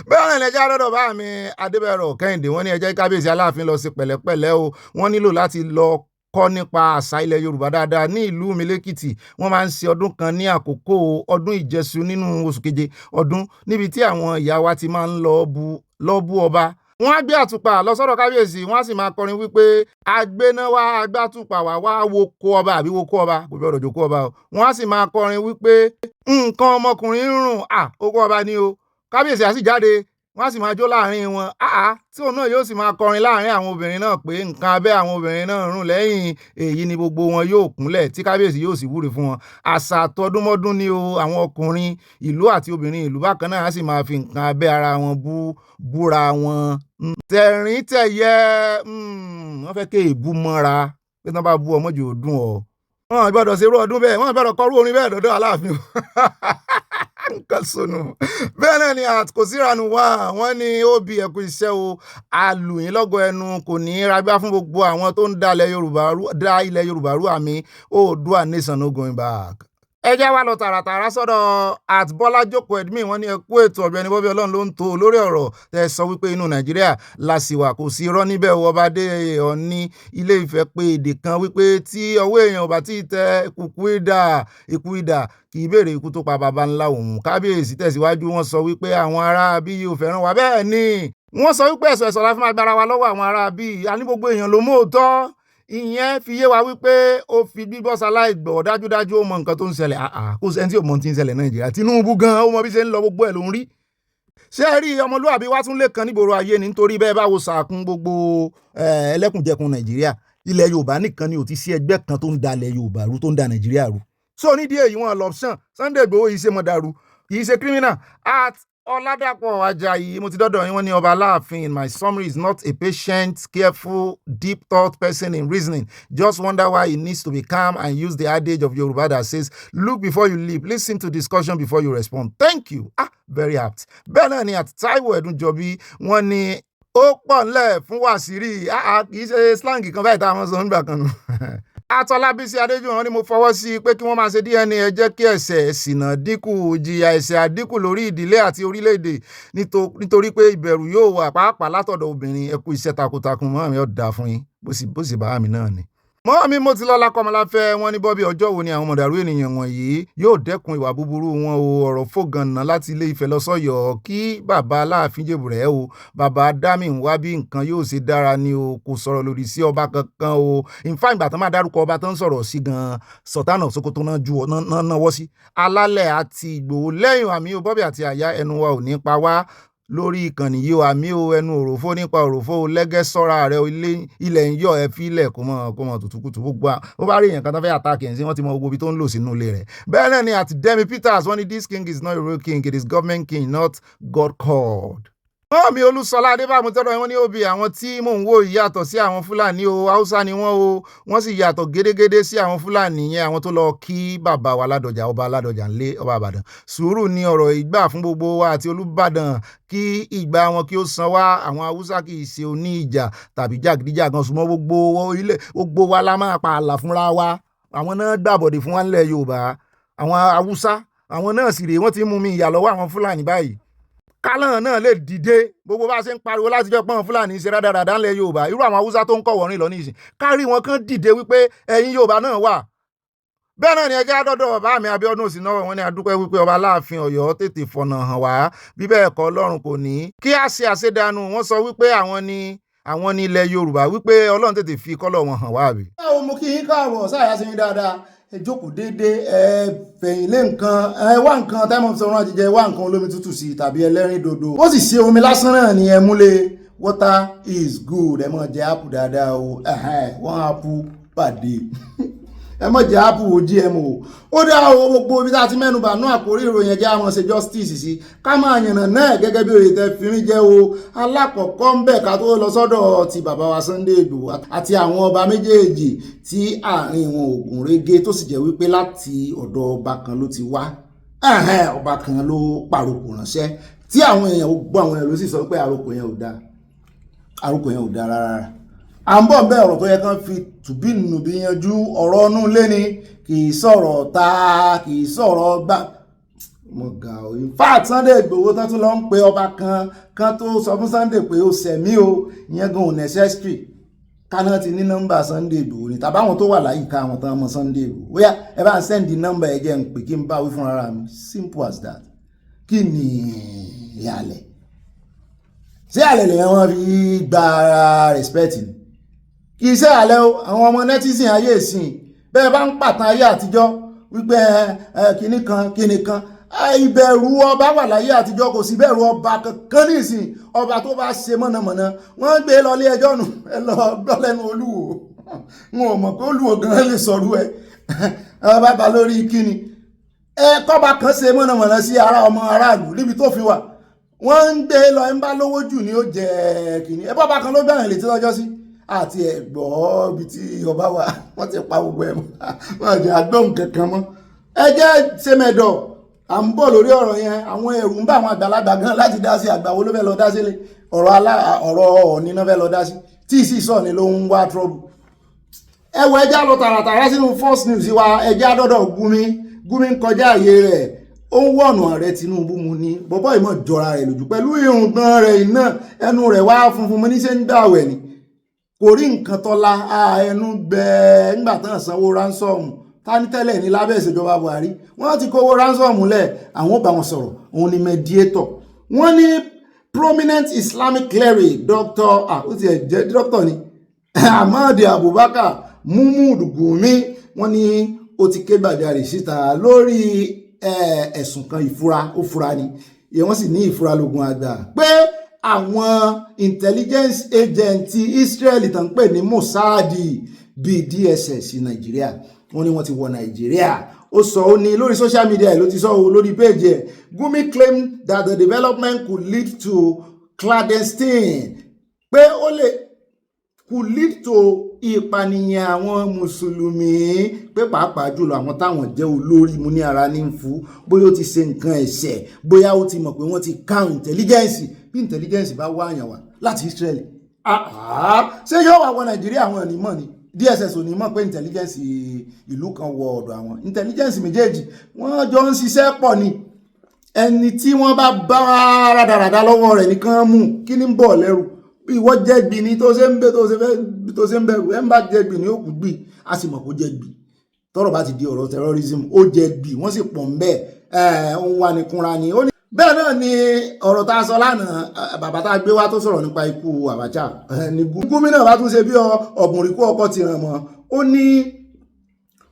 bẹ́ẹ̀ ni ẹjẹ́ àdọ́dọ̀ bá mi Adébẹ̀rọ̀ Kẹ́hìndé wọ́n ní ẹjẹ́ kábíyèsí Aláàfin lọ sí pẹ̀lẹ́pẹ̀lẹ́ o wọ́n nílò láti lọ kọ́ nípa àṣà ilẹ̀ Yorùbá dáadáa ní ìlú Milekiti wọ́n máa ń ṣe ọdún kan ní àkókò ọdún ìjẹsù nínú oṣù keje ọdún níbi tí àwọn ìyá wa ti máa ń lọ bú ọba wọ́n á gbé àtùpà lọ sọ́dọ̀ kábíyèsí wọ́n á sì máa kọrin wípé agbénáwá agbátùpà wá wo kó ọba àbí wo kó ọba kò gbọ́dọ̀ jókòó ọba o wọ́n á sì máa kọrin wípé nǹkan ọmọkùnrin ń rùn okó ọba ni o kábíyèsí á sì jáde wọ́n á sì máa jó láàrin wọn tí òun náà yóò sì máa kọrin láàrin àwọn obìnrin náà pé nǹkan abẹ́ àwọn obìnrin náà rùn lẹ́yìn èyí ni gbogbo wọn yóò kúnlẹ̀ tí kábíyèsí yóò sì wúre fún wọn àṣà àtọdúnmọ́dún ni o àwọn ọkùnrin ìlú àti obìnrin ìlú bákan náà á sì máa fi nǹkan abẹ́ ara wọn búra wọn tẹ̀rín tẹ̀yẹ wọ́n fẹ́ ké èébú mọ́ra pé tí wọ́n bá bú ọmọ jù ó dùn ọ́ wọn gbọ́dọ̀ ṣerú ọdún bẹ́ẹ̀ wọn gbọ́dọ̀ kọrú orin bẹ́ẹ̀ dọ́dọ̀ Aláàfin nǹkan sọnù bẹ́ẹ̀ náà ni kò síranù wá wọ́n ní ó bí ẹ̀kú iṣẹ́ o alùyìn lọ́gọ̀ ẹnu kò ní í ragbá fún gbogbo àwọn tó ń dá ilẹ̀ Yorùbá rú àmì Oòduà nation no going back. ẹ jẹ́ wá lọ tààràtààrà sọ́dọ̀ Bọ́lá Jókòó Edmí wọ́n ní ẹkú ètò Ọ̀gbẹ́ni Bobby Ọlọ́run ló ń tó lórí ọ̀rọ̀ tẹ́ sọ wípé inú Nàìjíríà làṣìwà kò sí irọ́ níbẹ̀ ọba dé Ọọ̀ni Ilé Ifẹ̀ pé èdè kan wípé tí ọwọ́ èèyàn ọba tí tẹ ikú idà kì í béèrè ikú tó pa baba ńlá òun kábíyèsí tẹ̀síwájú wọ́n sọ wípé àwọn ará bí yóò fẹ́ràn wa bẹ́ẹ̀ ni wọ́n sọ wípé ẹ̀sọ̀ la fi máa gbára wa lọ́wọ́ àwọn ará bí a ní gbogbo èèyàn ló mọ̀ọ́tọ́ ìyẹn fi yé wa wípé ó fi gbígbọ́ sáláì gbọ́ dájúdájú ó mọ nǹkan tó ń ṣẹlẹ̀ kó sẹ́ni tí ò mọ ti ń ṣẹlẹ̀ Nàìjíríà Tinubu gan ó mọ bí ṣe ń lọ gbogbo ẹ̀ ló ń rí ṣé ẹ rí ọmọlúwàbí wá tún lè kan nígboro ayé ni nítorí bẹ́ẹ̀ bá wo sàkún gbogbo ẹlẹ́kùnjẹkùn Nàìjíríà ilẹ̀ Yorùbá nìkan ni ò ti sí ẹgbẹ́ kan tó ń da ilẹ̀ Yorùbá rú tó ń da Nàìjíríà rú so nídìí èyí wọn lọ́pṣàn Sunday Igboho yìí ṣe mọ̀dàrú kì í ṣe criminal Ọládàpọ̀ Ajayi mo ti dọ́dọ̀ yín wọ́n ní ọba Aláàfin my summary is not a patient careful deep thought person in reasoning just wonder why he needs to be calm and use the adage of Yoruba that says look before you leap listen to discussion before you respond thank you very apt bẹ́ẹ̀ náà ni àti Táíwò Ẹ̀dúnjọbí wọ́n ní ó pọ̀ ńlẹ̀ fún Wàsírí kì í ṣe slang kan báyìí táwọn sọ nígbà kan nù. Atọ́lábísí Adéjùwọ̀n ni mo fọwọ́ sí i pé kí wọ́n máa ṣe DNA ẹ jẹ́ kí ẹ̀ṣẹ̀ ìṣìnà dínkù ìjìyà ẹ̀ṣẹ̀ àdínkù lórí ìdílé àti orílẹ̀-èdè nítorí pé ìbẹ̀rù yóò wà pàápàá látọ̀dọ̀ obìnrin ẹ kú iṣẹ́ takuntakun mọ́ àmì ọ̀dà fún yín bó sì bá àmì náà ni. mọ́ mi mo ti lọ́la kọ́mọláfẹ́ wọn ní bọ́bí ọjọ́ wo ni àwọn mọ̀dàrú ènìyàn wọ̀nyí yóò dẹ́kun ìwà búburú wọn o ọ̀rọ̀ fògànnà láti ilé Ifẹ̀ lọ sọ́yọ́ kí bàbá Aláàfin Jèbùrẹ́ o bàbá dámì ń wá bí nǹkan yóò ṣe dára ni o kò sọ̀rọ̀ lòdì sí ọba kankan o ìfá ìgbà tán máa dárúkọ ọba tó ń sọ̀rọ̀ sí gan Sultan of Sokoto náà ju náwó sí Alálẹ̀ àti Ìgbòho lẹ́yìn àmì o bọ́bí àti àyà ẹnu wa ò ní pa wá lórí ìkànnì yìí o àmì o ẹnu òròfó nípa òròfó lẹ́gẹ́ sọ́ra rẹ ilẹ̀ ń yọ ẹ fílẹ̀ kó mọ̀ tùtùkùtù gbogbo ó bá rí èèyàn kan tó fẹ́ àtàkì ẹ̀ sí wọ́n ti mọ gbogbo ibi tó ń lò sínú ilé rẹ̀ bẹ́ẹ̀ náà ni àti Demi Peters wọ́n ní this king is not a real king it is government king not God called. mi Olúṣọlá Adébámu tọ́dọ̀ wọn ní òbí àwọn tí mò ń wò yàtọ̀ sí àwọn Fúlàní o Haúsá ni wọ́n o wọ́n sì yàtọ̀ gédégédé sí àwọn Fúlàní yẹn àwọn tó lọ kí bàbá wa Ládọjà ọba Ládọjà ńlé ọba Ìbàdàn sùúrù ní ọ̀rọ̀ ìgbà fún gbogbo wa àti Olúbàdàn kí ìgbà wọn kí ó san wá àwọn Haúsá kì í ṣe oní ìjà tàbí jàgídíjàgan súnmọ́ gbogbo wa la máa pa àlà fúnra wa àwọn náà gbàbọ̀dé fún wa nílẹ̀ Yorùbá àwọn Haúsá àwọn náà sì rèé wọ́n ti mú mi ìyà lọ́wọ́ àwọn Fúlàní báyìí kálọ̀ náà lè dìde gbogbo bá ṣe ń pariwo láti jẹ́ pọ́n Fúlàní ṣe rádaràdá ńlẹ̀ Yorùbá irú àwọn Haúsá tó ń kọ̀ wọ́rin lọ ní ìsìn kárí wọn kan dìde wípé ẹ̀yin Yorùbá náà wà bẹ́ẹ̀ náà ni ẹjẹ́ àdọ́dọ̀ ọba mi Abíọ́dún Òsínnáwó wọn ni adúpẹ́ wípé ọba Aláàfin Ọ̀yọ́ tètè fọ̀nà hàn wá bí bẹ́ẹ̀ kọ́ Ọlọ́run kò ní kí á ṣe àṣedànù wọ́n sọ wípé àwọn ní ilẹ̀ Yorùbá wípé Ọlọ́run tètè fi kọ́lọ̀ wọn hàn wá bí. ẹ ò mú kí yín káàbọ̀ sáyà sí yín dáadáa ẹ jókòó déédéé ẹ fẹ̀yìn lé nǹkan ẹ wá nǹkan táìmọ̀ sọ̀rọ̀ àjíjẹ wá nǹkan olómi tútù sí tàbí ẹlẹ́rìn dòdò ó sì ṣe omi lásán náà ni ẹ múlẹ̀ water is good ẹ mọ̀ jẹ ápù dáadáa o wọ́n ápù pàdé ẹ mọ̀ jẹ ápù GMO ó dá o gbogbo ibi tá a ti mẹ́nu bà nú àkórí ìròyìn ẹjẹ́ àwọn ṣe justice sí ká máa yànnà náà gẹ́gẹ́ bí òye tẹ fi mí jẹ́ o alákọ̀ọ́kọ́ ń bẹ̀ ká tó lọ sọ́dọ̀ ti bàbá wa Sunday Igboho àti àwọn ọba méjèèjì tí àárín wọn ò gún régé tó sì jẹ́ wípé láti ọ̀dọ̀ ọba kan ló ti wá ọba kan ló pàrokò ránṣẹ́ tí àwọn èèyàn gbọ́ àwọn èèyàn ló sì sọ pé àrokò yẹn ò dáa rárá à ń bọ̀ bẹ́ẹ̀ ọ̀rọ̀ tó yẹ kán fi tùbí nùbí yanjú ọ̀rọ̀ ọ̀nù lé ní kì í sọ̀rọ̀ ta kì í sọ̀rọ̀ gbà mo ga o in fact Sunday Igboho tán tún lọ ń pe ọba kan tó sọ fún Sunday pé ó sẹ̀mí o ìyẹn gan ò necessary káná ti ní nọ́mbà Sunday Igboho ni tàbáwọn tó wà láyìíká àwọn tán mọ Sunday Igboho bóyá ẹ bá ń sẹ́ndì nọ́mbà ẹ jẹ́ ń pè kí n bá wí fún ara mi simple as that kí ni ìhàlẹ̀ ṣé àlẹ́ lèyàn wọn fi gba respect ni kì í ṣe àlẹ́ o àwọn ọmọ netizen ayé ìsìn bẹ́ẹ̀ bá ń pàtàn ayé àtijọ́ wípé kinní kan ìbẹ̀rù ọba wà láyé àtijọ́ kò sí bẹ̀rù ọba kankan ní ìsìn ọba tó bá ṣe mọ̀nàmọ̀nà wọ́n gbé lọ ilé ẹjọ́ nù ẹ lọ gbọ́ lẹ́nu Olúwo wọn ò mọ̀ pé Olúwo gan lè sọ̀rọ̀ ẹ ọba bá lórí kíni kọ́ba kan ṣe mọ̀nàmọ̀nà sí ọmọ aráàlú níbi tó fi wà wọ́n ń gbé lọ ń bá lówó jù ní ó jẹ kíni bọ́ba kan ló bẹ̀rẹ̀ létí lọ́jọ́ sí àti ẹ̀gbọ́ ibi tí ọba wà wọ́n ti pa gbogbo ẹ̀ mọ́ wọ́n jẹ́ àgbọ̀n kankan mọ́ ẹ jẹ́ sẹ́mẹ̀dọ̀ à ń bọ̀ lórí ọ̀rọ̀ yẹn àwọn ẹ̀rù ń bá àwọn àgbàlagbà gan láti dá sí àgbà wo ló fẹ́ lọ dá sílé ọ̀rọ̀ Ọọ̀ni náà fẹ́ lọ dá sí tí ì sì sọ ni ló ń wá trọ́bù ẹwọ ẹjá lọ tààràtàrà sínú first news wa ẹjá dọ́dọ̀ Gumi ń kọjá àyè rẹ̀ ó ń wọ̀nà ààrẹ Tinubu mu ní bọ́bọ́ ìmọ̀ jọra rẹ̀ lójú pẹ̀lú irùngbọ̀n rẹ̀ iná ẹnu rẹ̀ wá funfun mu ní ṣe ń gbàwẹ̀ ni kò rí nǹkan tọ́lá ẹnu gbẹ nígbà tán sanwó ransom tání tẹ́lẹ̀ ní lábẹ́ ìṣèjọba Buhari wọ́n ti kówó ransom lẹ̀ àwọn bá wọn sọ̀rọ̀ òun ni mediator wọ́n ní prominent Islamic cleric Dr. ó ti ẹ̀ jẹ́ doctor ni Ahmad Abubakar Muhammad Gumi wọ́n ní ó ti ké gbàjarè síta lórí ẹ̀sùn kan ó fura ni wọ́n sì ní ìfura lógun àgbà pé àwọn intelligence agent ti Israeli tán pè ní Mossad bíi DSS Nàìjíríà wọ́n ní wọ́n ti wọ Nàìjíríà ó sọ ó ní lórí social media ló ti sọ ó lórí page ẹ̀ Gumi claimed that the development could lead to clandestine pé ó lè could lead to ìpànìyàn àwọn mùsùlùmí pé pàápàá jùlọ àwọn táwọn jẹ́ olórí mú ní ara ní ń fún bóyá ó ti ṣe nǹkan ẹ̀ṣẹ̀ bóyá ó ti mọ̀ pé wọ́n ti ká intelligence bí intelligence bá wá àyàn wá láti Israel ṣé yóò wá wọ Nàìjíríà àwọn onímọ̀ ni DSS onímọ̀ pé intelligence ìlú kan wọ ọ̀dọ̀ àwọn intelligence méjèèjì wọ́n jọ ń ṣiṣẹ́ pọ̀ ni ẹni tí wọ́n bá rádaràdá lọ́wọ́ rẹ̀ nìkan mú kí ní ń bọ̀ lẹ́rù ìwọ jẹ̀bi ni tó ṣe ń bẹ tó ṣe ń bẹ̀rù ẹ̀ ń bá jẹ̀bi ni ó kù gbì a sì mọ̀ kó jẹ̀bi tọ́rọ̀ bá ti di ọ̀rọ̀ terrorism ó jẹ̀bi wọ́n sì pọ̀ ń bẹ́ẹ̀ òun wà nìkunra ni. Bẹ́ẹ̀ náà ni ọ̀rọ̀ tá a sọ lánàá bàbá tá a gbé wá tó sọ̀rọ̀ nípa ikú Abacha ní gómìnà bá tún ṣe bí ọ̀bùnrín kó ọkọ̀ ti ràn mọ́ ó ní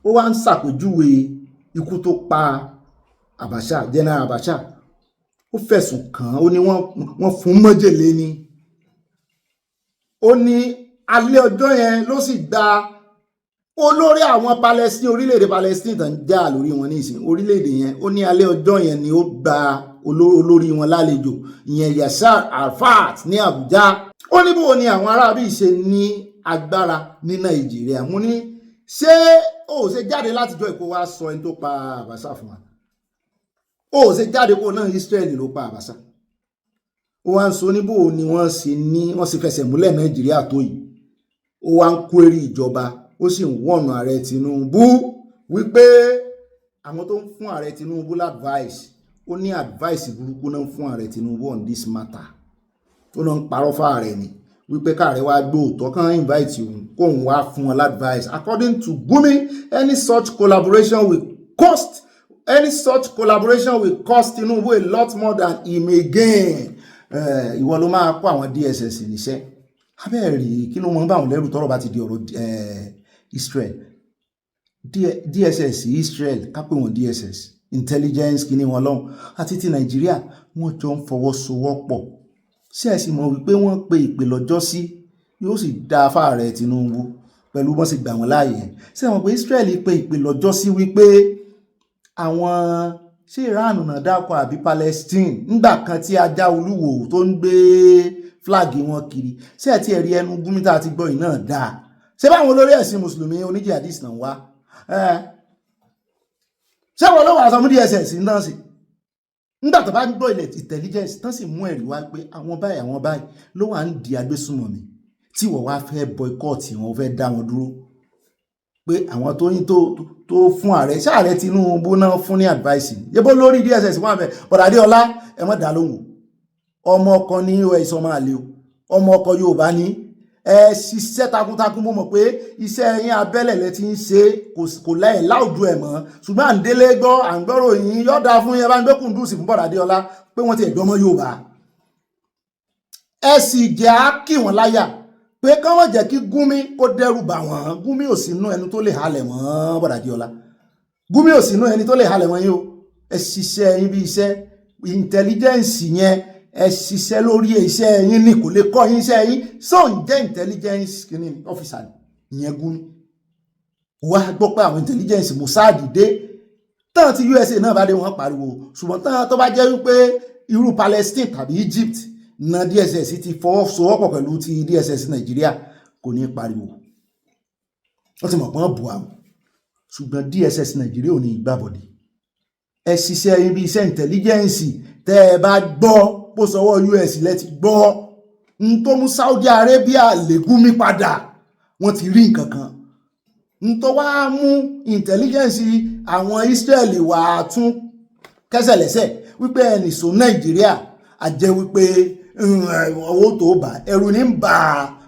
ó wá ń ṣàpèjúwe ikú tó pa Abacha General Abacha ó fẹ̀sùn kàn án ó ní wọ́n fún májèlé ni ó ní alẹ́ ọjọ́ yẹn ló sì gba olórí àwọn Palestine orílẹ̀-èdè Palestine tó ń jà lórí wọn ní ìsìn orílẹ̀-èdè yẹn ó ní alẹ́ ọjọ́ yẹn ni ó gba olórí wọn lálejò ìyẹn Yasser Arafat ní Abuja ó ní bó ni àwọn arábí ṣe ní agbára ní Nàìjíríà mo ní ṣé ó ṣe jáde látijọ́ ìkó wá sọ ẹni tó pa Abacha fún wa ó ṣe jáde kó náà Israeli ló pa Abacha ó wá ń sọ níbò ni wọ́n sì fẹsẹ̀ múlẹ̀ Nàìjíríà tó yìí ó wá ń kúrẹ́rì ìjọba ó sì ń wọ̀nà ààrẹ Tinubu wípé àwọn tó ń fún ààrẹ Tinubu l'advice ó ní advice burúkú náà ń fún ààrẹ Tinubu on this matter ó náà ń parọ́ fún ààrẹ ni wípé káàrẹ wá gbóòtọ́ kàn invite òun kóun wá fún wọn l'advice according to Gumi any such collaboration will cost Tinubu a lot more than he may gain. Ìwọ ló máa kó àwọn DSS níṣẹ́ abẹ́ẹ̀rí kí ló mọ́ bá àwọn lẹ́rù tọ́rọ̀ bá ti di ọ̀rọ̀ Israel DSS Israel kápẹ́ wọn DSS intelligence kìíní wọn lọ́hùn àti ti Nàìjíríà wọ́n jọ ń fọwọ́sowọ́pọ̀ sí ẹ̀sìn mọ̀ wípé wọ́n pe ìpè lọ́jọ́ sí yóò sì dá fáàrẹ Tinubu pẹ̀lú wọ́n sì gbà wọ́n láàyè ṣé wọ́n pé Israel pe ìpè lọ́jọ́ sí wípé àwọn ṣé Iran náà dákọ̀ àbí Palestine nígbà kan tí ajá olúwo tó ń gbé flag wọn kiri ṣé ẹ̀ tí ẹ̀rí ẹnu Gumi tá a ti gbọ́ yìí náà dáa ṣé báwọn olórí ẹ̀sìn mùsùlùmí oníjihadis náà wá ṣé wọ́n ló wà sọmú DSS náà sí nígbà tó bá ń gbọ́ ilẹ̀ intelligence tán sì mú ẹ̀rí wá pé àwọn báyìí ló wà ń di agbésùnmọ̀mí tí wọ́n wá fẹ́ boycott wọn fẹ́ dá wọn dúró pé àwọn tó yín tó fún ààrẹ ṣáàrẹ Tinubu náà fún ní advice yẹbó lórí DSS wọn àbẹ bọ̀dàdé ọlá ẹ mọ́ dá lóhùn ọmọ ọkọ ní us ọmọ àlè ọmọ ọkọ Yorùbá ní ẹ ṣiṣẹ́ takuntakun mo mọ̀ pé iṣẹ́ yín abẹ́lẹ̀ lẹ ti ń ṣe kò láì láòdù ẹ̀ mọ́ ṣùgbọ́n à ń délé gbọ́ à ń gbọ́rọ̀ yín yọ̀dà fún yẹn bá ń gbé kùndùsì fún bọ̀dàdé ọlá pé wọ́n ti ẹ̀gbọ́n mọ́ Yorùbá ẹ sì jẹ́ á kì wọ́n láyà pé káwọn jẹ́ kí Gumi kó dẹ́rù bà wọ́n Gumi ò sínú ẹni tó lè halẹ̀ mọ́ bọ̀dàdé ọlá Gumi ò sínú ẹni tó lè halẹ̀ mọ́ yín o ẹ ṣiṣẹ́ yín bí iṣẹ́ intelligence yẹn ẹ ṣiṣẹ́ lórí iṣẹ́ yín ní kò lè kọ́ yín iṣẹ́ yín so ń jẹ́ intelligence kìíní officer ìyẹn Gumi wá gbọ́ pé àwọn intelligence Mossad dé tán tí USA náà bá dé wọ́n pariwo ṣùgbọ́n tán tó bá jẹ́ wípé irú Palestine tàbí Egypt na DSS ti fọwọ́sowọ́pọ̀ pẹ̀lú ti DSS Nàìjíríà kò ní pariwo wọ́n ti mọ̀ pọ́n bù àwọn ṣùgbọ́n DSS Nàìjíríà ò ní ìgbàbọ̀dì ẹ ṣiṣẹ́ yín bí iṣẹ́ intelligence tẹ́ ẹ bá gbọ́ bó sọwọ́ US lẹ́ti gbọ́ n tó mú Saudi Arabia lé Gumi padà wọ́n ti rí nǹkan kan n tó wá mú intelligence àwọn Israeli wà tún kẹsẹ̀lẹ́sẹ̀ wípé ẹnìṣó Nàìjíríà a jẹ́ wípé owó tó bá ẹ̀rù ní ń bà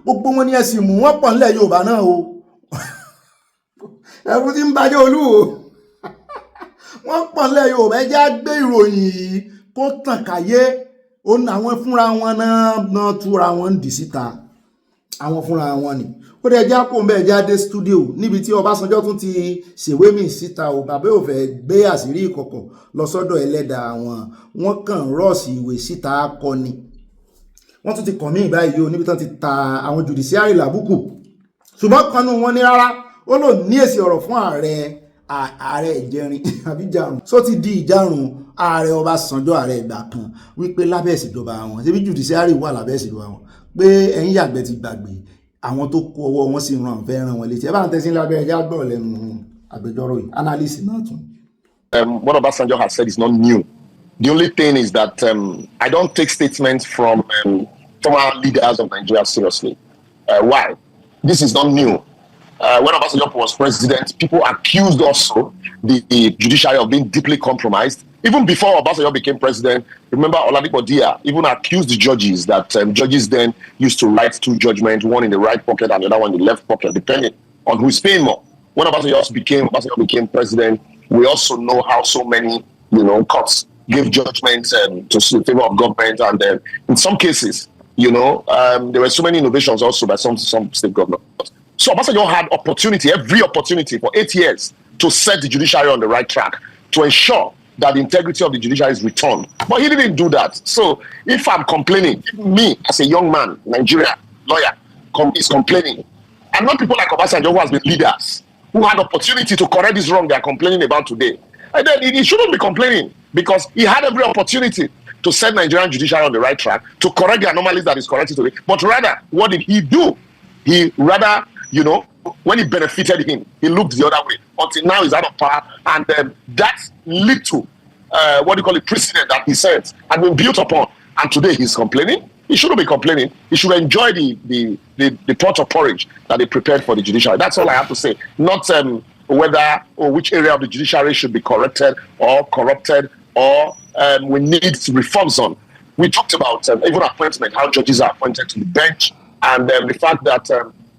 gbogbo wọn ní ẹ̀sìn mú wọ́n pọ̀ nílẹ̀ Yorùbá náà o ẹ̀rù tí ń bàjẹ́ olúwo wọ́n pọ̀ nílẹ̀ Yorùbá ẹjẹ́ á gbé ìròyìn yìí kó tàn káyé àwọn fúnra wọn náà túra wọn ń dì síta àwọn fúnra wọn ni ó dẹ̀ já kó ń bẹ́ẹ̀ jáde studio níbi tí Ọbásanjọ́ tún ti ṣèwé mi síta o bàbá ò fẹ́ gbé àṣírí ìkọ̀kọ̀ lọ sọ́dọ̀ ẹlẹ́dàá wọn kàn rọ́ọ̀sì ìwé síta akọni wọ́n tún ti kàn mí báyìí o níbi tán ti ta àwọn judiciary làbùkù ṣùgbọ́n kanú wọn ní rárá ó lò ní èsì ọ̀rọ̀ fún ààrẹ ìjẹrin àbí ìjàrùn só ti di ìjàrùn ààrẹ Ọbásanjọ́ ààrẹ ìgbà kan wípé lábẹ́ ìṣèjọba wọn ṣebí judiciary wà lábẹ́ ìṣèjọba wọn pé ẹ̀yin yàgbẹ́ ti gbàgbé àwọn tó kó ọwọ́ wọn sì ràn fẹ́ ràn wọn létí ẹ bá ń tẹ́sí lábẹ́ ẹjá gbọ́ lẹ́nu agbẹjọ́rò yìí analyst náà tún. What Obasanjo has said is not new. The only thing is that I don't take statements from former leaders of Nigeria seriously. Why? This is not new. when Obasanjo was president, people accused also the judiciary of being deeply compromised. Even before Obasanjo became president, remember Oladipo Dia even accused the judges that judges then used to write two judgments, one in the right pocket and the other one in the left pocket, depending on who is paying more. When Obasanjo became president, we also know how so many, courts gave judgments to favor of government, and in some cases, there were so many innovations also by some state governors. So Obasanjo had every opportunity for 8 years to set the judiciary on the right track, to ensure that the integrity of the judiciary is returned. But he didn't do that. So if I'm complaining, if me as a young man, Nigeria lawyer, is complaining, and not people like Obasanjo who has been leaders, who had opportunity to correct this wrong they are complaining about today, and then he shouldn't be complaining, because he had every opportunity to set Nigerian judiciary on the right track, to correct the anomalies that is corrected today. But rather, what did he do? He rather, when it benefited him, he looked the other way until now he's out of power, and that led to precedent that he set and been built upon. And today he's complaining. He shouldn't be complaining. He should enjoy the pot of porridge that they prepared for the judiciary. That's all I have to say. Not whether or which area of the judiciary should be corrected or corrupted, or we need reforms on. We talked about even appointment, how judges are appointed to the bench, and the fact that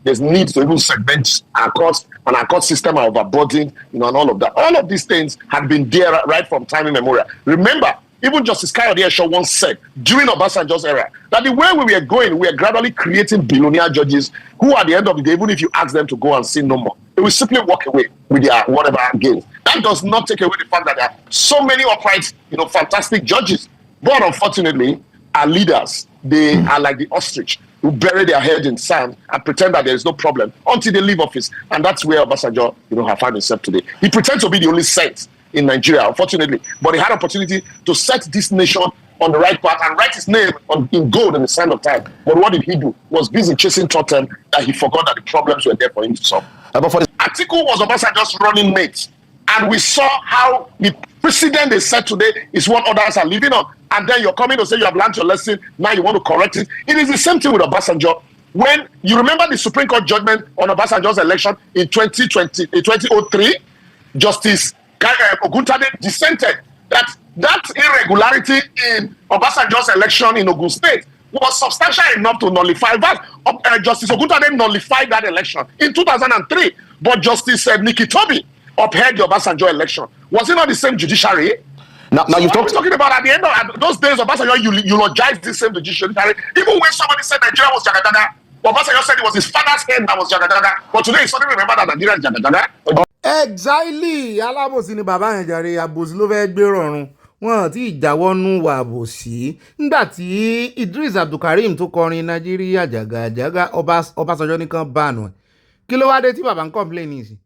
there's need to even segment our courts, and our court system are overburdened, and all of that. All of these things had been there right from time immemorial. Remember, even Justice Kayode Esho once said during Obasanjo's era that the way we were going, we are gradually creating billionaire judges who, at the end of the day, even if you ask them to go and sin no more, they will simply walk away with their whatever gains. That does not take away the fact that there are so many upright, fantastic judges. But unfortunately, our leaders, they are like the ostrich who bury their head in sand and pretend that there is no problem until they leave office. And that's where Obasanjo, has found himself today. He pretends to be the only saint in Nigeria, unfortunately, but he had opportunity to set this nation on the right path and write his name in gold in the sand of time. But what did he do? He was busy chasing totem that he forgot that the problems were there for him to solve. But for the Atiku was Obasanjo's running mate, and we saw how the precedent they set today is what others are living on. And then you're coming to say you have learned your lesson, now you want to correct it. It is the same thing with Obasanjo. When you remember the Supreme Court judgment on Obasanjo's election in 2003, Justice Oguntade dissented that irregularity in Obasanjo's election in Ogun State was substantial enough to nullify that. Justice Oguntade nullified that election in 2003, but Justice Nikki Toby upheld the Obasanjo election. Was it not the same judiciary? Now you're talking about at the end of those days, Obasanjo eulogized this same judiciary. Even when somebody said Nigeria was Jagadaga, Obasanjo said it was his father's hand that was Jagadaga. But today, he suddenly remember that Nigeria is Jagadaga. Exactly, alábòsí ni bàbá yẹn jàre, àbòsí ló fẹ́ gbé rọrùn, wọn ti ìjáwọ́nú wà àbòsí. Nígbà tí Idris Abdulkareem tó kọrin Nàìjíríà jàgàjàgà, Ọbásanjọ́ nìkan bánu ẹ̀. Kí ló wá dé tí bàbá ń complain nìsín?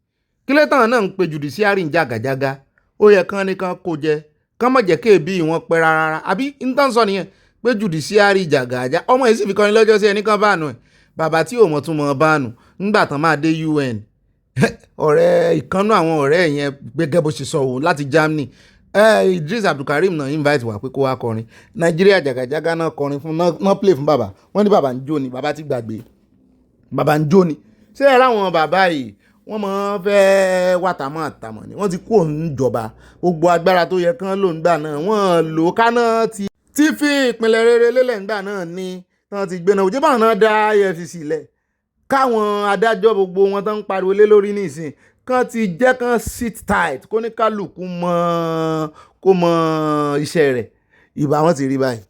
Kí ló tàn náà ń pe judiciary jàgàjàgà? Ó yẹ kán nìkan kó jẹ, kán má jẹ́ kéèbí wọn pẹ́ rárá. Àbí nǹkan sọ nìyẹn pé judiciary jàgàjàgà, ọmọ yìí sì fi kọrin lọ́jọ́ sí ẹnìkan bánu ẹ̀. Bàbá tí ò mọ̀ tún mọ̀ bánu nígbà tán máa dé UN. Ọ̀rẹ́ ìkànnú àwọn ọ̀rẹ́ yẹn gẹ́gẹ́ bó ṣe sọ òun láti Germany, Idris Abdulkareem náà invite wá pé kó wá kọrin Nàìjíríà jàgàjàgà, náà kọrin fún náà play fún bàbá. Wọ́n ní bàbá ń jó ni, bàbá ti gbàgbé, bàbá ń jó ni. Ṣé ẹ ráwọn bàbá yìí wọ́n máa fẹ́ wàtàmọ́ àtàmọ́ ni, wọ́n ti kú òun jọba, gbogbo agbára tó yẹ kán ló ń gbà náà wọ́n lò káná tí fi ìpínlẹ̀ rere lélẹ̀ ń gbà náà ni wọ́n ti gbéná òjò báwọn náà dá EFCC lẹ̀. Káwọn adájọ́ gbogbo wọn tó ń pariwo lé lórí nísìn kán ti jẹ́ kán sit tight, kó ní kálukú kó mọ iṣẹ́ rẹ̀, ìbá wọn ti rí báyìí.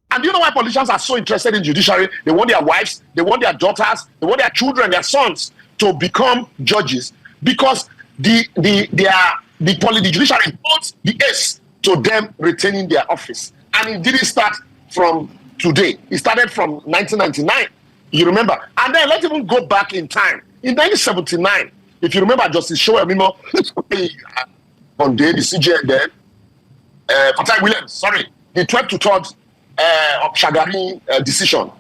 And do you know why politicians are so interested in judiciary? They want their wives, they want their daughters, they want their children, their sons to become judges, because the judiciary votes the ace to them retaining their office. And it didn't start from today. It started from 1999. You remember? And then let's even go back in time. In 1979, if you remember, Justice Shoemimo on the CJN then, Fatai Williams, the 12 to 3rd of Shagari decision.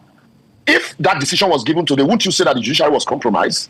If that decision was given today, wouldn't you say that the judiciary was compromised?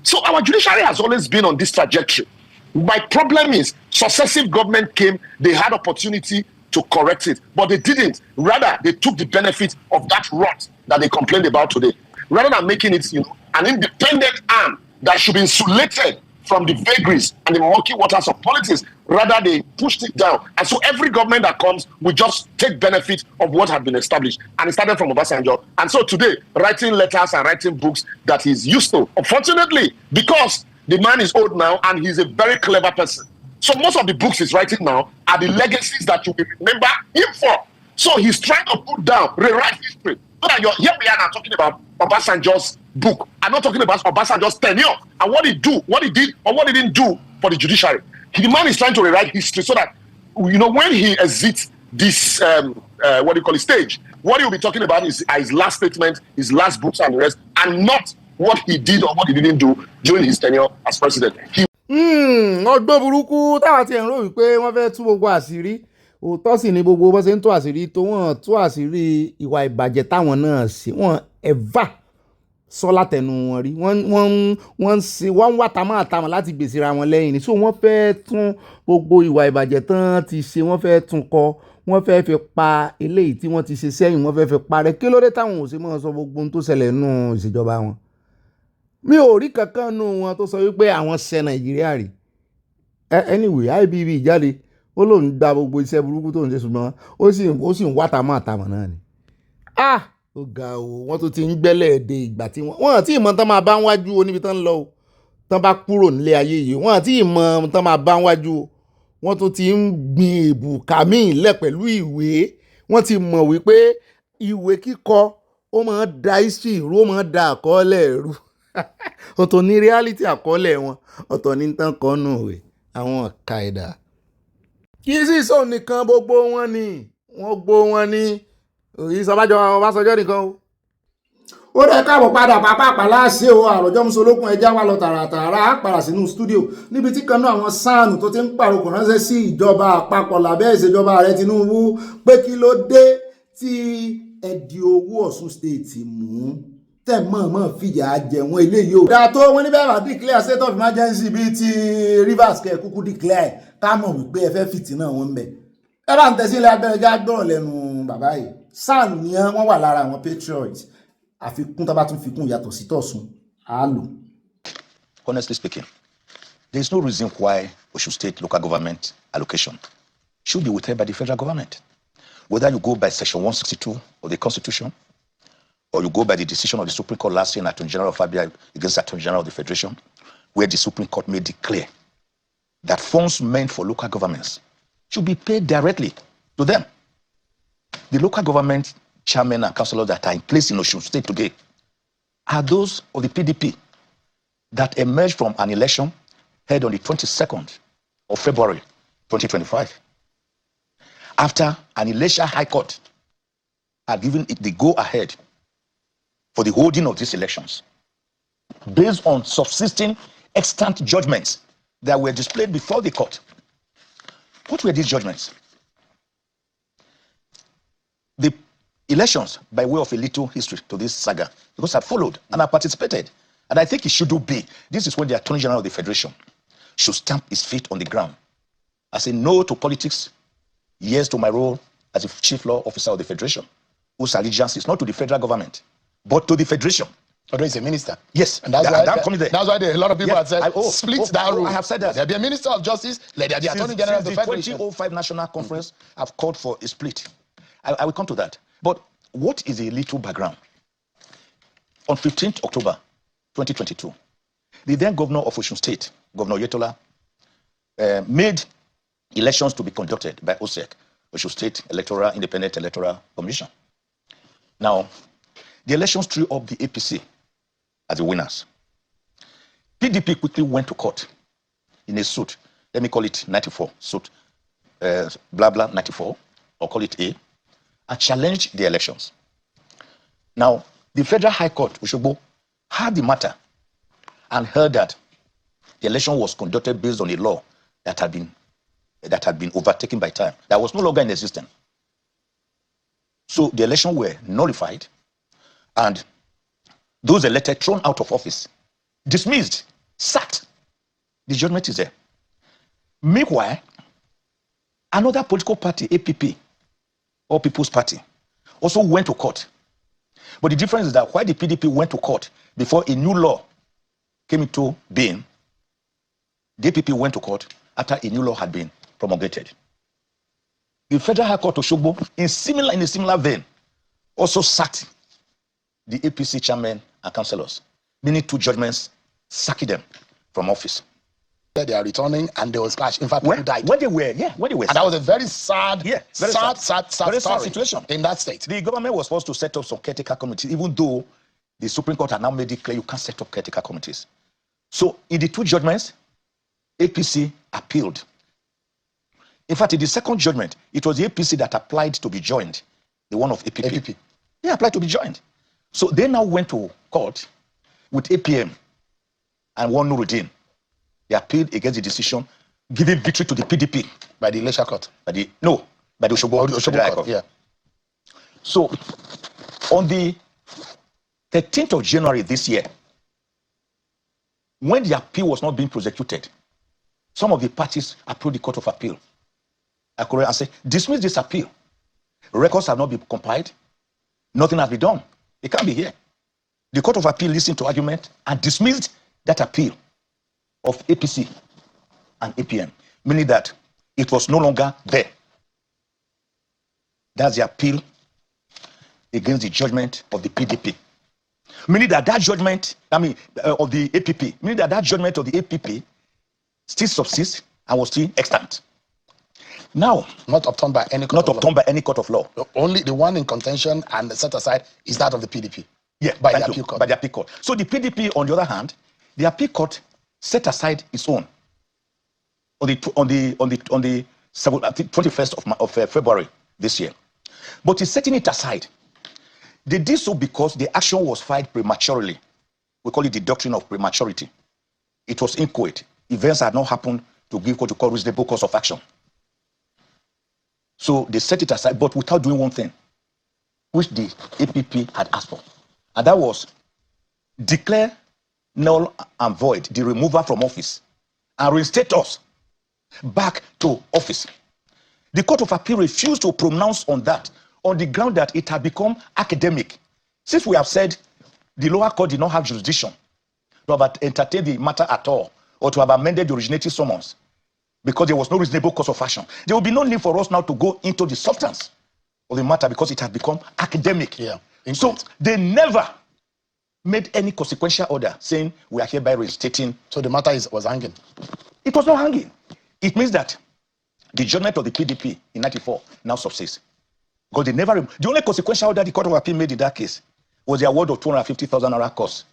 So our judiciary has always been on this trajectory. My problem is, successive government came, they had opportunity to correct it, but they didn't. Rather, they took the benefit of that rot that they complained about today. Rather than making it, an independent arm that should be insulated from the vagaries and the murky waters of politics. Rather, they pushed it down. And so every government that comes will just take benefit of what had been established. And it started from Obasanjo. And so today, writing letters and writing books that he's used to. Unfortunately, because the man is old now and he's a very clever person. So most of the books he's writing now are the legacies that you will remember him for. So he's trying to put down, rewrite history. So that here we are now talking about Obasanjo's book. I'm not talking about Obasanjo's tenure and what he did or what he didn't do for the judiciary. The man is trying to rewrite history so that, you know, when he exits this, stage, what he'll be talking about is his last statement, his last books and the rest, and not what he did or what he didn't do during his tenure as president. Ọgbọ́n burúkú táwa ti ń rò wípé wọ́n fẹ́ tú gbogbo àṣírí òótọ́ sì ni gbogbo bó ṣe ń tú àṣírí tó wọ́n tú àṣírí ìwà ìbàjẹ́ táwọn náà ṣe wọ́n ẹ̀fà sọ látẹnu wọn rí wọ́n wá tamọ́ láti gbèsè ra wọn lẹ́yìn ni so wọ́n fẹ́ tún gbogbo ìwà ìbàjẹ́ tán ti ṣe wọ́n fẹ́ tún kọ́ wọ́n fẹ́ fi pa eléyìí tí wọ́n ti ṣe sẹ́yìn wọ́n fẹ́ fi parẹ́ kí ló dé táwọn ò ṣe máa sọ gbogbo ohun tó ṣẹlẹ̀ nínú ìṣèjọba wọn. Mi ò rí kankan nínú wọn tó sọ wípé àwọn ṣe Nàìjíríà rí anyway IBB jáde ó lóun gba gbogbo iṣẹ́ burúkú tó ń ṣe ṣùgbọ́n ó sì ń wá tamọ́ náà ni. Ó ga o wọ́n tó ti ń gbẹ́lẹ̀ èdè ìgbà tí wọ́n àti ìmọ̀ tán máa bá ń wájú o níbi tán ń lọ o tán bá kúrò nílé ayé yìí wọ́n àti ìmọ̀ tán máa bá ń wájú o wọ́n tó ti ń gbin èbùkà míì lẹ̀ pẹ̀lú ìwé wọ́n ti mọ̀ wípé ìwé kíkọ ó máa ń da history rú ó máa ń da àkọọ́lẹ̀ rú ọ̀tọ̀ ní reality àkọọ́lẹ̀ wọn ọ̀tọ̀ ní tán kọ́ nù rẹ̀ àwọn ọ̀ka ẹ̀dá. Kì í sì sọ nìkan gbogbo wọn ni wọ́n gbó wọn ní Ọbásanjọ́ nìkan o. Ó rẹ̀ káàbọ̀ padà pàápàá láṣẹ o àròjọ́ musolókun ẹja wà lọ tààràtààrà padà sínú stúdíò níbi tí kan náà àwọn sáànù tó ti ń pàrokò ránṣẹ́ sí ìjọba àpapọ̀ lábẹ́ ìṣèjọba ààrẹ Tinubu pé kí ló dé tí ẹ̀dì owó Ọ̀ṣun state mú tẹ̀ mọ̀ọ́mọ̀ fìyà jẹ wọn eléyìí o. Ìdá tó wọn níbẹ̀ bá declare state of emergency bíi ti Rivers kẹ́ kúkú declare ká mọ̀ wípé ẹ fẹ́ fìtínà wọn bẹ̀. Ẹ bá ń tẹ̀sí ilé abẹ́rẹ́ já gbọ́rọ̀ lẹ́nu bàbá yìí sáànù ni wọ́n wà lára àwọn patriots àfikún tá bá tún fikún yàtọ̀ sí tọ̀sùn á lò. Honestly speaking, there is no reason why Osun State local government allocation should be withheld by the federal government. Whether you go by section 162 of the Constitution or you go by the decision of the Supreme Court last year in Attorney General of Abia against Attorney General of the Federation, where the Supreme Court made it clear that funds meant for local governments should be paid directly to them. The local government chairmen and councillors that are in place in Osun State today are those of the PDP that emerged from an election held on the 22nd of February 2025. After an Elisha High Court had given it the go-ahead for the holding of these elections, based on subsisting extant judgments that were displayed before the court. What were these judgments? The elections, by way of a little history to this saga, because I followed and I participated, and I think it should be. This is when the Attorney General of the Federation should stamp his feet on the ground. I say no to politics, yes to my role as a chief law officer of the Federation, whose allegiance is not to the federal government, but to the Federation. Although he's a minister. Yes, and that's why a lot of people have said, split that role. I have said that. There'll be a Minister of Justice, let there be Attorney General of the Federation. The 2005 National Conference have called for a split. I will come to that. But what is a little background? On 15th October 2022, the then governor of Osun State, Governor Yetola, made elections to be conducted by OSEC, Osun State Independent Electoral Commission. Now, the elections threw up the APC as the winners. PDP quickly went to court in a suit, let me call it 94, suit, blah, blah, 94, or call it A, and challenged the elections. Now, the Federal High Court, Osogbo, heard the matter and heard that the election was conducted based on a law that had been overtaken by time, that was no longer in existence. So the election were nullified, and those elected thrown out of office, dismissed, sacked. The judgment is there. Meanwhile, another political party, APP, or People's Party, also went to court. But the difference is that while the PDP went to court before a new law came into being, the APP went to court after a new law had been promulgated. The Federal High Court of Osogbo, in a similar vein, also sacked the APC chairman and councillors, meaning 2 judgments sacking them from office. They are returning and they was clash. In fact, people died. When they were, and that was a very sad, sad situation in that state. The government was forced to set up some caretaker committees, even though the Supreme Court had now made it clear you can't set up caretaker committees. So in the 2 judgments, APC appealed. In fact, in the second judgment, it was the APC that applied to be joined, the one of APP. They applied to be joined. So they now went to court with APM and one Nuruddin. They appealed against the decision, giving victory to the PDP by the Elisha Court. By the Osogbo Court. Yeah. So on the 13th of January this year, when the appeal was not being prosecuted, some of the parties approached the Court of Appeal and said, dismiss this appeal. Records have not been compiled. Nothing has been done. It can't be here. The Court of Appeal listened to argument and dismissed that appeal of APC and APM, meaning that it was no longer there. That's the appeal against the judgment of the PDP. Meaning that judgment, of the APP, meaning that judgment of the APP still subsists and was still extant. Now, not upturned by any court of law. Only the one in contention and set aside is that of the PDP. Yeah, by the appeal court. By the appeal court. So the PDP, on the other hand, the appeal court set aside its own on the 21st of February this year. But in setting it aside, they did so because the action was filed prematurely. We call it the doctrine of prematurity. It was inchoate. Events had not happened to give what you call reasonable cause of action. So they set it aside, but without doing one thing, which the APP had asked for. And that was declare null and void the removal from office and reinstate us back to office. The Court of Appeal refused to pronounce on that on the ground that it had become academic. Since we have said the lower court did not have jurisdiction to have entertained the matter at all or to have amended the originating summons because there was no reasonable cause of action, there will be no need for us now to go into the substance of the matter because it had become academic. So they never made any consequential order saying we are hereby reinstating. So the matter was hanging. It was not hanging. It means that the judgment of the PDP in 94 now subsists. Because they never, the only consequential order the Court of Appeal made in that case was the award of 250,000 naira cost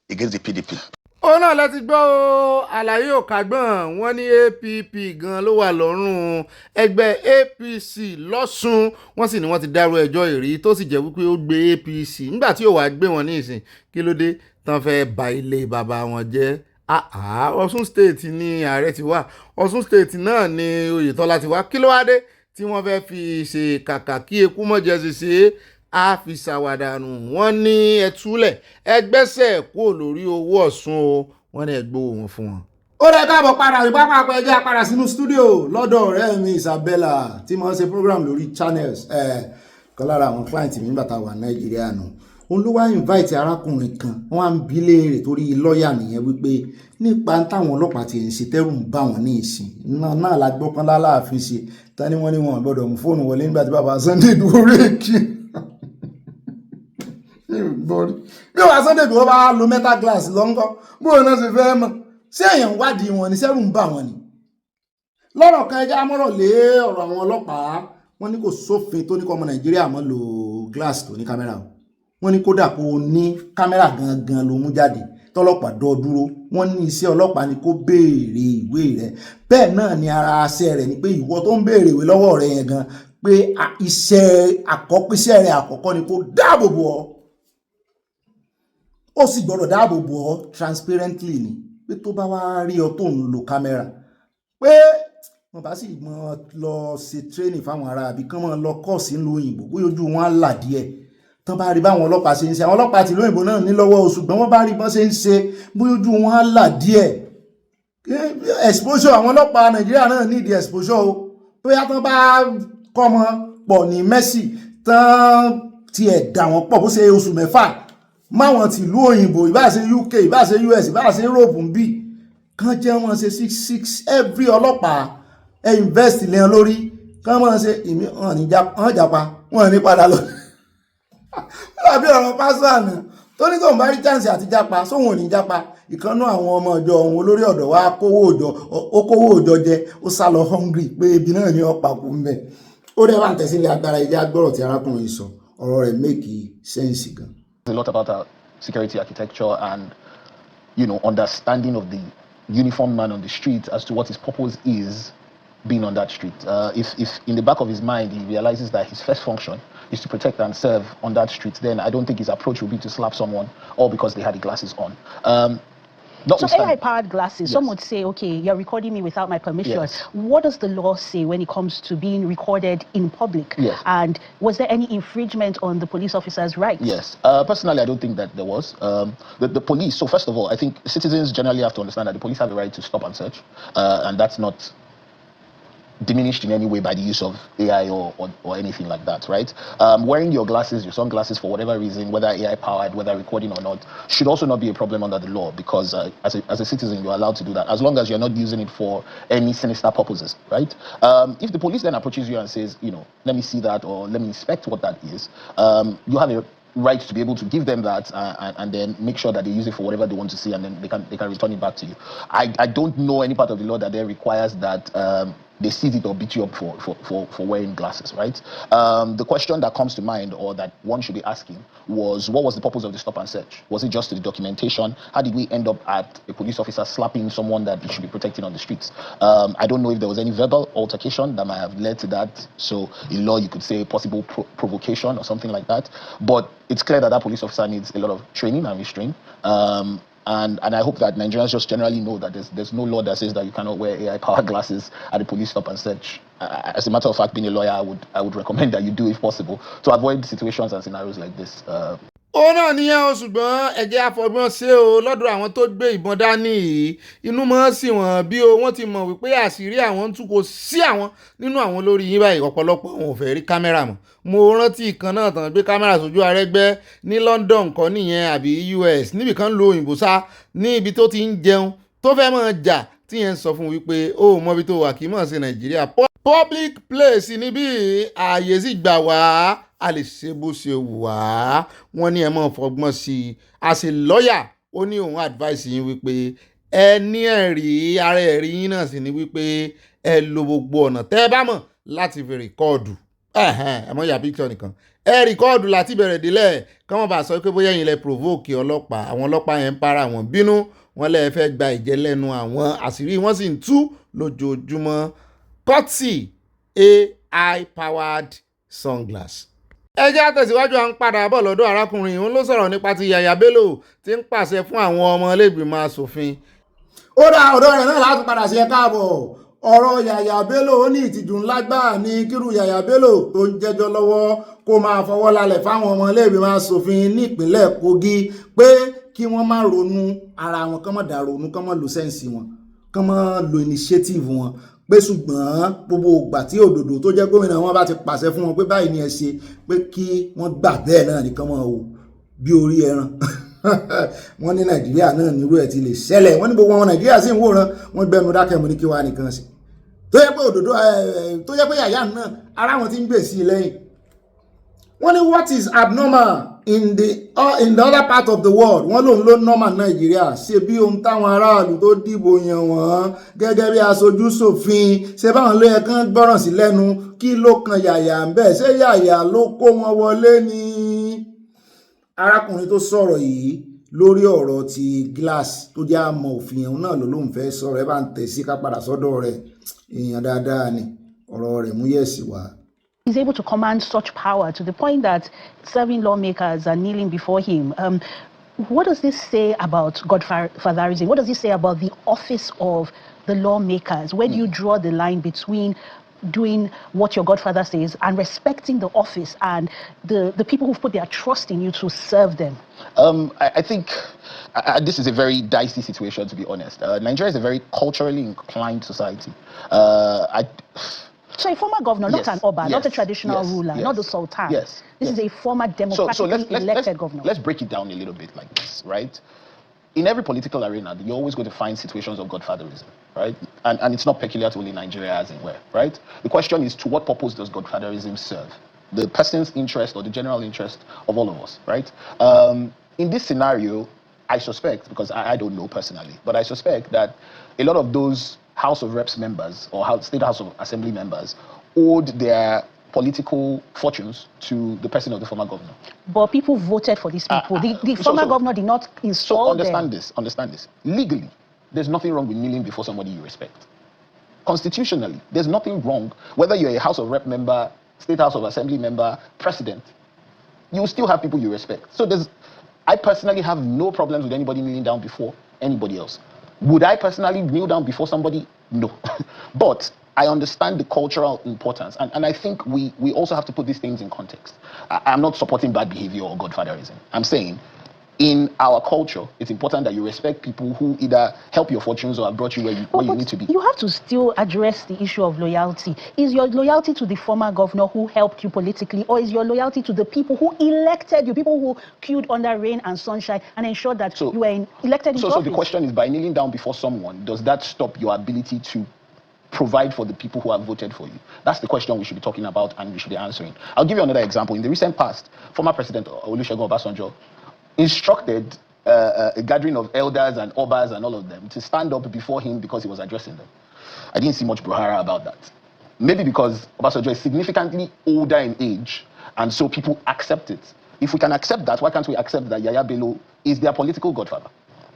against the PDP. ó náà láti gbọ́ o àlàyé òkàgbọ́n wọn ní APP gan ló wà lọ́rùn ẹgbẹ́ APC lọ́sùn wọ́n sì ní wọ́n ti dárú ẹjọ́ ìrí tó sì jẹ́ wípé ó gbé APC nígbà tí ó wàá gbé wọn ní ìsìn kí ló dé tán fẹ́ ba ilé bàbá wọn jẹ́. Ọ̀ṣun state ni ààrẹ ti wá, Ọ̀ṣun state náà ni Oyètọ́lá ti wá, kí ló wá dé tí wọ́n fẹ́ fi ṣe kàkà kí eku mọ̀jẹ̀ ṣe á fi ṣàwàdànù. Wọ́n ní ẹtúlẹ̀ ẹgbẹ́sẹ̀ kúrò lórí owó Ọ̀ṣun o, wọ́n ní ẹgbówó wọn fún wọn. Ó rẹ káàbọ̀ padà ìbá pàápàá ẹjẹ́ apàdà sínú stúdíò lọ́dọ̀ ọ̀rẹ́ mi Isabella tí mo ń ṣe program lórí channels kan lára àwọn client mi nígbà tá a wà Nàìjíríà nù. Òun ló wá invite arákùnrin kan wọ́n á ń bi léèrè torí lọ́ọ̀yà nìyẹn wípé nípa táwọn ọlọ́pàá ti ń ṣe tẹ́rù ń bá wọn ní ìsìn náà la gbọ́ kan láàfin ṣe tani wọ́n ní wọn gbọ́dọ̀ mú fóònù wọlé nígbà tí bàbá Sunday Igboho réèkì bí wàá Sunday Igboho bá lo metal glass lọ́ńkọ́ bóun náà ṣe fẹ́ mọ̀ ṣé èèyàn wádìí wọn ni sẹ́rù ń bà wọn ni. lọ́rọ̀ kan ẹja mọ́rọ̀ lé ọ̀rọ̀ àwọn ọlọ́pàá wọ́n ní kò sófin tó ní kọ́ ọmọ Nàìjíríà mọ́ lo glass tó ní kámẹ́rà o wọ́n ní kódà kó o ní kámẹ́rà gangan ló mú jáde tọ́lọ́pàá dọ́ dúró wọ́n ní iṣẹ́ ọlọ́pàá ni kó béèrè ìwé rẹ̀ bẹ́ẹ̀ náà ni ara iṣẹ́ rẹ̀ ni pé ìwọ tó ń béèrè ìwé lọ́wọ́ rẹ̀ yẹn gan pé iṣẹ́ rẹ̀ àkọ́kọ́ ni kó dáàbò bò ọ́ ó sì gbọ́dọ̀ dáàbò bò ọ́ transparently ni pé tó bá wá rí ọ tó ń lo kámẹ́rà pé wọ́n bá sì mọ́ lọ ṣe training fáwọn ará àbí kán mọ́ lọ kọ́ọ̀sì ńlò òyìnbó bóyá ojú wọn á là díẹ̀ tán bá rí báwọn ọlọ́pàá ṣe ń ṣe àwọn ọlọ́pàá tìlú òyìnbó náà ní lọ́wọ́ oṣù gbọ́n wọ́n bá rí bọ́n ṣe ń ṣe bóyá ojú wọn á là díẹ̀ exposure àwọn ọlọ́pàá Nàìjíríà náà nídìí exposure o bóyá tán bá kọ́ ọmọ pọ̀ ní Mercy tán tiẹ̀ dà wọ́n pọ̀ bó ṣe oṣù 6 máwọn tìlú òyìnbó ìbáṣe UK ìbáṣe US ìbáṣe Europe ń bì kán jẹ́ wọ́n ṣe 6 every ọlọ́pàá invest lẹ́yìn lórí kán wọ́n ṣe ìmí wọ́n japa wọ́n ní padà lọ àbí ọ̀rọ̀ pásọ àná tó ní tóun bá rí chance àti japa sóhun ò ní japa ìkànnú àwọn ọmọ ọjọ́ òun olórí ọ̀dọ́ wa kówó òjọ jẹ ó sá lọ hungry pé ebi náà ní ọ̀pá kú mbẹ ó dẹ́ wà ń tẹ̀sílẹ̀ agbára ìjà gbọ́rọ̀ tí arákùnrin sọ ọ̀rọ̀ rẹ̀ make sense gan. A lot about our security architecture and, you know, understanding of the uniformed man on the street as to what his purpose is being on that street. If in the back of his mind he realizes that his first function is to protect and serve on that street, then I don't think his approach will be to slap someone all because they had the glasses on. So AI-powered glasses, yes. Some would say, okay, you're recording me without my permission. Yes. What does the law say when it comes to being recorded in public? Yes. And was there any infringement on the police officer's rights? Yes. Personally, I don't think that there was. The police, so first of all, I think citizens generally have to understand that the police have a right to stop and search, and that's not diminished in any way by the use of AI or anything like that, right? Wearing your glasses, your sunglasses for whatever reason, whether AI powered, whether recording or not, should also not be a problem under the law because as a citizen, you're allowed to do that as long as you're not using it for any sinister purposes, right? If the police then approaches you and says, you know, let me see that or let me inspect what that is, you have a right to be able to give them that and then make sure that they use it for whatever they want to see and then they can return it back to you. I don't know any part of the law that then requires that they seize it or beat you up for wearing glasses, right? The question that comes to mind or that one should be asking was, what was the purpose of the stop and search? Was it just the documentation? How did we end up at a police officer slapping someone that he should be protecting on the streets? I don't know if there was any verbal altercation that might have led to that. So in law, you could say possible provocation or something like that. But it's clear that police officer needs a lot of training and restraint. And I hope that Nigerians just generally know that there's no law that says that you cannot wear AI-powered glasses at the police stop and search. As a matter of fact, being a lawyer, I would recommend that you do if possible to avoid situations and scenarios like this. ó náà níyẹn o ṣùgbọ́n ẹ̀jẹ̀ àfọ̀gbọ́n ṣe o lọ́dọ̀ àwọn tó gbé ìbọn dání yìí inú mọ́ sí wọn bí o wọ́n ti mọ̀ wípé àṣírí àwọn ń tú kò sí àwọn nínú àwọn lórí yín báyìí ọ̀pọ̀lọpọ̀ àwọn ò fẹ́ rí kámẹ́rà mọ́ mo rántí ìkan náà tàn gbé kámẹ́rà sójú Arẹ́gbẹ́ ní London kọ́ nìyẹn àbí US níbìkan lo òyìnbó sá ní ibi tó ti ń jẹun tó fẹ́ mọ̀ jà tí yẹn ń sọ fún wípé ó mọ ibi tó wà kì í mọ̀ sí Nàìjíríà public place níbí ààyè sì gbà wá a lè ṣe bó ṣe wà wọ́n ní ẹ mọ̀ fọgbọ́n sí i as a lawyer ó ní òun advice yín wípé ẹ ní ẹ̀rí ara ẹ̀rí yín náà sì ní wípé ẹ lo gbogbo ọ̀nà tẹ́ ẹ bá mọ̀ láti fi rìkọ́ọ̀dù ẹ mọ̀ yà picture nìkan ẹ rìkọ́ọ̀dù láti bẹ̀rẹ̀ délẹ̀ kí wọ́n bá sọ pé bóyá ẹ̀yin lẹ provoke ọlọ́pàá àwọn ọlọ́pàá yẹn ń para wọn bínú wọ́n lè fẹ́ gba ìjẹ́ lẹ́nu àwọn àṣírí wọ́n sì ń tú lójoojúmọ́ kọ́tì AI powered sunglass. ẹ jẹ́ àtẹ̀síwájú à ń padà bọ̀ lọ́dọ̀ arákùnrin òun ló sọ̀rọ̀ nípa ti Yàyà Bello tí ń pàṣẹ fún àwọn ọmọ ilé-ìgbìmọ̀ asòfin. ó dá ọ̀dọ́ rẹ̀ náà láti padà sí ẹ káàbọ̀ ọ̀rọ̀ Yàyà Bello ó ní ìtìjú ńlá gbáà ní kírú Yàyà Bello tó ń jẹ́jọ́ lọ́wọ́ kó máa fọwọ́ lálẹ̀ fáwọn ọmọ ilé-ìgbìmọ̀ asòfin ní ìpínlẹ̀ Kogi pé kí wọ́n má ronú ara wọn kán má dá ronú kán má lo sẹ́ǹsì wọn kán má lo initiative wọn pé ṣùgbọ́n gbogbo ìgbà tí òdòdó tó jẹ́ gómìnà wọn bá ti pàṣẹ fún wọn pé báyìí ni ẹ ṣe pé kí wọ́n gbà bẹ́ẹ̀ náà nìkan mọ́ o bí orí ẹran wọ́n ní Nàìjíríà náà nírú ẹ̀ ti lè ṣẹlẹ̀ wọ́n ní gbogbo wọn Nàìjíríà sì ń wòran wọ́n gbẹnu dákẹ́ mu ní kí wàá nìkan sí tó yẹ pé òdòdó tó yẹ pé Yàyà náà ara wọn ti ń gbè sí i lẹ́yìn wọ́n ní what is abnormal in the other part of the world wọ́n lòun ló normal Nàìjíríà ṣe bí ohun táwọn aráàlú tó dìbò yàn wọ́n gẹ́gẹ́ bí aṣojú ṣòfin ṣe báwọn ló yẹ kán gbọ́ràn sí lẹ́nu kí ló kan Yàyà ń bẹ̀ ṣé Yàyà ló kó wọn wọlé ni. arákùnrin tó sọ̀rọ̀ yìí lórí ọ̀rọ̀ ti glass tó jẹ́ àmọ́ òfin ẹ̀hún náà ló lóun fẹ́ sọ̀rọ̀ ẹ bá ń tẹ̀ sí ká padà sọ́dọ̀ rẹ̀ èèyàn dáadáa ni ọ̀rọ̀ rẹ̀ mú yẹ̀sì wá. He's able to command such power to the point that serving lawmakers are kneeling before him. What does this say about godfatherism? What does this say about the office of the lawmakers? Where do you draw the line between doing what your godfather says and respecting the office and the people who've put their trust in you to serve them? I think this is a very dicey situation, to be honest. Nigeria is a very culturally inclined society. So a former governor, not an Oba, not a traditional ruler, not the Sultan. Yes. This is a former democratically elected governor. Let's break it down a little bit like this, right? In every political arena, you're always going to find situations of godfatherism, right? And it's not peculiar to only Nigeria, as it were, right? The question is, to what purpose does godfatherism serve? The person's interest or the general interest of all of us, right? In this scenario, I suspect, because I don't know personally, but I suspect that a lot of those House of Reps members or State House of Assembly members owed their political fortunes to the person of the former governor. But people voted for these people. The former governor did not install them. Understand this. Legally, there's nothing wrong with kneeling before somebody you respect. Constitutionally, there's nothing wrong, whether you're a House of Rep member, State House of Assembly member, president, you still have people you respect. So I personally have no problems with anybody kneeling down before anybody else. Would I personally kneel down before somebody? No. But I understand the cultural importance, and I think we also have to put these things in context. I'm not supporting bad behavior or godfatherism. I'm saying in our culture, it's important that you respect people who either help your fortunes or have brought you where you need to be. You have to still address the issue of loyalty. Is your loyalty to the former governor who helped you politically, or is your loyalty to the people who elected you, people who queued under rain and sunshine and ensured that you were elected into office? So the question is, by kneeling down before someone, does that stop your ability to provide for the people who have voted for you? That's the question we should be talking about and we should be answering. I'll give you another example. In the recent past, former President Olusegun Obasanjo instructed a gathering of elders and obas and all of them to stand up before him because he was addressing them. I didn't see much brouhaha about that. Maybe because Obasanjo is significantly older in age, and so people accept it. If we can accept that, why can't we accept that Yaya Bello is their political godfather?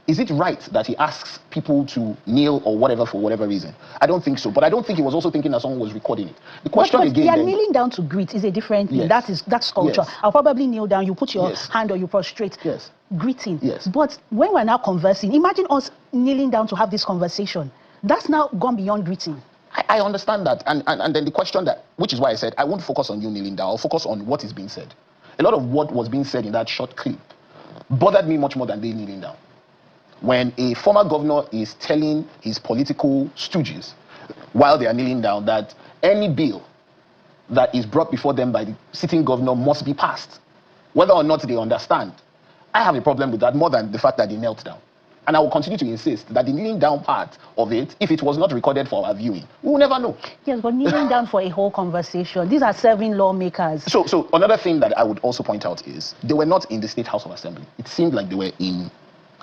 Is it right that he asks people to kneel or whatever for whatever reason? I don't think so. But I don't think he was also thinking that someone was recording it. The question again... But kneeling down to greet is a different thing. Yes. That's culture. Yes. I'll probably kneel down, you put your hand or you prostrate. Yes. Greeting. Yes. But when we're now conversing, imagine us kneeling down to have this conversation. That's now gone beyond greeting. I understand that. And then the question which is why I said, I won't focus on you kneeling down. I'll focus on what is being said. A lot of what was being said in that short clip bothered me much more than they kneeling down. When a former governor is telling his political stooges while they are kneeling down that any bill that is brought before them by the sitting governor must be passed, whether or not they understand, I have a problem with that more than the fact that they knelt down. And I will continue to insist that the kneeling down part of it, if it was not recorded for our viewing, we will never know. Yes, but kneeling down for a whole conversation, these are serving lawmakers. So another thing that I would also point out is they were not in the State House of Assembly. It seemed like they were in...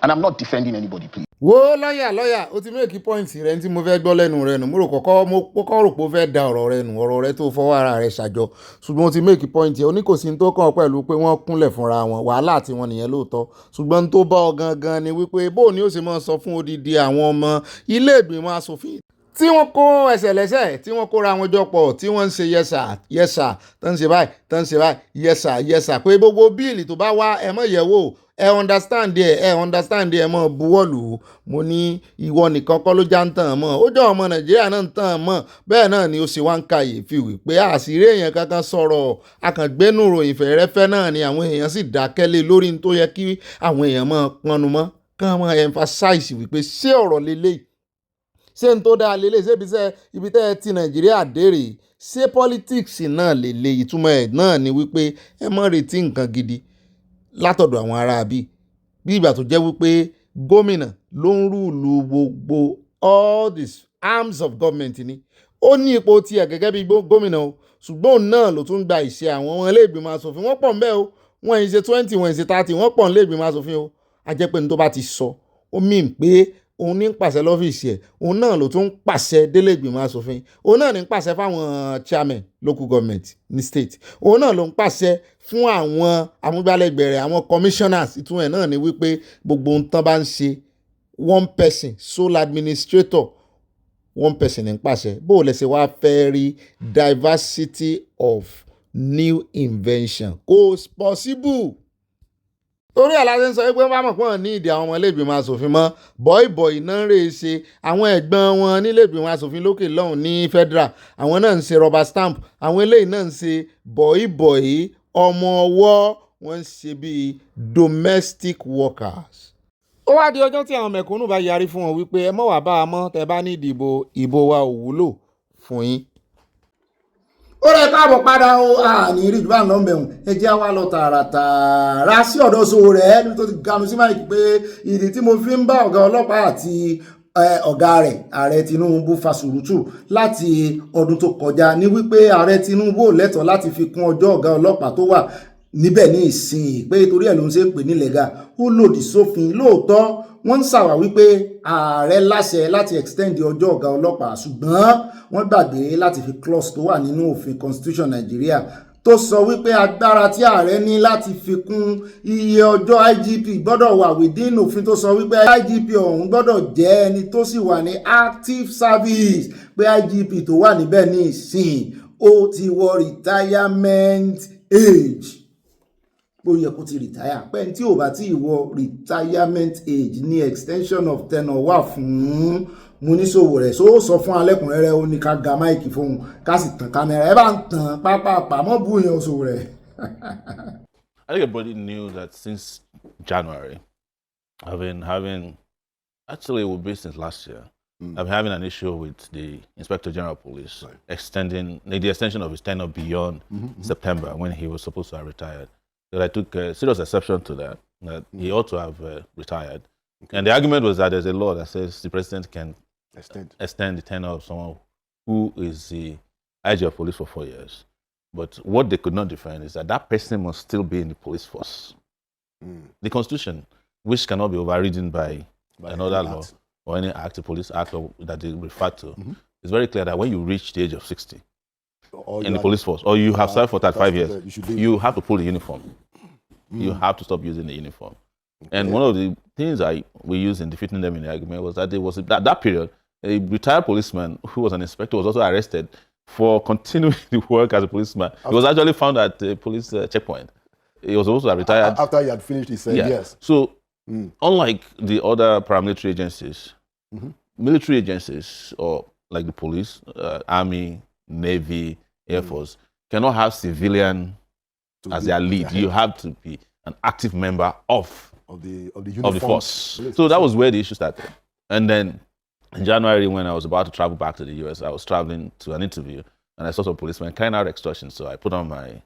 And I'm not defending anybody, please. Wo lọ́yà ó ti make point rẹ̀ tí mo fẹ́ gbọ́ lẹ́nu rẹ̀ nù mo kọ́kọ́ rò pé ó fẹ́ da ọ̀rọ̀ rẹ̀ tó fọwọ́ ara rẹ̀ ṣàjọ ṣùgbọ́n ó ti make point yẹn oníkòsí tó kàn pẹ̀lú pé wọ́n kúnlẹ̀ fúnra wọn wàhálà tí wọ́n nìyẹn lóòótọ́ ṣùgbọ́n tó bá ọ gangan ni wípé bó ni ó ṣe máa sọ fún odidi àwọn ọmọ ilé ìgbìmọ̀ asòfin tí wọ́n kó ẹsẹ̀ lẹ́sẹ̀ tí wọ́n kóra wọn jọ pọ̀ tí wọ́n ń ṣe yẹsà tó ń ṣe báyìí yẹsà pé gbogbo bíìlì tó bá wá ẹ mọ̀ yẹ̀ wò ẹ understand ẹ mọ̀ buwọ́lù mo ní ìwọ nìkan kọ́ ló já ń tàn mọ́ ó jọ ọmọ nàìjíríà náà ń tàn mọ́ bẹ́ẹ̀ náà ni ó ṣe wá ń kàyéfì wípé àṣírí èèyàn kankan sọ̀rọ̀ akàngbénú ròyìn fẹ̀rẹ́fẹ́ náà ni àwọn èèyàn sì dákẹ́lé lórí tó yẹ kí àwọn èèyàn máa pọnnu mọ́ kán máa emphasize wípé ṣé ọ̀rọ̀ lélẹ́yìí ṣé n tó dáa lélẹ̀ ṣé ibi tẹ́ ẹ ti nàìjíríà dèrè ṣé politics náà lélẹ̀ ìtumọ̀ ẹ̀ náà ni wípé ẹ má retí nǹkan gidi látọ̀dọ̀ àwọn ará bí ìgbà tó jẹ́ wípé gómìnà ló ń rúùlù gbogbo all these arms of government ni ó ní ipò tiẹ̀ gẹ́gẹ́ bí gómìnà o ṣùgbọ́n òun náà ló tún gba ìṣe àwọn ọmọ ilé ìgbìmọ̀ asòfin wọ́n pọ̀ ń bẹ̀ o wọ́n ń ṣe 20 wọ́n ń ṣe 30 wọ́n pọ̀ ń ilé ìgbìmọ̀ asòfin o a jẹ́ pé ní tó bá ti sọ ó mìíràn pé òun ní pàṣẹ lọ́fíìsì ẹ̀ òun náà ló tún pàṣẹ délé ìgbìmọ̀ asòfin òun náà ní pàṣẹ fáwọn chairman local government ní state òun náà ló ń pàṣẹ fún àwọn amúgbálẹ́gbẹ̀ẹ́ rẹ̀ àwọn commissioners ìtumọ̀ ẹ̀ náà ni wípé gbogbo ohun tán bá ń ṣe one person sole administrator one person ní pàṣẹ bó o lè ṣe wá fẹ́ rí diversity of new invention kò possible. Torí àlàyé ń sọ pé wọ́n bá mọ̀ pé wọ́n ní ìdí àwọn ọmọ ilé-ìgbìmọ̀ asòfin mọ́ bọ́ìbọ̀ì náà ń rè é ṣe àwọn ẹ̀gbọ́n wọn nílé-ìgbìmọ̀ asòfin lókè lọ́hùn ní federal àwọn náà ń ṣe rubber stamp àwọn eléyìí náà ń ṣe bọ́ìbọ̀ì ọmọ ọwọ́ wọ́n ń ṣe bíi domestic workers. Ó wá di ọjọ́ tí àwọn mẹ̀kúnnù bá yarí fún wọn wípé ẹ mọ̀ wá bá a mọ́ tẹ bá ní ìbò wa ò wúlò fún yín. ó rẹ káàbọ̀ padà o àní rí ìdúbà náà mẹ́hùn ẹ jẹ́ wá lọ tààràtààrà sí ọ̀dọ̀ Sowore níbi tó ti ganu sí máìkì pé ìdí tí mo fi ń bá ọ̀gá ọlọ́pàá àti ọ̀gá rẹ̀ ààrẹ Tinubu fa sùúrùtù láti ọdún tó kọjá ní wípé ààrẹ Tinubu ò lẹ́tọ̀ọ́ láti fi kún ọjọ́ ọ̀gá ọlọ́pàá tó wà níbẹ̀ ní ìsìn pé torí ẹ̀ ló ń ṣe ń pè ní lẹ́gà ó lòdì sófin. Lóòótọ́ wọ́n ń ṣàwá wípé ààrẹ láṣẹ láti extend ọjọ́ ọ̀gá ọlọ́pàá ṣùgbọ́n wọ́n gbàgbé láti fi clause tó wà nínú òfin constitution Nàìjíríà tó sọ wípé agbára tí ààrẹ ní láti fi kún iye ọjọ́ IGP gbọ́dọ̀ wà within òfin tó sọ wípé IGP ọ̀hún gbọ́dọ̀ jẹ́ ẹni tó sì wà ní active service pé IGP tó wà níbẹ̀ ní ìsìn ó ti wọ retirement age bó yẹ kó ti retire pẹ́ni tí ò bá tí ì wọ retirement age ní extension of tenure wà fún Sowore so sọ fún alẹ́kùnrẹ́rẹ́ ó ní ká ga máìkì fóun ká sì tàn kámẹ́rà ẹ bá ń tàn pápápá mọ́ bú yẹn Sowore. I think everybody knew that since January I've been having, actually it will be since last year, I've been having an issue with the Inspector General of Police extending the extension of his tenure beyond September when he was supposed to have retired. That I took serious exception to that he ought to have retired. Okay. And the argument was that there's a law that says the president can extend the tenure of someone who is the IG of police for 4 years. But what they could not define is that that person must still be in the police force. The Constitution, which cannot be overridden by another law or any act, the police act that they refer to, is very clear that when you reach the age of 60 in the police force, or you have served for 35 years, you have to pull the uniform. You have to stop using the uniform. Okay. And one of the things we used in defeating them in the argument was that there was, at that period, a retired policeman who was an inspector was also arrested for continuing the work as a policeman. He was actually found at the police checkpoint. He was also retired. After he had finished, he said yes. So, unlike the other paramilitary agencies, military agencies, or like the police, army, navy, air force, cannot have civilian as their lead. You have to be an active member of the force. So that was where the issue started. And then in January, when I was about to travel back to the US, I was traveling to an interview and I saw some policemen carrying out extortion. So I put on my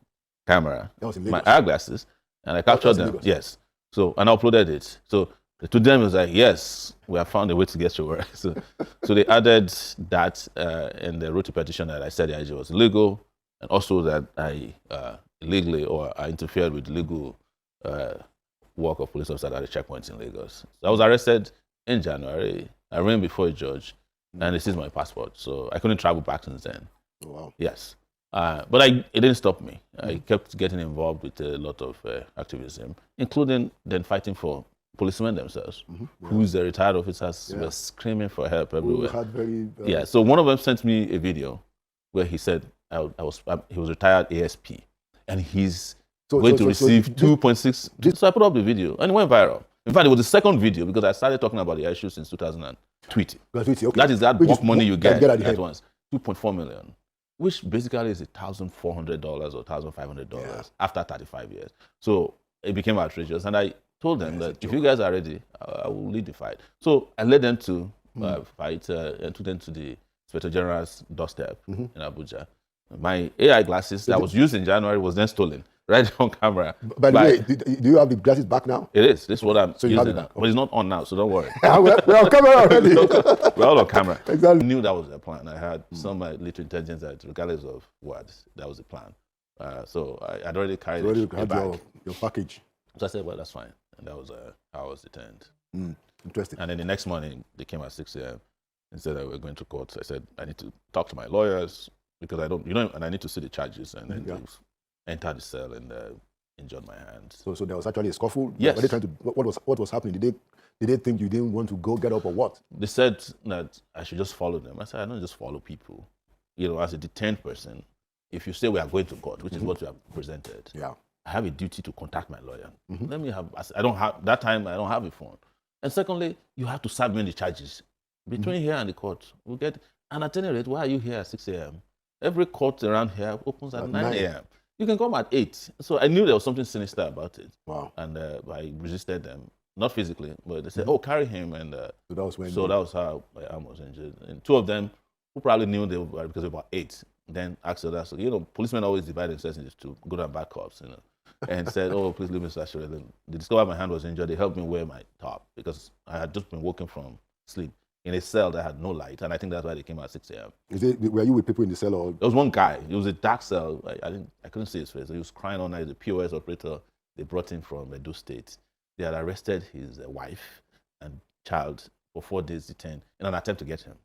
camera, my eyeglasses, and I captured them. Yes. So, and I uploaded it. So to them, it was like, yes, we have found a way to get your work. So they added that and they wrote a petition that I said the IG was illegal, and also that I illegally or I interfered with legal work of police officers at the checkpoints in Lagos. So I was arrested in January. I ran before a judge, and they seized my passport. So I couldn't travel back since then. Oh, wow. Yes. But it didn't stop me. I kept getting involved with a lot of activism, including then fighting for policemen themselves, whose retired officers were screaming for help everywhere. Yeah, so one of them sent me a video where he said he was retired ASP, and he's going to receive 2.6. So I put up the video, and it went viral. In fact, it was the second video because I started talking about the issue since 2020. Okay. That is that bulk money you get at once, 2.4 million, which basically is $1,400 or $1,500 after 35 years. So it became outrageous, and I told them that if you guys are ready, I will lead the fight. So I led them to fight and took them to the Inspector General's doorstep in Abuja. My AI glasses that was used in January was then stolen right on camera. By the way, do you have the glasses back now? It is. This is what I'm so using you have it now. back. But it's not on now, so don't worry. We're on camera already. We're all on camera. Exactly. I knew that was the plan. I had some little intelligence that regardless of what, that was the plan. So I'd already carried it back. Your package. So I said, well, that's fine. And that was how I was detained. Interesting. And then the next morning, they came at 6 a.m. and said that we were going to court. I said, I need to talk to my lawyers because I don't, and I need to see the charges and then enter the cell and injure my hand. So there was actually a scuffle? Yes. Were they trying to, what was happening? Did they think you didn't want to go get up or what? They said that I should just follow them. I said, I don't just follow people. As a detained person, if you say we are going to court, which is what we have presented, I have a duty to contact my lawyer. Let me have, I don't have, that time I don't have a phone. And secondly, you have to serve me the charges. Between here and the court, we'll get, and at any rate, why are you here at 6 a.m.? Every court around here opens at 9 a.m. You can come at 8. So I knew there was something sinister about it. Wow. And I resisted them, not physically, but they said, oh, carry him. And so that was how my arm was injured. And two of them, who probably knew they were, because they were 8, then asked the others, policemen always divide themselves into two, good and bad cops, and said, oh, please leave me, Sasha. Then they discovered my hand was injured. They helped me wear my top because I had just been woken from sleep in a cell that had no light, and I think that's why they came at 6 a.m. Were you with people in the cell or? There was one guy. It was a dark cell. I couldn't see his face. He was crying all night. The POS operator they brought in from Edo State. They had arrested his wife and child for 4 days detained in an attempt to get him.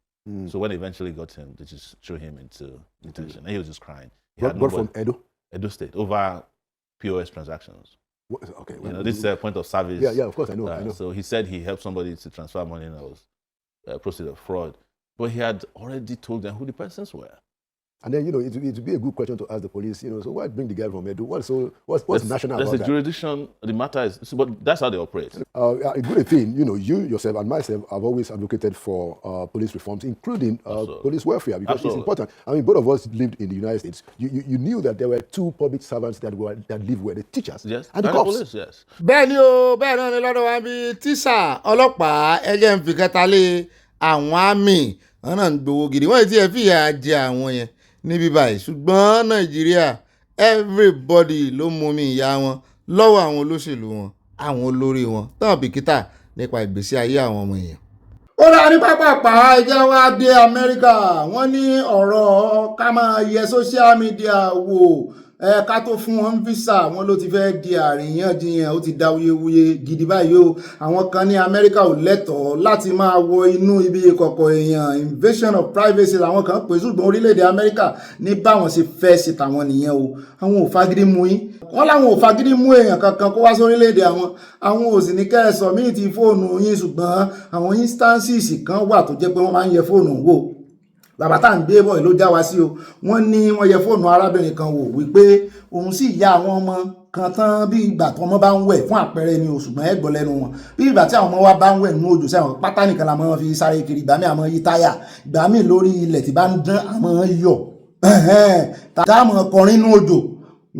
So when they eventually got him, they just threw him into detention, and he was just crying. What from Edo? Edo State over POS transactions. Okay. This is a point of service. Yeah, of course, I know. So he said he helped somebody to transfer money and that was proceed of fraud. But he had already told them who the persons were. And then, it would be a good question to ask the police, so why bring the guy from Edo? What's national about that? There's a jurisdiction, the matter is, but that's how they operate. A good thing, you yourself and myself have always advocated for police reforms, including police welfare, because it's important. I mean, both of us lived in the United States. You knew that there were two public servants that lived where the teachers and the cops. Police, yes. Bẹ́ẹ̀ ni o, bẹ́ẹ̀ náà ni lọ́dọ̀ wa bí tíṣà ọlọ́pàá ẹjẹ́ ń fi kẹta lé àwọn àmì wọn náà ń gbowó gidi wọ́n ti ẹ̀ fìyà jẹ àwọn yẹn níbí báyìí ṣùgbọ́n Nàìjíríà everybody ló mú mi ìyá wọn lọ́wọ́ àwọn olóṣèlú wọn àwọn olórí wọn tán bìkítà nípa ìgbésí ayé àwọn ọmọ èèyàn. Ó rà ní pápápá ẹjẹ́ wá dé Amẹ́ríkà wọ́n ní ọ̀rọ̀ ká máa yẹ social media wò ká tó fún wọn visa wọn ló ti fẹ́ di àríyànjiyàn ó ti da wuyewuye gidi báyìí o àwọn kan ní Amẹ́ríkà ò lẹ́tọ̀ọ́ láti máa wọ inú ibi ìkọ̀kọ̀ èèyàn invasion of privacy làwọn kan pè ṣùgbọ́n orílẹ̀-èdè Amẹ́ríkà ní báwọn ṣe fẹ́ ṣe tàwọn nìyẹn o àwọn ò fagídí mú yín wọ́n láwọn ò fagídí mú èèyàn kankan kó wá sórílẹ̀-èdè àwọn ò sì ní kẹ́ ẹ submit fóònù yín ṣùgbọ́n àwọn instances kan wà tó jẹ́ pé wọ́n máa ń yẹ fóònù wò bàbá tá à ń gbé bọ̀ ló já wa sí o wọ́n ní wọ́n yẹ fóònù arábìnrin kan wò wípé òun sì ya àwọn ọmọ kan tán bí ìgbà tí ọmọ bá ń wẹ̀ fún àpẹẹrẹ ni o ṣùgbọ́n ẹ gbọ́ lẹ́nu wọn bí ìgbà tí àwọn ọmọ wa bá ń wẹ̀ nínú òjò sẹ́wọ̀n pátá nìkan la máa fi sáré kiri ìgbà míì àmọ́ yí táyà ìgbà míì lórí ilẹ̀ tí bá ń dán àmọ́ yọ̀ táàmù kọrin nínú òjò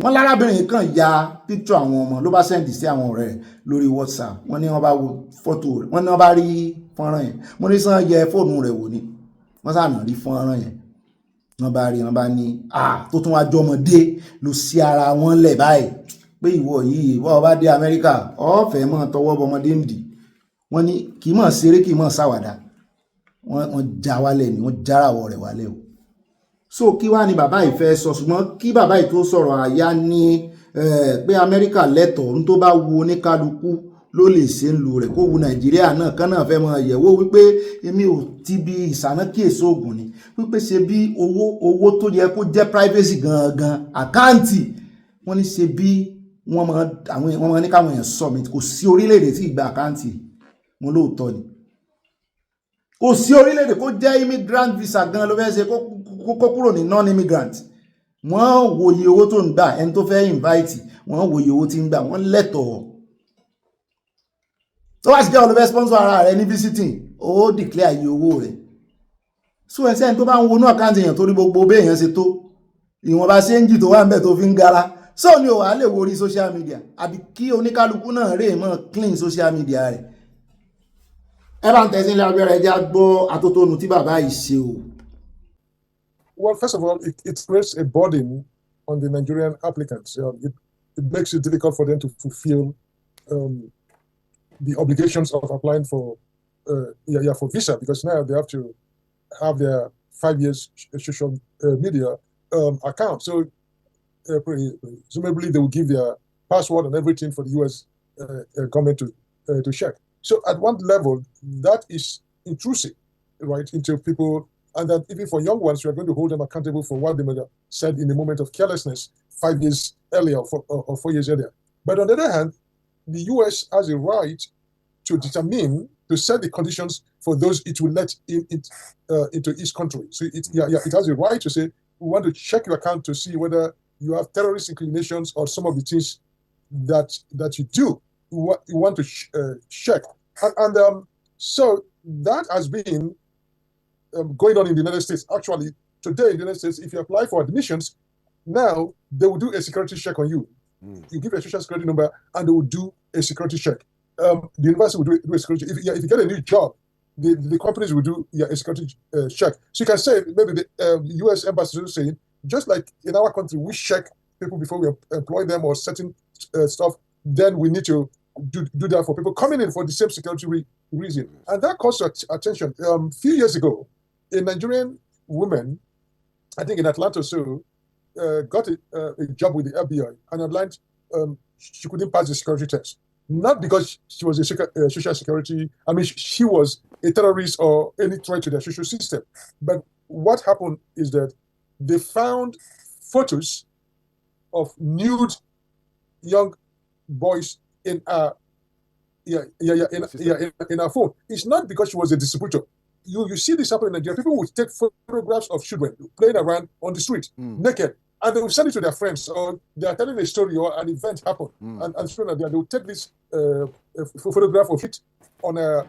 wọ́n lárábìnrin kan ya píkṣọ àwọn ọmọ ló bá sẹ́ǹdì sí àwọn ọ̀rẹ́ rẹ̀ lórí WhatsApp wọ́n ní wọ́n bá wo fọ́tò rẹ̀ wọ́n ní wọ́n bá rí fọ́nrán yẹn mo ní sàn yẹ fóònù rẹ̀ wò ni wọ́n sàmì rí fọ́nrán yẹn wọ́n bá ní tó tún wá jọmọdé ló sí ara wọn lẹ̀ báyìí pé ìwọ bá dé Amẹ́ríkà ọ̀fẹ́ mọ́ tọwọ́ bọmọdé ń dì wọ́n ní kì í mọ̀ ṣeré kì í mọ̀ ṣàwàdà wọ́n já wálẹ̀ ni wọ́n járàwọ̀ rẹ̀ wálẹ̀ o so kí wá ní bàbá yìí fẹ́ sọ ṣùgbọ́n kí bàbá yìí tó sọ̀rọ̀ àyà ní pé Amẹ́ríkà lẹ́tọ̀ọ́ ní tó bá wu oníkálukú ló lè ṣe ń lu rẹ̀ kó wu Nàìjíríà náà kán náà fẹ́ mọ yẹ̀wò wípé èmi ò ti bi ìsáná kíyèsí oògùn ni wípé ṣe bí owó tó yẹ kó jẹ́ privacy gangan àkáǹtì wọ́n ní ṣe bí wọ́n máa ní káwọn èèyàn submit kò sí orílẹ̀-èdè tí ìgbà àkáǹtì wọn lóòótọ́ ni kò sí orílẹ̀-èdè kó jẹ́ immigrant visa gan ló fẹ́ ṣe kó kúrò ní non-immigrant wọ́n wòye owó tó ń gbà ẹni tó fẹ́ invite wọ́n wòye owó tí ń gbà wọ́n lẹ́tọ̀ọ́ tó wá sí jẹ́ olùfẹ́ sponsor ara rẹ̀ ní visiting ó declare iye owó rẹ̀ so ẹ̀sẹ̀ tó bá ń wọnú àkáǹtì èèyàn torí gbogbo bẹ́ẹ̀ èèyàn ṣe tó ìwọ̀nba ṣéǹjì tó wà ń bẹ̀ tó fi ń gara so ni ò wá lè wo orí social media àbí kí oníkálukú náà rè mọ́ clean social media rẹ̀ ẹ bá ń tẹ̀sí ilé abẹ́rẹ́ ẹja gbọ́ atótónu tí bàbá yìí ṣe o. Well, first of all, it creates a burden on the Nigerian applicants. It makes it difficult for them to fulfill the obligations of applying for visa, because now they have to have their 5 years social media account. So presumably they will give their password and everything for the U.S. Government to check. So at one level, that is intrusive, right, into people, and that even for young ones, we are going to hold them accountable for what they may have said in a moment of carelessness 5 years earlier or 4 years earlier. But on the other hand, the U.S. has a right to determine, to set the conditions for those it will let into its country. So it has a right to say, we want to check your account to see whether you have terrorist inclinations or some of the things that you do. You want to check. And so that has been going on in the United States. Actually, today in the United States, if you apply for admissions, now they will do a security check on you. You give a social security number and they will do a security check. The university will do a security. If you get a new job, the companies will do a security check. So you can say, maybe the U.S. embassy is saying, just like in our country, we check people before we employ them or certain stuff, then we need to do that for people coming in for the same security reason. And that caused attention. A few years ago, a Nigerian woman, I think in Atlanta, so got a job with the FBI and outlined she couldn't pass the security test. Not because she was a social security, I mean, she was a terrorist or any threat to the social system. But what happened is that they found photos of nude young boys in her phone. It's not because she was a distributor. You see this happen in Nigeria. People would take photographs of children playing around on the street naked, and they will send it to their friends, or they are telling a story or an event happened, and so on. They will take this photograph of it on a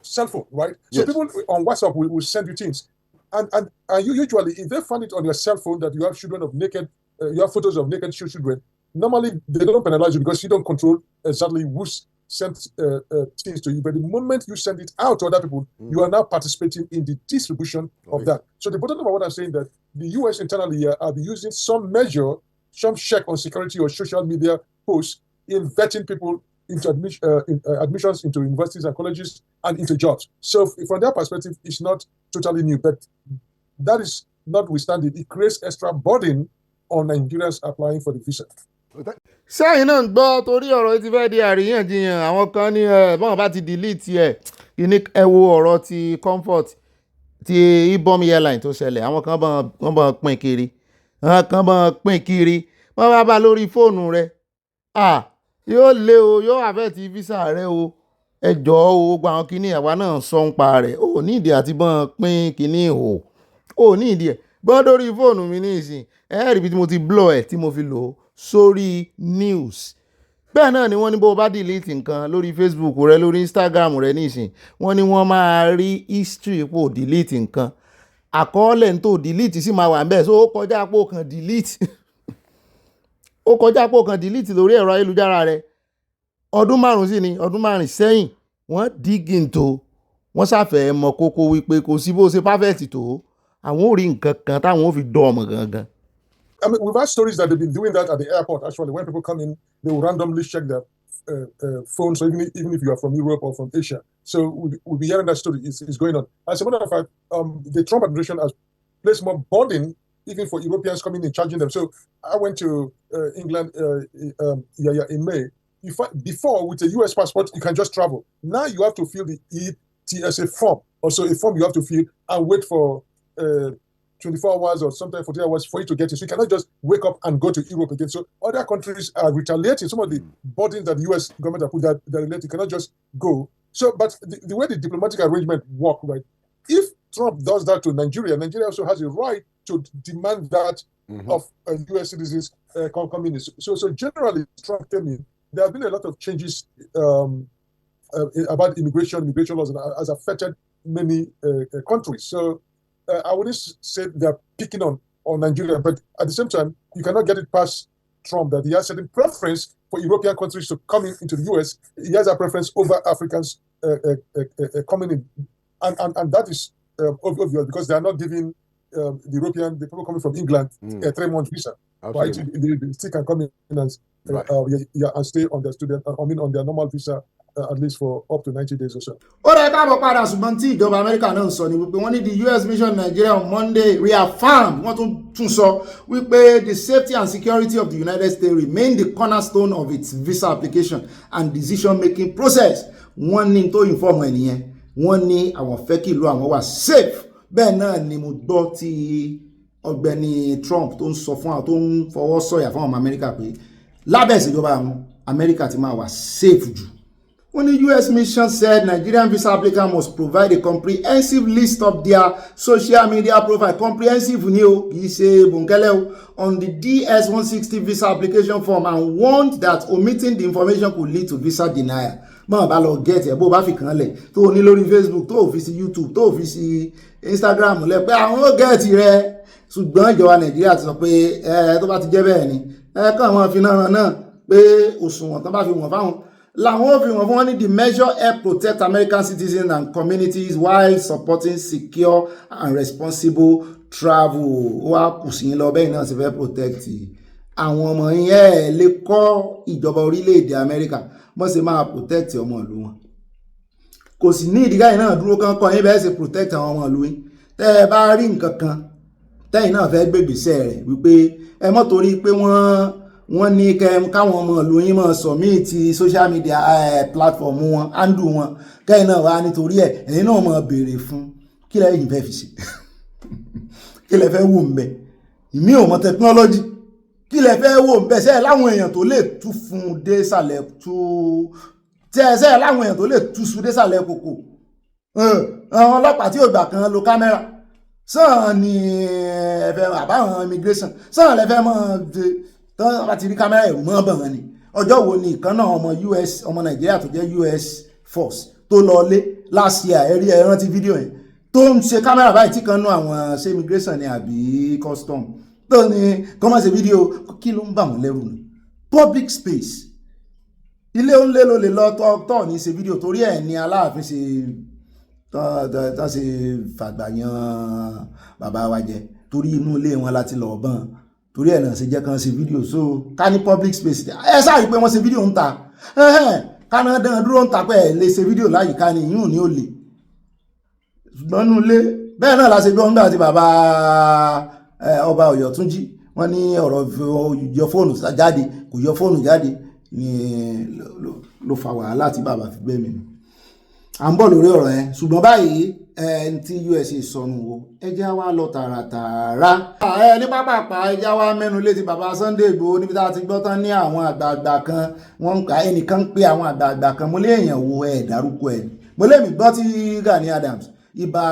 cell phone, right? Yes. So people on WhatsApp will send you things, and you usually, if they find it on your cell phone that you have children of naked, you have photos of naked children, normally they don't penalize you because you don't control exactly who's sent things to you. But the moment you send it out to other people, you are now participating in the distribution of that. So the bottom of what I'm saying that the US internally are using some measure, some check on security or social media posts in vetting people into admissions into universities and colleges and into jobs. So from that perspective, it's not totally new, but that is notwithstanding, it creates extra burden on Nigerians applying for the visa. sẹ́yìn náà ń gbọ́ torí ọ̀rọ̀ yìí ti fẹ́ di àríyànjiyàn àwọn kan ní bọ́n bá ti delete ẹ̀ kíní ẹ wo ọ̀rọ̀ ti comfort ti ibom airline tó ṣẹlẹ̀ àwọn kan bọ́n pín kiri wọ́n bá lórí fóònù rẹ̀ yóò lé o yóò affect visa rẹ̀ o ẹ jọ̀ọ́ o gbogbo àwọn kíní àwa náà sọ ń pa rẹ̀ ò ní ìdí àti bọ́n pín kíní o ò ní ìdí ẹ̀ gbọ́n lórí fóònù mi ní ìsìn rí bí mo ti blow ẹ̀ tí mo fi lò ó sórí news. Bẹ́ẹ̀ náà ni wọ́n ní bó bá delete nǹkan lórí Facebook rẹ lórí Instagram rẹ nísìn wọ́n ní wọ́n máa rí history pò delete nǹkan àkọọ́lẹ̀ tó delete sì máa wà níbẹ̀ so ó kọjá pò kan delete ó kọjá pò kan delete lórí ẹ̀rọ ayélujára rẹ ọdún 5 sí ni ọdún 5 sẹ́yìn wọ́n dig into wọ́n ṣàfẹ́ mọ kókó wípé kò sí bó ṣe perfect tó àwọn ò rí nǹkan kan táwọn ò fi dán ọmọ gangan. I mean, we've had stories that they've been doing that at the airport. Actually, when people come in, they will randomly check their phones, so even if you are from Europe or from Asia. So we'll be hearing that story is going on. As a matter of fact, the Trump administration has placed more burden even for Europeans coming in, charging them. So I went to England in May. Before, with a US passport, you can just travel. Now you have to fill the ETSA form. Also, a form you have to fill and wait for 24 hours or sometimes 40 hours for you to get it. So you cannot just wake up and go to Europe again. So other countries are retaliating. Some of the burdens that the US government have put that relate, you cannot just go. So, but the way the diplomatic arrangement work, right? If Trump does that to Nigeria, Nigeria also has a right to demand that of US citizens coming in. So generally, Trump came in. There have been a lot of changes about immigration laws that has affected many countries. So I wouldn't say they're picking on Nigeria, but at the same time, you cannot get it past Trump that he has certain preference for European countries to come into the US. He has a preference over Africans coming in. And that is obvious because they are not giving the people coming from England a 3-month visa. Right? They still can come in and stay on their on their normal visa at least for up to 90 days or so. Ó rẹ̀ káàbọ̀ padà ṣùgbọ́n tí ìjọba Amẹ́ríkà náà sọ ni wípé wọ́n ní the US mission Nigeria on Monday reaffirmed wọ́n tún sọ wípé the safety and security of the United States remain the cornerstone of its visa application and decision making process. Wọ́n ní tó inform ẹnìyẹn wọ́n ní àwọn fẹ́ kí ìlú àwọn wà safe. Bẹ́ẹ̀ náà ni mo gbọ́ tí Ogbeni Trump tó ń sọ fún àwọn tó ń fọwọ́ sọ̀yà fún ọmọ Amẹ́ríkà pé lábẹ́ ìṣèjọba àwọn Amẹ́ríkà ti máa wà safe jù. When the US mission said Nigerian visa applicant must provide a comprehensive list of their social media profile, comprehensive ni o, kì í ṣe bòńkẹ́lẹ́ o, on the DS-160 visa application form and warned that omitting the information could lead to visa denial. Bọ́n bá lọ get ẹ̀ bó bá fi kàn lẹ̀ tó o ní lórí Facebook tó o fi sí YouTube tó o fi sí Instagram lẹ̀ pé àwọn ó get rẹ̀ ṣùgbọ́n ìjọba Nàìjíríà ti sọ pé tó bá ti jẹ́ bẹ́ẹ̀ ni kàn wọ́n fi náà pé òṣùwọ̀n tán bá fi wọ̀n fáwọn làwọn òfin wọn fún wọn ní the measure help protect American citizens and communities while supporting secure and responsible travel ó wá kù sí lọ bẹ́ẹ̀ náà sì fẹ́ protect àwọn ọmọ yẹn lè kọ́ ìjọba orílẹ̀-èdè Amẹ́ríkà wọ́n sì máa protect ọmọ ìlú wọn kò sì ní ìdígá yìí náà dúró kán kọ́ yín bẹ́ẹ̀ sì protect àwọn ọmọ ìlú yín tẹ́ ẹ bá rí nǹkan kan tẹ́yìn náà fẹ́ gbègbèsẹ̀ rẹ̀ wípé ẹ mọ́ torí pé wọ́n ní káwọn ọmọ ìlú yín máa submit social media platform wọn handle wọn kẹ́yìn náà wá nítorí ẹ̀yin náà máa béèrè fún kí lẹ́yìn fẹ́ fi ṣe kí lẹ fẹ́ wò ń bẹ ìmí ò mọ technology kí lẹ fẹ́ wò ń bẹ sẹ́ẹ̀ láwọn èèyàn tó lè tú fún dé sàlẹ̀ tú sẹ́ẹ̀ láwọn èèyàn tó lè tú su dé sàlẹ̀ kòkò àwọn ọlọ́pàá tí ò gbà kan lo kámẹ́rà sàn ni ẹ̀fẹ̀ àbáwọn immigration sàn lẹ́fẹ̀ mọ́ tán bá ti rí kámẹ́rà ẹ̀rù mọ́ bọ̀n ni ọjọ́ wo ni ìkan náà ọmọ US ọmọ Nàìjíríà tó jẹ́ US force tó lọ lé last year ẹ̀rí ẹ̀ rántí fídíò yẹn tó ń ṣe kámẹ́rà báyìí tí kan nú àwọn ṣe immigration ni àbí custom tó ní kọ́ máa ṣe fídíò kí ló ń bà wọ́n lẹ́rù ni public space ilé onílé ló lè lọ tọ́ ní ṣe fídíò torí ẹ̀ ní Aláàfin ṣe tán ṣe fàgbàyàn bàbá wa jẹ torí inú ilé wọn láti lọ bọ́n torí ẹ̀ náà ṣe jẹ́ kan ṣe fídíò so ká ní public space ẹ sáà rí pé wọ́n ṣe fídíò ń ta káná dán dúró ń ta pé ẹ̀ lè ṣe fídíò láyìíká ni ìyún ní ó lè ṣùgbọ́n nínú ilé bẹ́ẹ̀ náà la ṣe bí wọ́n gbà àti bàbá ọba Ọ̀yọ́túnjí wọ́n ní ọ̀rọ̀ yọ fóònù jáde kò yọ fóònù jáde ni ló fa wàhálà tí bàbá fi gbé mi à ń bọ̀ lórí ọ̀rọ̀ yẹn ṣùgbọ́n báyìí tí USA sọnù o ẹjẹ́ wa lọ tààràtààrà ní pápápá ẹjẹ́ wa mẹ́nu létí bàbá Sunday Igboho níbi tá a ti gbọ́ tán ní àwọn àgbààgbà kan wọ́n ń ka ẹnìkan ń pé àwọn àgbààgbà kan mo lé èèyàn wo dárúkọ ẹ̀ mo lé mi gbọ́ tí Gani Adams Ìbà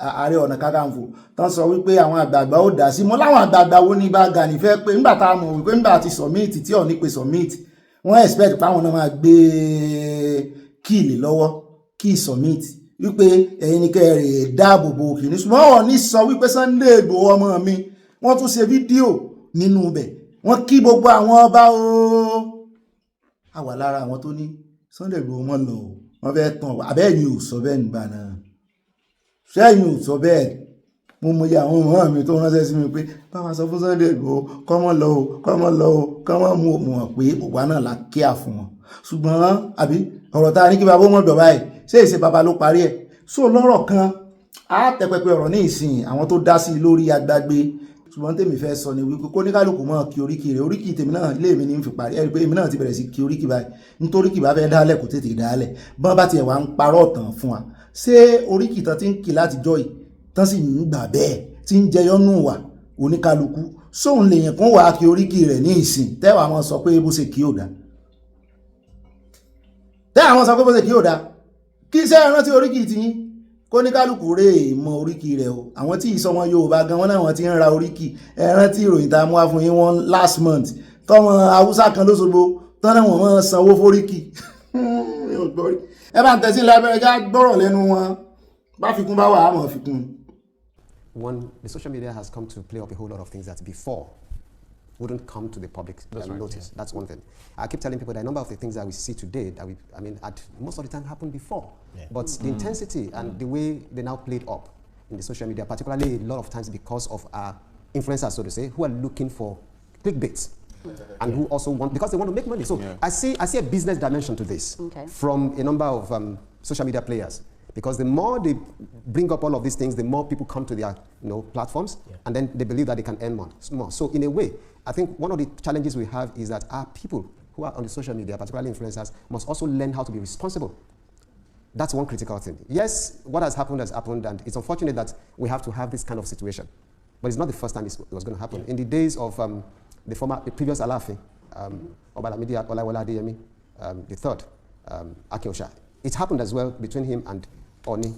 Ààrẹ Ọ̀nà Kakanfò tán sọ wípé àwọn àgbààgbà ó dá sí mo láwọn àgbààgbà wo ní Ìbà Gani fẹ́ pé ńgbà tá a mọ̀ wípé ńgbà ti submit tí ò ní pé submit wọ́n expect páwọn náà máa gbé kíìlì lọ́wọ́ kí submit wípé ẹ̀yin ní kẹrẹ̀ dáàbò bo kìíní ṣùgbọ́n wọ́n ní sọ wípé Sunday Igboho ọmọ mi wọ́n tún ṣe fídíò nínú ibẹ̀ wọ́n kí gbogbo àwọn ọba o àwà lára àwọn tó ní Sunday Igboho wọn lọ wọ́n fẹ́ tàn abẹ́yìn ò sọ bẹ́ẹ̀ nígbà náà sẹ́yìn ò sọ bẹ́ẹ̀ mo mọ iye àwọn ọmọ mi tó ránṣẹ́ sí mi pé báwa sọ fún Sunday Igboho kọ́mọ lọ o kọ́mọ lọ o kọ́mọ mú wọn pé òwá náà la kíá fún wọn ṣùgbọ́n àbí ọ̀rọ̀ tá a ní kí bàbá mọ̀ dọ̀ báyìí ṣé ìṣe bàbá ló parí ẹ̀ so lọ́rọ̀ kan á tẹpẹpẹ ọ̀rọ̀ ní ìsìn àwọn tó dá sí lórí agbágbé ṣùgbọ́n tèmi fẹ́ sọ ni wípé kó ní kálukú mọ́ kí oríkì rẹ̀ oríkì tèmi náà ilé mi ní fi parí ẹ̀ rí pé èmi náà ti bẹ̀rẹ̀ sí kí oríkì báyìí nítorí kì bá fẹ́ dálẹ̀ kò tètè dálẹ̀ bọ́n bá tiẹ̀ wá ń parọ́ ọ̀tàn fún wa ṣé oríkì tán ti ń kì láti jọ́ yìí tán sì ń gbà bẹ́ẹ̀ tí ń jẹyọ́ nù wà oníkálukú sóun lèèyàn kan wà kí oríkì rẹ̀ ní ìsìn tẹ́wàá mọ́ sọ pé bó ṣe kí ò dá tẹ́wàá mọ́ sọ pé bó ṣe kí ò dá kí iṣẹ́ ìrántí oríkì ti yín kó ní kálukú rè mọ oríkì rẹ̀ o àwọn tí ìsọ wọn Yorùbá gan wọn náà wọn ti ń ra oríkì ẹrántí ìròyìn tá a mú wá fún yín wọn last month tọmọ Haúsá kan lóṣogbo tọ́nà wọn mọ́ sanwó fóríkì ẹ bá ń tẹ̀sí lábẹ́rẹ́ já gbọ́rọ̀ lẹ́nu wọn bá fikún bá wà á mọ̀ fikún. One, the social media has come to play up a whole lot of things that before wouldn't come to the public notice. Yeah. That's one thing. I keep telling people that a number of the things that we see today, that most of the time happened before. Yeah. But the intensity and the way they now played up in the social media, particularly a lot of times because of our influencers, so to say, who are looking for clickbaits. And who also want, because they want to make money. So I see a business dimension to this from a number of social media players. Because the more they bring up all of these things, the more people come to their platforms, and then they believe that they can earn more. So in a way, I think one of the challenges we have is that our people who are on the social media, particularly influencers, must also learn how to be responsible. That's one critical thing. Yes, what has happened, and it's unfortunate that we have to have this kind of situation. But it's not the first time it was going to happen. In the days of the previous Alaafin, Obalamidi Olayiwola Adeyemi, the third, Akinosha, it happened as well between him and Oni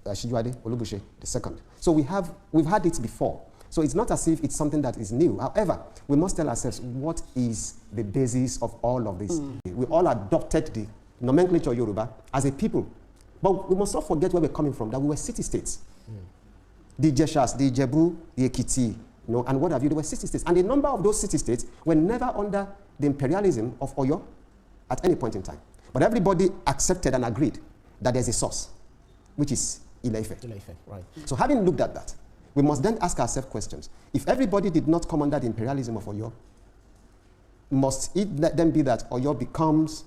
Shijuade Olubushe, the second. So we've had it before. So it's not as if it's something that is new. However, we must tell ourselves what is the basis of all of this. We all adopted the nomenclature Yoruba as a people. But we must not forget where we're coming from, that we were city-states. The Jeshas, the Ijebu, the Ekiti, and what have you, they were city-states. And a number of those city-states were never under the imperialism of Oyo at any point in time. But everybody accepted and agreed that there's a source, which is Ile-Ife. Right. So having looked at that, We must then ask ourselves questions. If everybody did not come under the imperialism of Oyo, must it let them be that Oyo becomes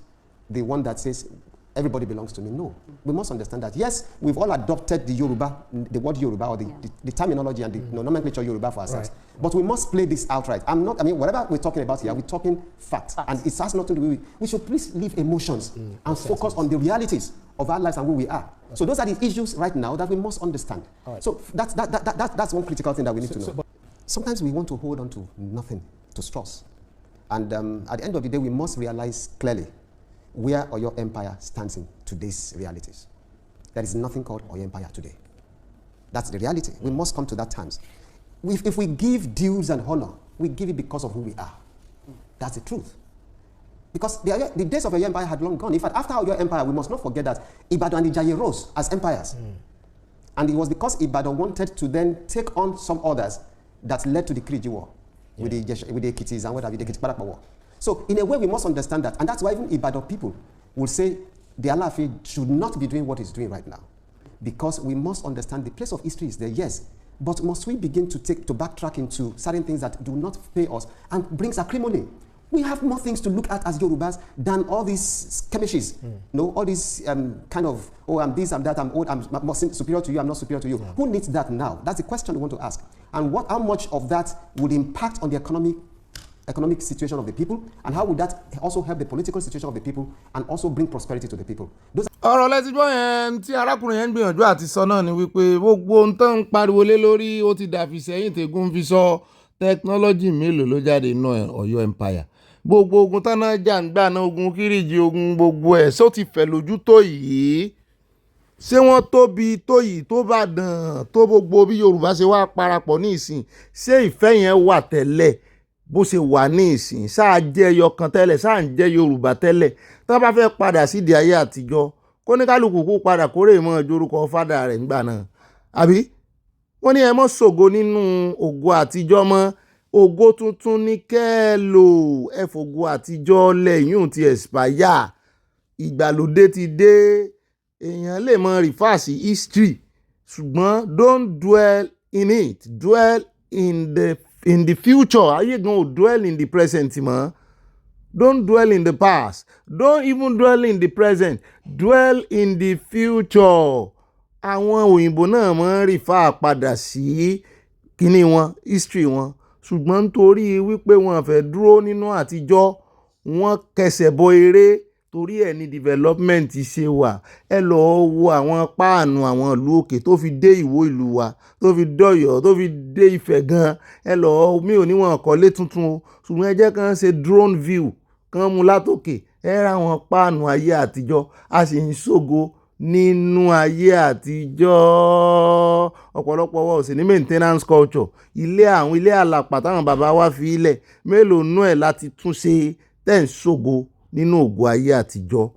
the one that says, everybody belongs to me? No. We must understand that, yes, we've all adopted the Yoruba, the word Yoruba, or the terminology and the nomenclature Yoruba for ourselves. Right. But we must play this outright. Whatever we're talking about here, we're talking facts. And it has nothing to do with, we should please leave emotions and focus on the realities of our lives and who we are. Okay. So those are the issues right now that we must understand. Right. So that's one critical thing that we need to know. Sometimes we want to hold on to nothing, to straws. And at the end of the day, we must realize clearly where Oyo Empire stands in today's realities. There is nothing called Oyo Empire today. That's the reality. We must come to that terms. If we give dues and honor, we give it because of who we are. That's the truth. Because the days of Oyo Empire had long gone. In fact, after Oyo Empire, we must not forget that Ibadan and Ijaye rose as empires. And it was because Ibadan wanted to then take on some others that led to the Kiriji War with the Ekitis and whatever, the Ekiti-Parapa War. So in a way, we must understand that. And that's why even Ibadan people will say the Alaafin should not be doing what he's doing right now. Because we must understand the place of history is there, yes. But must we begin to backtrack into certain things that do not pay us and brings acrimony? We have more things to look at as Yorubas than all these skirmishes. All these kind of, oh, I'm this, I'm that, I'm old, I'm more superior to you, I'm not superior to you. Yeah. Who needs that now? That's the question we want to ask. And how much of that would impact on the economic situation of the people, and how would that also help the political situation of the people and also bring prosperity to the people? ọ̀rọ̀ lẹ́tí gbọ́ yẹn tí arákùnrin yẹn ń gbìyànjú àti sọ náà ni wípé gbogbo ohun tó ń pariwo lé lórí ó ti dàfi sẹ́yìn tẹ́gùn fi sọ tẹkinọ́lọ́jì mélòó ló jáde nínú Ọ̀yọ́ empire. Gbogbo ogun tánà jà ń gbà náà, ogun Kírìjì, ogun gbogbo ẹ̀ só ti fẹ̀ lójú tó yìí. Ṣé wọ́n tóbi tó yìí tó bá dàn tó gbogbo bí Yorùbá ṣe wá parapọ̀ ní ìsìn? Ṣé ìfẹ́ yẹn wà tẹ́lẹ̀ bó ṣe wà ní ìsìn? Ṣáà jẹ́ ẹyọ kan tẹ́lẹ̀, ṣáà ń jẹ́ Yorùbá tẹ́lẹ̀? Tá bá fẹ́ padà sídìí ayé àtijọ́, kó ní kálukú kó padà kórè mọ́ jorúkọ fádà rẹ̀ ńgbà náà. Àbí wọ́n ní ẹ mọ́ ṣògo nínú ògo àtijọ́ mọ́, ògo tuntun ní kẹ́ ẹ lò. Ẹ fògo àtijọ́ lẹ́yìn ti expire, ìgbàlódé ti dé. Èèyàn lè mọ rìfáàsì history ṣùgbọ́n don't dwell in it, dwell in the future. Ayé gan ò dwell in the present mọ́. Don't dwell in the past. Don't even dwell in the present. Dwell in the future. Àwọn òyìnbó náà máa ń rìfà padà sí kíní wọn, history wọn. Ṣùgbọ́n nítorí wípé wọn fẹ́ dúró nínú àtijọ́, wọ́n kẹsẹ̀ bọ eré. Torí ẹ̀ ní development ṣe wà. Ẹ lọ́ọ́ wo àwọn páànù àwọn ìlú òkè tó fi dé Ìwó ìlú wa, tó fi dọ́yọ̀, tó fi dé Ifẹ̀ gan. Ẹ lọ́ọ́ mi ò ní wọn kọ́lé tuntun o. Ṣùgbọ́n ẹ jẹ́ kán ṣe drone view kan mú látòkè. Ẹ ra àwọn páànù ayé àtijọ́. A sì ń ṣògo nínú ayé àtijọ́. Ọ̀pọ̀lọpọ̀ wa ò sì ní maintenance culture. Ilé àlàpà táwọn bàbá wa fi ilẹ̀, mélòó nú ẹ̀ láti tún ṣe tẹ́ ń ṣògo nínú ògo ayé àtijọ́.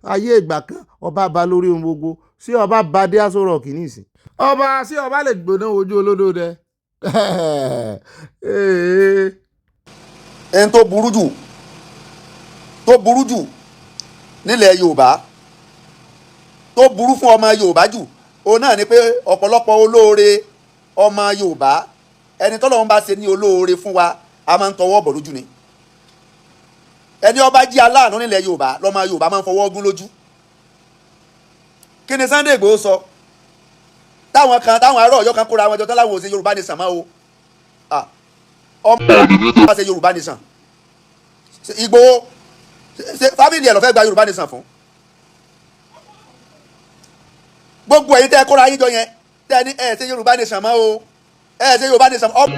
Ayé ìgbà kan ọba bá lórí ohun gbogbo. Ṣé ọba bá dé Aso Rock nísìn? Ṣé ọba lè gbóná ojú olódó dẹ? Ẹni tó burú jù nílẹ̀ Yorùbá, tó burú fún ọmọ Yorùbá jù, òun náà ni pé ọ̀pọ̀lọpọ̀ olóore ọmọ Yorùbá, ẹni tọ́lọ́run bá ṣe ní olóore fún wa, a máa ń tọwọ́ bọ̀ lójú ni. Ẹni ọba jí aláàánú nílẹ̀ Yorùbá, lọ́mọ Yorùbá máa ń fọwọ́ gún lójú. Kí ni Sunday Igboho sọ? Táwọn ará Ọ̀yọ́ kan kóra àwọn ẹjọ́ tó láwọn ò ṣe Yorùbá nation mọ́ o. Ọmọ Yorùbá ṣe Yorùbá nation. Igboho fámìlì ẹ̀ ló fẹ́ gba Yorùbá nation fún. Gbogbo ẹ̀yin tẹ́ kóra yín jọ yẹn, tẹ́ ní ẹ̀ ṣe Yorùbá nation mọ́ o. Ẹ̀ ṣe Yorùbá nation, ọmọ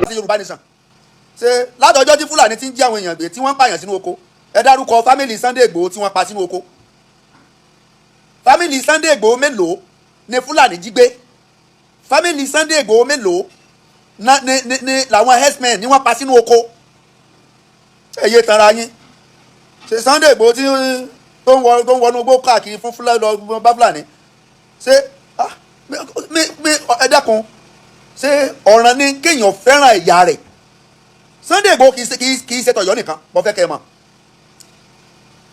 ṣe Yorùbá nation. Ṣé látọjọ́ tí Fúlàní ti ń jí àwọn èèyàn gbé tí wọ́n ń pààyàn sínú oko? Ẹ dárúkọ fámìlì Sunday Igboho tí wọ́n pa sínú oko. Fámìlì Sunday Igboho mélòó ni Fúlàní jí gbé? Fámìlì Sunday Igboho mélòó ni làwọn herdsmen ni wọ́n pa sínú oko? Ẹ yé tanra yín. Ṣé Sunday Igboho tó ń wọnú igbó káàkiri fún Fúlàní? Ṣé ẹ dákun, ṣé ọ̀ràn ni kéèyàn fẹ́ràn ẹ̀yà rẹ̀? Sunday Igboho kì í ṣe tọ̀yọ́ nìkan, mo fẹ́ kẹ́ ẹ mọ̀.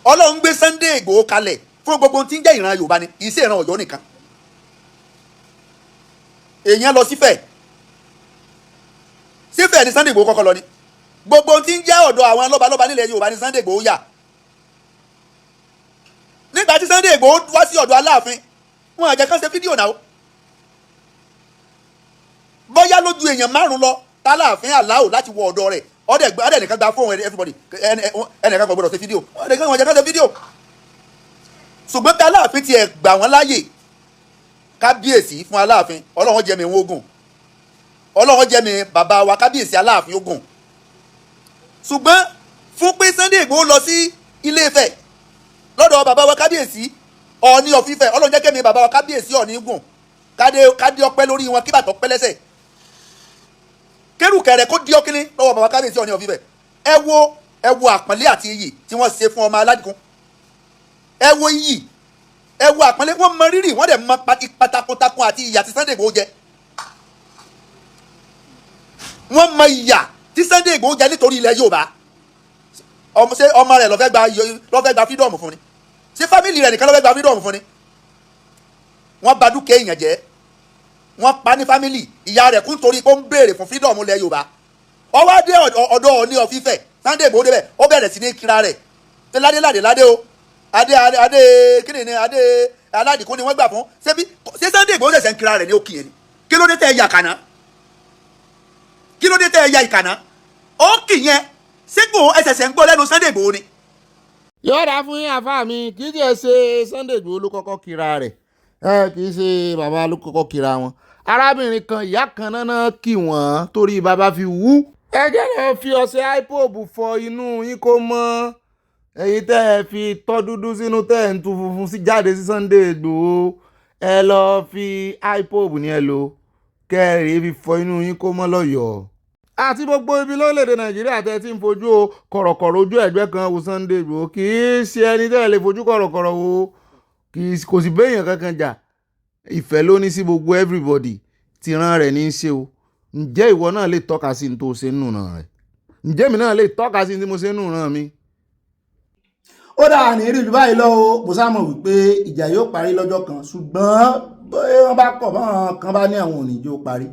Ọlọ́run gbé Sunday Igboho kalẹ̀ fún gbogbo tí ń jẹ́ ìran Yorùbá ni, kì í ṣe ìran Ọ̀yọ́ nìkan. èèyàn lọ sífẹ̀ sífẹ̀ ní Sunday Igboho kọ́kọ́ lọ ni gbogbo tí ń jẹ́ ọ̀dọ̀ àwọn lọ́balọ́ba nílẹ̀ Yorùbá ní Sunday Igboho yà nígbà tí Sunday Igboho wá sí ọ̀dọ̀ Aláàfin wọn àjẹ́ kan ṣe fídíò náà bóyá lójú èèyàn márùn lọ tálàfin aláwò láti wọ ọ̀dọ̀ rẹ̀ ọ̀dẹ̀ nìkan gba fóun everybody ẹnìkan kò gbọdọ̀ ṣe fídíò ọ̀dẹ̀ wọn àjẹ́ kan ṣe fídíò ṣùgbọ́n tí Aláàfin tiẹ̀ gbà wọ́n láàyè kábíyèsí fún Aláàfin Ọlọ́run jẹ́ mi wọn ogun Ọlọ́run jẹ́ mi bàbá wa kábíyèsí Aláàfin ogun ṣùgbọ́n fún pé Sunday Igboho lọ sí Ilé Ifẹ̀ lọ́dọ̀ bàbá wa kábíyèsí Ọọ̀ni of Ifẹ̀ Ọlọ́run jẹ́ kẹ́mi bàbá wa kábíyèsí Ọọ̀ni gùn kádé ọpẹ́ lórí wọn kí bàtọ̀ pẹ́ lẹ́sẹ̀ kérùkẹrẹ kó di ọkíní lọ́wọ́ bàbá kábíyèsí Ọọ̀ni of Ifẹ̀ ẹ wo àpọ́nlé àti iyì tí wọ́n ṣe fún ọmọ Aládìkún ẹ wo iyì ẹ wo àpọ́nlé wọ́n mọ rírì wọ́n dẹ̀ mọ pátákótákún àti ìyà tí Sunday Igboho jẹ wọ́n mọ ìyà tí Sunday Igboho jẹ nítorí ilẹ̀ Yorùbá ṣé ọmọ rẹ̀ ló fẹ́ gba freedom fún ni ṣé fámìlì rẹ̀ nìkan ló fẹ́ gba freedom fún ni wọ́n bà dúkìá èèyàn jẹ́ wọ́n pa ní fámìlì ìyá rẹ̀ kú nítorí pé ó ń béèrè fún freedom ilẹ̀ Yorùbá ó wá dé ọ̀dọ̀ Ọọ̀ni of Ifẹ̀ Sunday Igboho débẹ̀ ó bẹ̀rẹ̀ sí ní kíra rẹ̀ ṣé ládé o adé kíni ni adé Aládìkún ni wọ́n gbà fún ṣé Sunday Igboho ṣẹ̀ṣẹ̀ ń kíra rẹ̀ ní òkè yẹn ni kí ló dé tẹ́ ẹ ya kàná kí ló dé tẹ́ ẹ ya ìkàná ó kì yẹn ṣégbò ẹsẹ̀ṣẹ̀ ń gbọ́ lẹ́nu Sunday Igboho ni. yọ̀ọ̀dà fún yín àfa mi kì í tiẹ̀ ṣe Sunday Igboho ló kọ́kọ́ kíra rẹ̀ kì í ṣe bàbá ló kọ́kọ́ kíra wọn arábìnrin kan ìyá kan náà kì wọ́n torí bàbá fi wú. ẹ jẹ́ lọ fi ọṣẹ ipob fọ inú yín kó mọ́ èyí tẹ́ ẹ fi tọ́ dúdú sínú tẹ́ ẹ ń tu funfun sí jáde sí Sunday Igboho ẹ lọ fi ipob ní ẹ lò kẹ́rì fi fọ inú yín kó mọ́ lọ́yọ̀ọ́ àti gbogbo ibi lórílẹ̀‐èdè Nàìjíríà tẹ́ ti ń fojú kọ̀rọ̀kọ̀rọ̀ ojú ẹ̀gbẹ́ kan wo Sunday Igboho kì í ṣe ẹni tẹ́ ẹ lè fojú kọ̀rọ̀kọ̀rọ̀ wo kò sì béèyàn kankan jà ìfẹ́ ló ní sí gbogbo everybody tìran rẹ̀ ní í ṣe o ǹjẹ́ ìwọ náà lè tọ́ka sí ní tó ṣe nù ràn rẹ̀ ǹjẹ́ mi náà lè tọ́ka sí ní tí mo ṣe nù ràn mi. ó dáa ní rí báyìí lọ́wọ́ mo sáà mọ̀ wípé ìjà yóò parí lọ́jọ́ kan ṣùgbọ́n bóyá wọ́n bá kọ̀ báwọn kan bá ní àwọn òníjó parí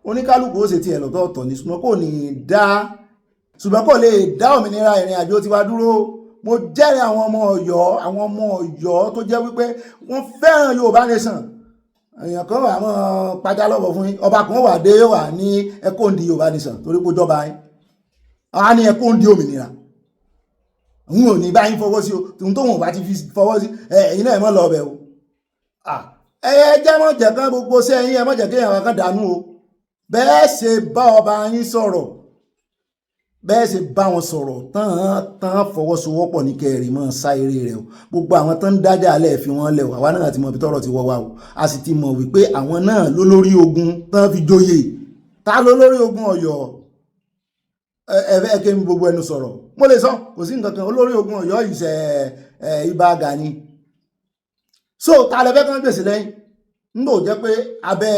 oníkálukú ó ṣe tiẹ̀ lọ́tọ̀ọ̀tọ̀ ní ṣùgbọ́n kò lè dá òmìnira ìrìn àjò tiwa dúró mo jẹ́rìí àwọn ọmọ Ọ̀yọ́ tó jẹ́ wípé wọ́n fẹ́ràn Yorùbá nation èèyàn kan wà mọ́ pàjá lọ́wọ́ fún yín ọba kan wà dé wà ní ẹkọ́ ń di Yorùbá nation torí pé jọba yín àwọn á ní ẹkọ́ ń di òmìnira òun ò ní bá yín fọwọ́ sí o tòun tóun ò bá ti fi fọwọ́ sí ẹ̀yin náà ẹ̀ mọ́ lọ ọbẹ̀ o ẹ jẹ́ mọ́ jẹ́ kán gbogbo sẹ́yìn ẹ mọ́ jẹ́ kéèyàn kan dànù o bẹ́ẹ̀ ṣe bá ọba yín sọ̀rọ̀ bẹ́ẹ̀ ṣe bá wọn sọ̀rọ̀ tán fọwọ́sowọ́pọ̀ ní kẹrì mọ́ sáírè rẹ̀ o gbogbo àwọn tán ń dájà alẹ́ fi wọ́n lẹ̀ o àwa náà ti mọ ibi tọ́rọ̀ ti wọ́ wa o a sì ti mọ̀ wípé àwọn náà ló lórí ogun tán fi joyè ta ló lórí ogun Ọ̀yọ́ ẹ̀fẹ́ kí n gbogbo ẹnu sọ̀rọ̀ mo lè sọ kò sí nǹkan kan olórí ogun Ọ̀yọ́ yìí ṣe Ìbà Gani so ta lẹ́fẹ́ kan gbèsè lẹ́yìn nígbà ò jẹ́ pé abẹ́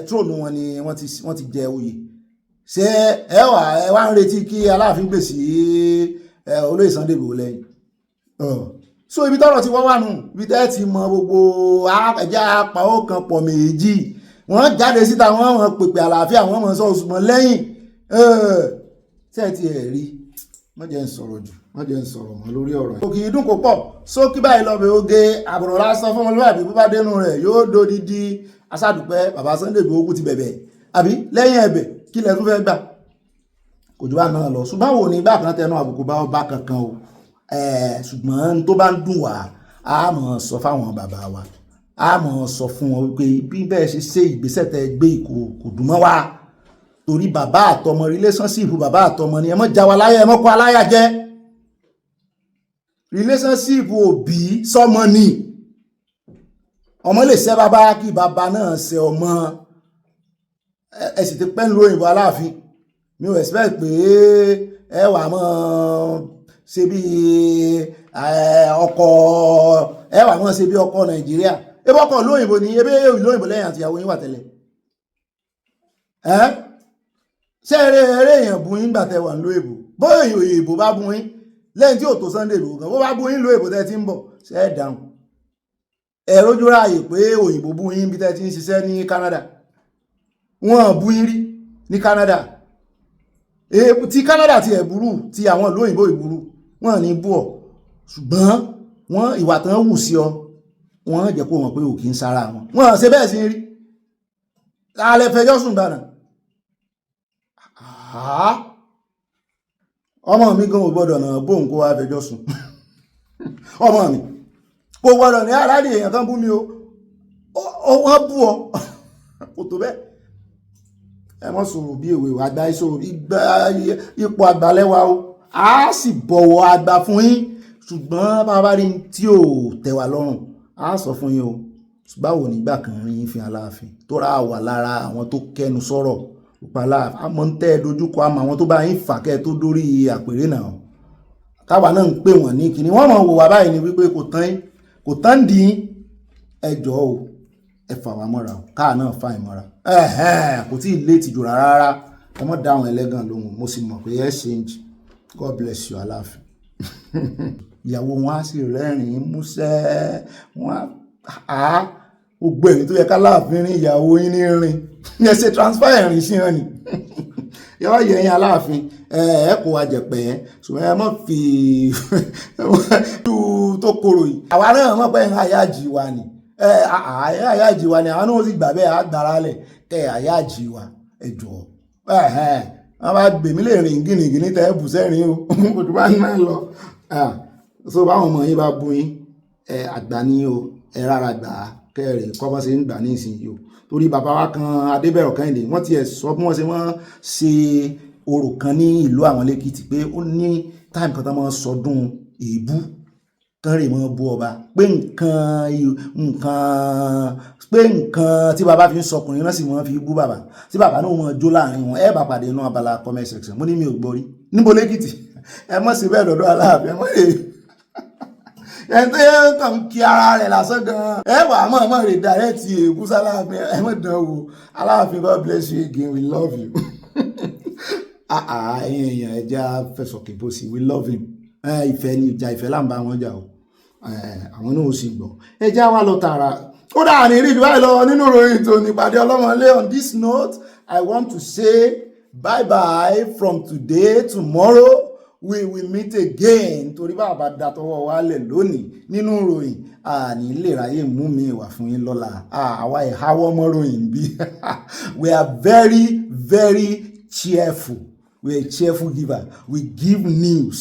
tróònù wọn ni wọ́n ti jẹ oyè ṣé ẹ wá ń retí kí Aláàfin gbèsè olóyè Sunday Igboho lẹ́yìn so ibi tọ́rọ̀ ti wọ́ wà nù ibi tẹ́ ti mọ gbogbo ẹ̀jẹ̀ apàwọ̀ kan pọ̀ méjì wọ́n jáde síta wọ́n pèpè àlàáfíà wọ́n mọ̀ sọ òṣùpọ̀ lẹ́yìn tẹ́ ti ẹ̀ rí wọ́n jẹ́ ń sọ̀rọ̀ jù wọ́n jẹ́ ń sọ̀rọ̀ mọ́ lórí ọ̀rọ̀ yìí. òkè ìdún kò pọ̀ sókí báyìí lọ́bẹ̀ oge àbùrọ̀ lásán fún ọmọlúwàbí bó bá dénú rẹ̀ yóò dodidi aṣáàdùpẹ́ bàbá Sunday Igboho kú ti bẹ̀bẹ̀ àbí lẹ́yìn ẹ̀bẹ̀ kí lẹ tún fẹ́ gbà kò jù bá náà lọ ṣùgbọ́n wò ní ìgbà kan tẹnu àbùkù bá ọba kankan o ṣùgbọ́n tó bá ń dùn wá a mọ̀ sọ fáwọn bàbá wa a mọ̀ sọ fún wọn wípé bí bẹ́ẹ̀ ṣe ìgbésẹ̀ tẹ gbé kò dùn mọ́ wa torí bàbá àtọmọ relationship bàbá àtọmọ ni ẹ mọ́ já wa láyà ẹ mọ́ kó aláyà jẹ́ relationship òbí sọmọ ni ọmọ lè ṣẹ́ bàbá kí bàbá náà ṣe ọmọ ẹ sì ti pẹ́ ń lo òyìnbó Aláàfin mi ò expect pé ẹ wà mọ́ ṣe bí ọkọ̀ ẹ wà mọ́ ṣe bí ọkọ̀ Nàìjíríà ebe ọkọ̀ lóyìnbó ni ebe lóyìnbó lẹ́yìn àti ìyàwó yín wà tẹ́lẹ̀ ṣé eré èèyàn bu yín gbà tẹ́ wà ń lo èbò bóyá òyìnbó bá bu yín lẹ́yìn tí ò tó Sunday Igboho gan bó bá bu yín lo èbò tẹ́ ti ń bọ̀ ṣe é dáhùn ẹ rójú ráàyè pé òyìnbó bu yín bí tẹ́ ti ń ṣiṣẹ́ ní Canada wọ́n bú yín rí ní Canada ti Canada ti ẹ̀ burú ti àwọn ìlú òyìnbó ìburú wọ́n ní bú ọ ṣùgbọ́n wọ́n ìwà tán wù sí ọ wọ́n jẹ́ kó mọ̀ pé ò kí ń sára wọn wọ́n ṣe bẹ́ẹ̀ sí rí alẹ́ fẹjọ́ sùn gbànà ọmọ mi gan ò gbọ́dọ̀ náà bóun kó wá fẹjọ́ sùn ọmọ mi kò gbọ́dọ̀ ní aláàdì èèyàn kan bú mi o wọ́n bú ọ kò tó bẹ́ẹ̀ ẹ mọ́ sọ̀rọ̀ bí èwe àgbà ìṣòro ipò àgbàlẹ́wà o a sì bọ̀wọ̀ àgbà fún yín ṣùgbọ́n bá bá rí tí ò tẹ́wà lọ́rùn a sọ fún yín o báwo nígbà kan rí yín fi Aláàfin tó ra wà lára àwọn tó kẹnu sọ̀rọ̀ pàlà àmọ́ ń tẹ́ dojúkọ àmọ́ àwọn tó bá yín fà kẹ́ tó dórí àpèrè náà káwa náà ń pè wọ́n ní kíní wọ́n mọ̀ wò wá báyìí ni wípé kò tán di ẹjọ́ o ẹ fà wá mọ́ra o káà náà fà ìmọ́ra kò tí ì létí jù rárá ẹ mọ́ dáhùn ẹlẹ́gàn lóhùn mo sì mọ̀ pé exchange God bless you Aláàfin ìyàwó wọn á sì rẹ́rìn-ín músẹ́ wọn á gbogbo ẹ̀rín tó yẹ ká Aláàfin rin ìyàwó yín ní rin ní ẹ ṣe transfer ẹ̀rín sí hàn ní yọ́ yẹ̀yìn Aláàfin ẹ kò wá jẹ̀pẹ́ ṣùgbọ́n ẹ mọ̀ fi tó kóró yìí àwa náà mọ̀ pé àyájì wa ni àyájì wa ni àwọn náà sì gbà bẹ́ẹ̀ àgbàrá lẹ̀ kẹ́ àyájì wa ẹ̀jọ̀ wọ́n bá gbèmí lè rìn gínígíní tẹ́ ẹ bù sẹ́rin o kò tó bá ń náà lọ so báwọn ọmọ yín bá bú yín àgbà ní o ẹ rárá gbà á kẹrì kọ́bọ́ ṣe ń gbà ní ìsinyìí o torí bàbá wa kan Adébẹ̀rọ̀ Kẹ́hìndé wọ́n ti ẹ̀ sọ bí wọ́n ṣe orò kan ní ìlú àwọn lẹ́kìtì pé ó ní táìmù kan tó máa sọdún èébú tán rè mọ́ bú ọba pé nǹkan tí bàbá fi ń sọkùnrin náà sì mọ́ fi bú bàbá tí bàbá náà mọ́ jó láàrin wọn ẹ bá pàdé inú abala comment section mo ní mi ò gbọ́ rí níbo lẹ́kìtì ẹ mọ̀ sí bẹ́ẹ̀ lọ́dọ̀ Aláàfin ẹ mọ̀ lè ẹni tó yẹ kàn kí ara rẹ̀ lásán gan ẹ wà á mọ̀ rè dàrẹ́tì èébú sáláàfin ẹ mọ̀ dán wò Aláàfin God bless you again we love you ẹ̀yin èèyàn ẹja fẹsọ̀kè bó sí we love him ìfẹ́ ni ìjà ìfẹ́ là ń bá wọn jà o àwọn náà ó sì gbọ́ ẹja wa lọ tààrà ó dà ní rí ìdúrà lọ nínú ìròyìn tó nípàdé ọlọ́mọlé on this note I want to say bye bye from today tomorrow we will meet again torí bàbá dàtọwọ́ wálẹ̀ lónìí nínú ìròyìn àní lè ráyè mú mi wà fún yín lọ́la àwa ìháwọ́ mọ́ ròyìn bí we are very very cheerful we are a cheerful giver we give news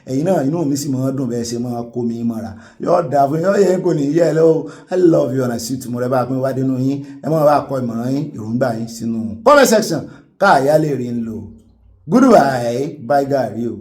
ẹ̀yin náà inú mi sì máa dùn bẹ́ẹ̀ ṣe máa kó mi mọ́ra yóò dà fún yóò yẹ kò ní yẹ ẹ lọ́wọ́ I love you and I see you tomorrow ẹ bá pín wá dínú yín ẹ máa bá kọ ìmọ̀ràn yín èròǹgbà yín sínú comment section káàyà lè rí ń lò goodbye bye gàrí o.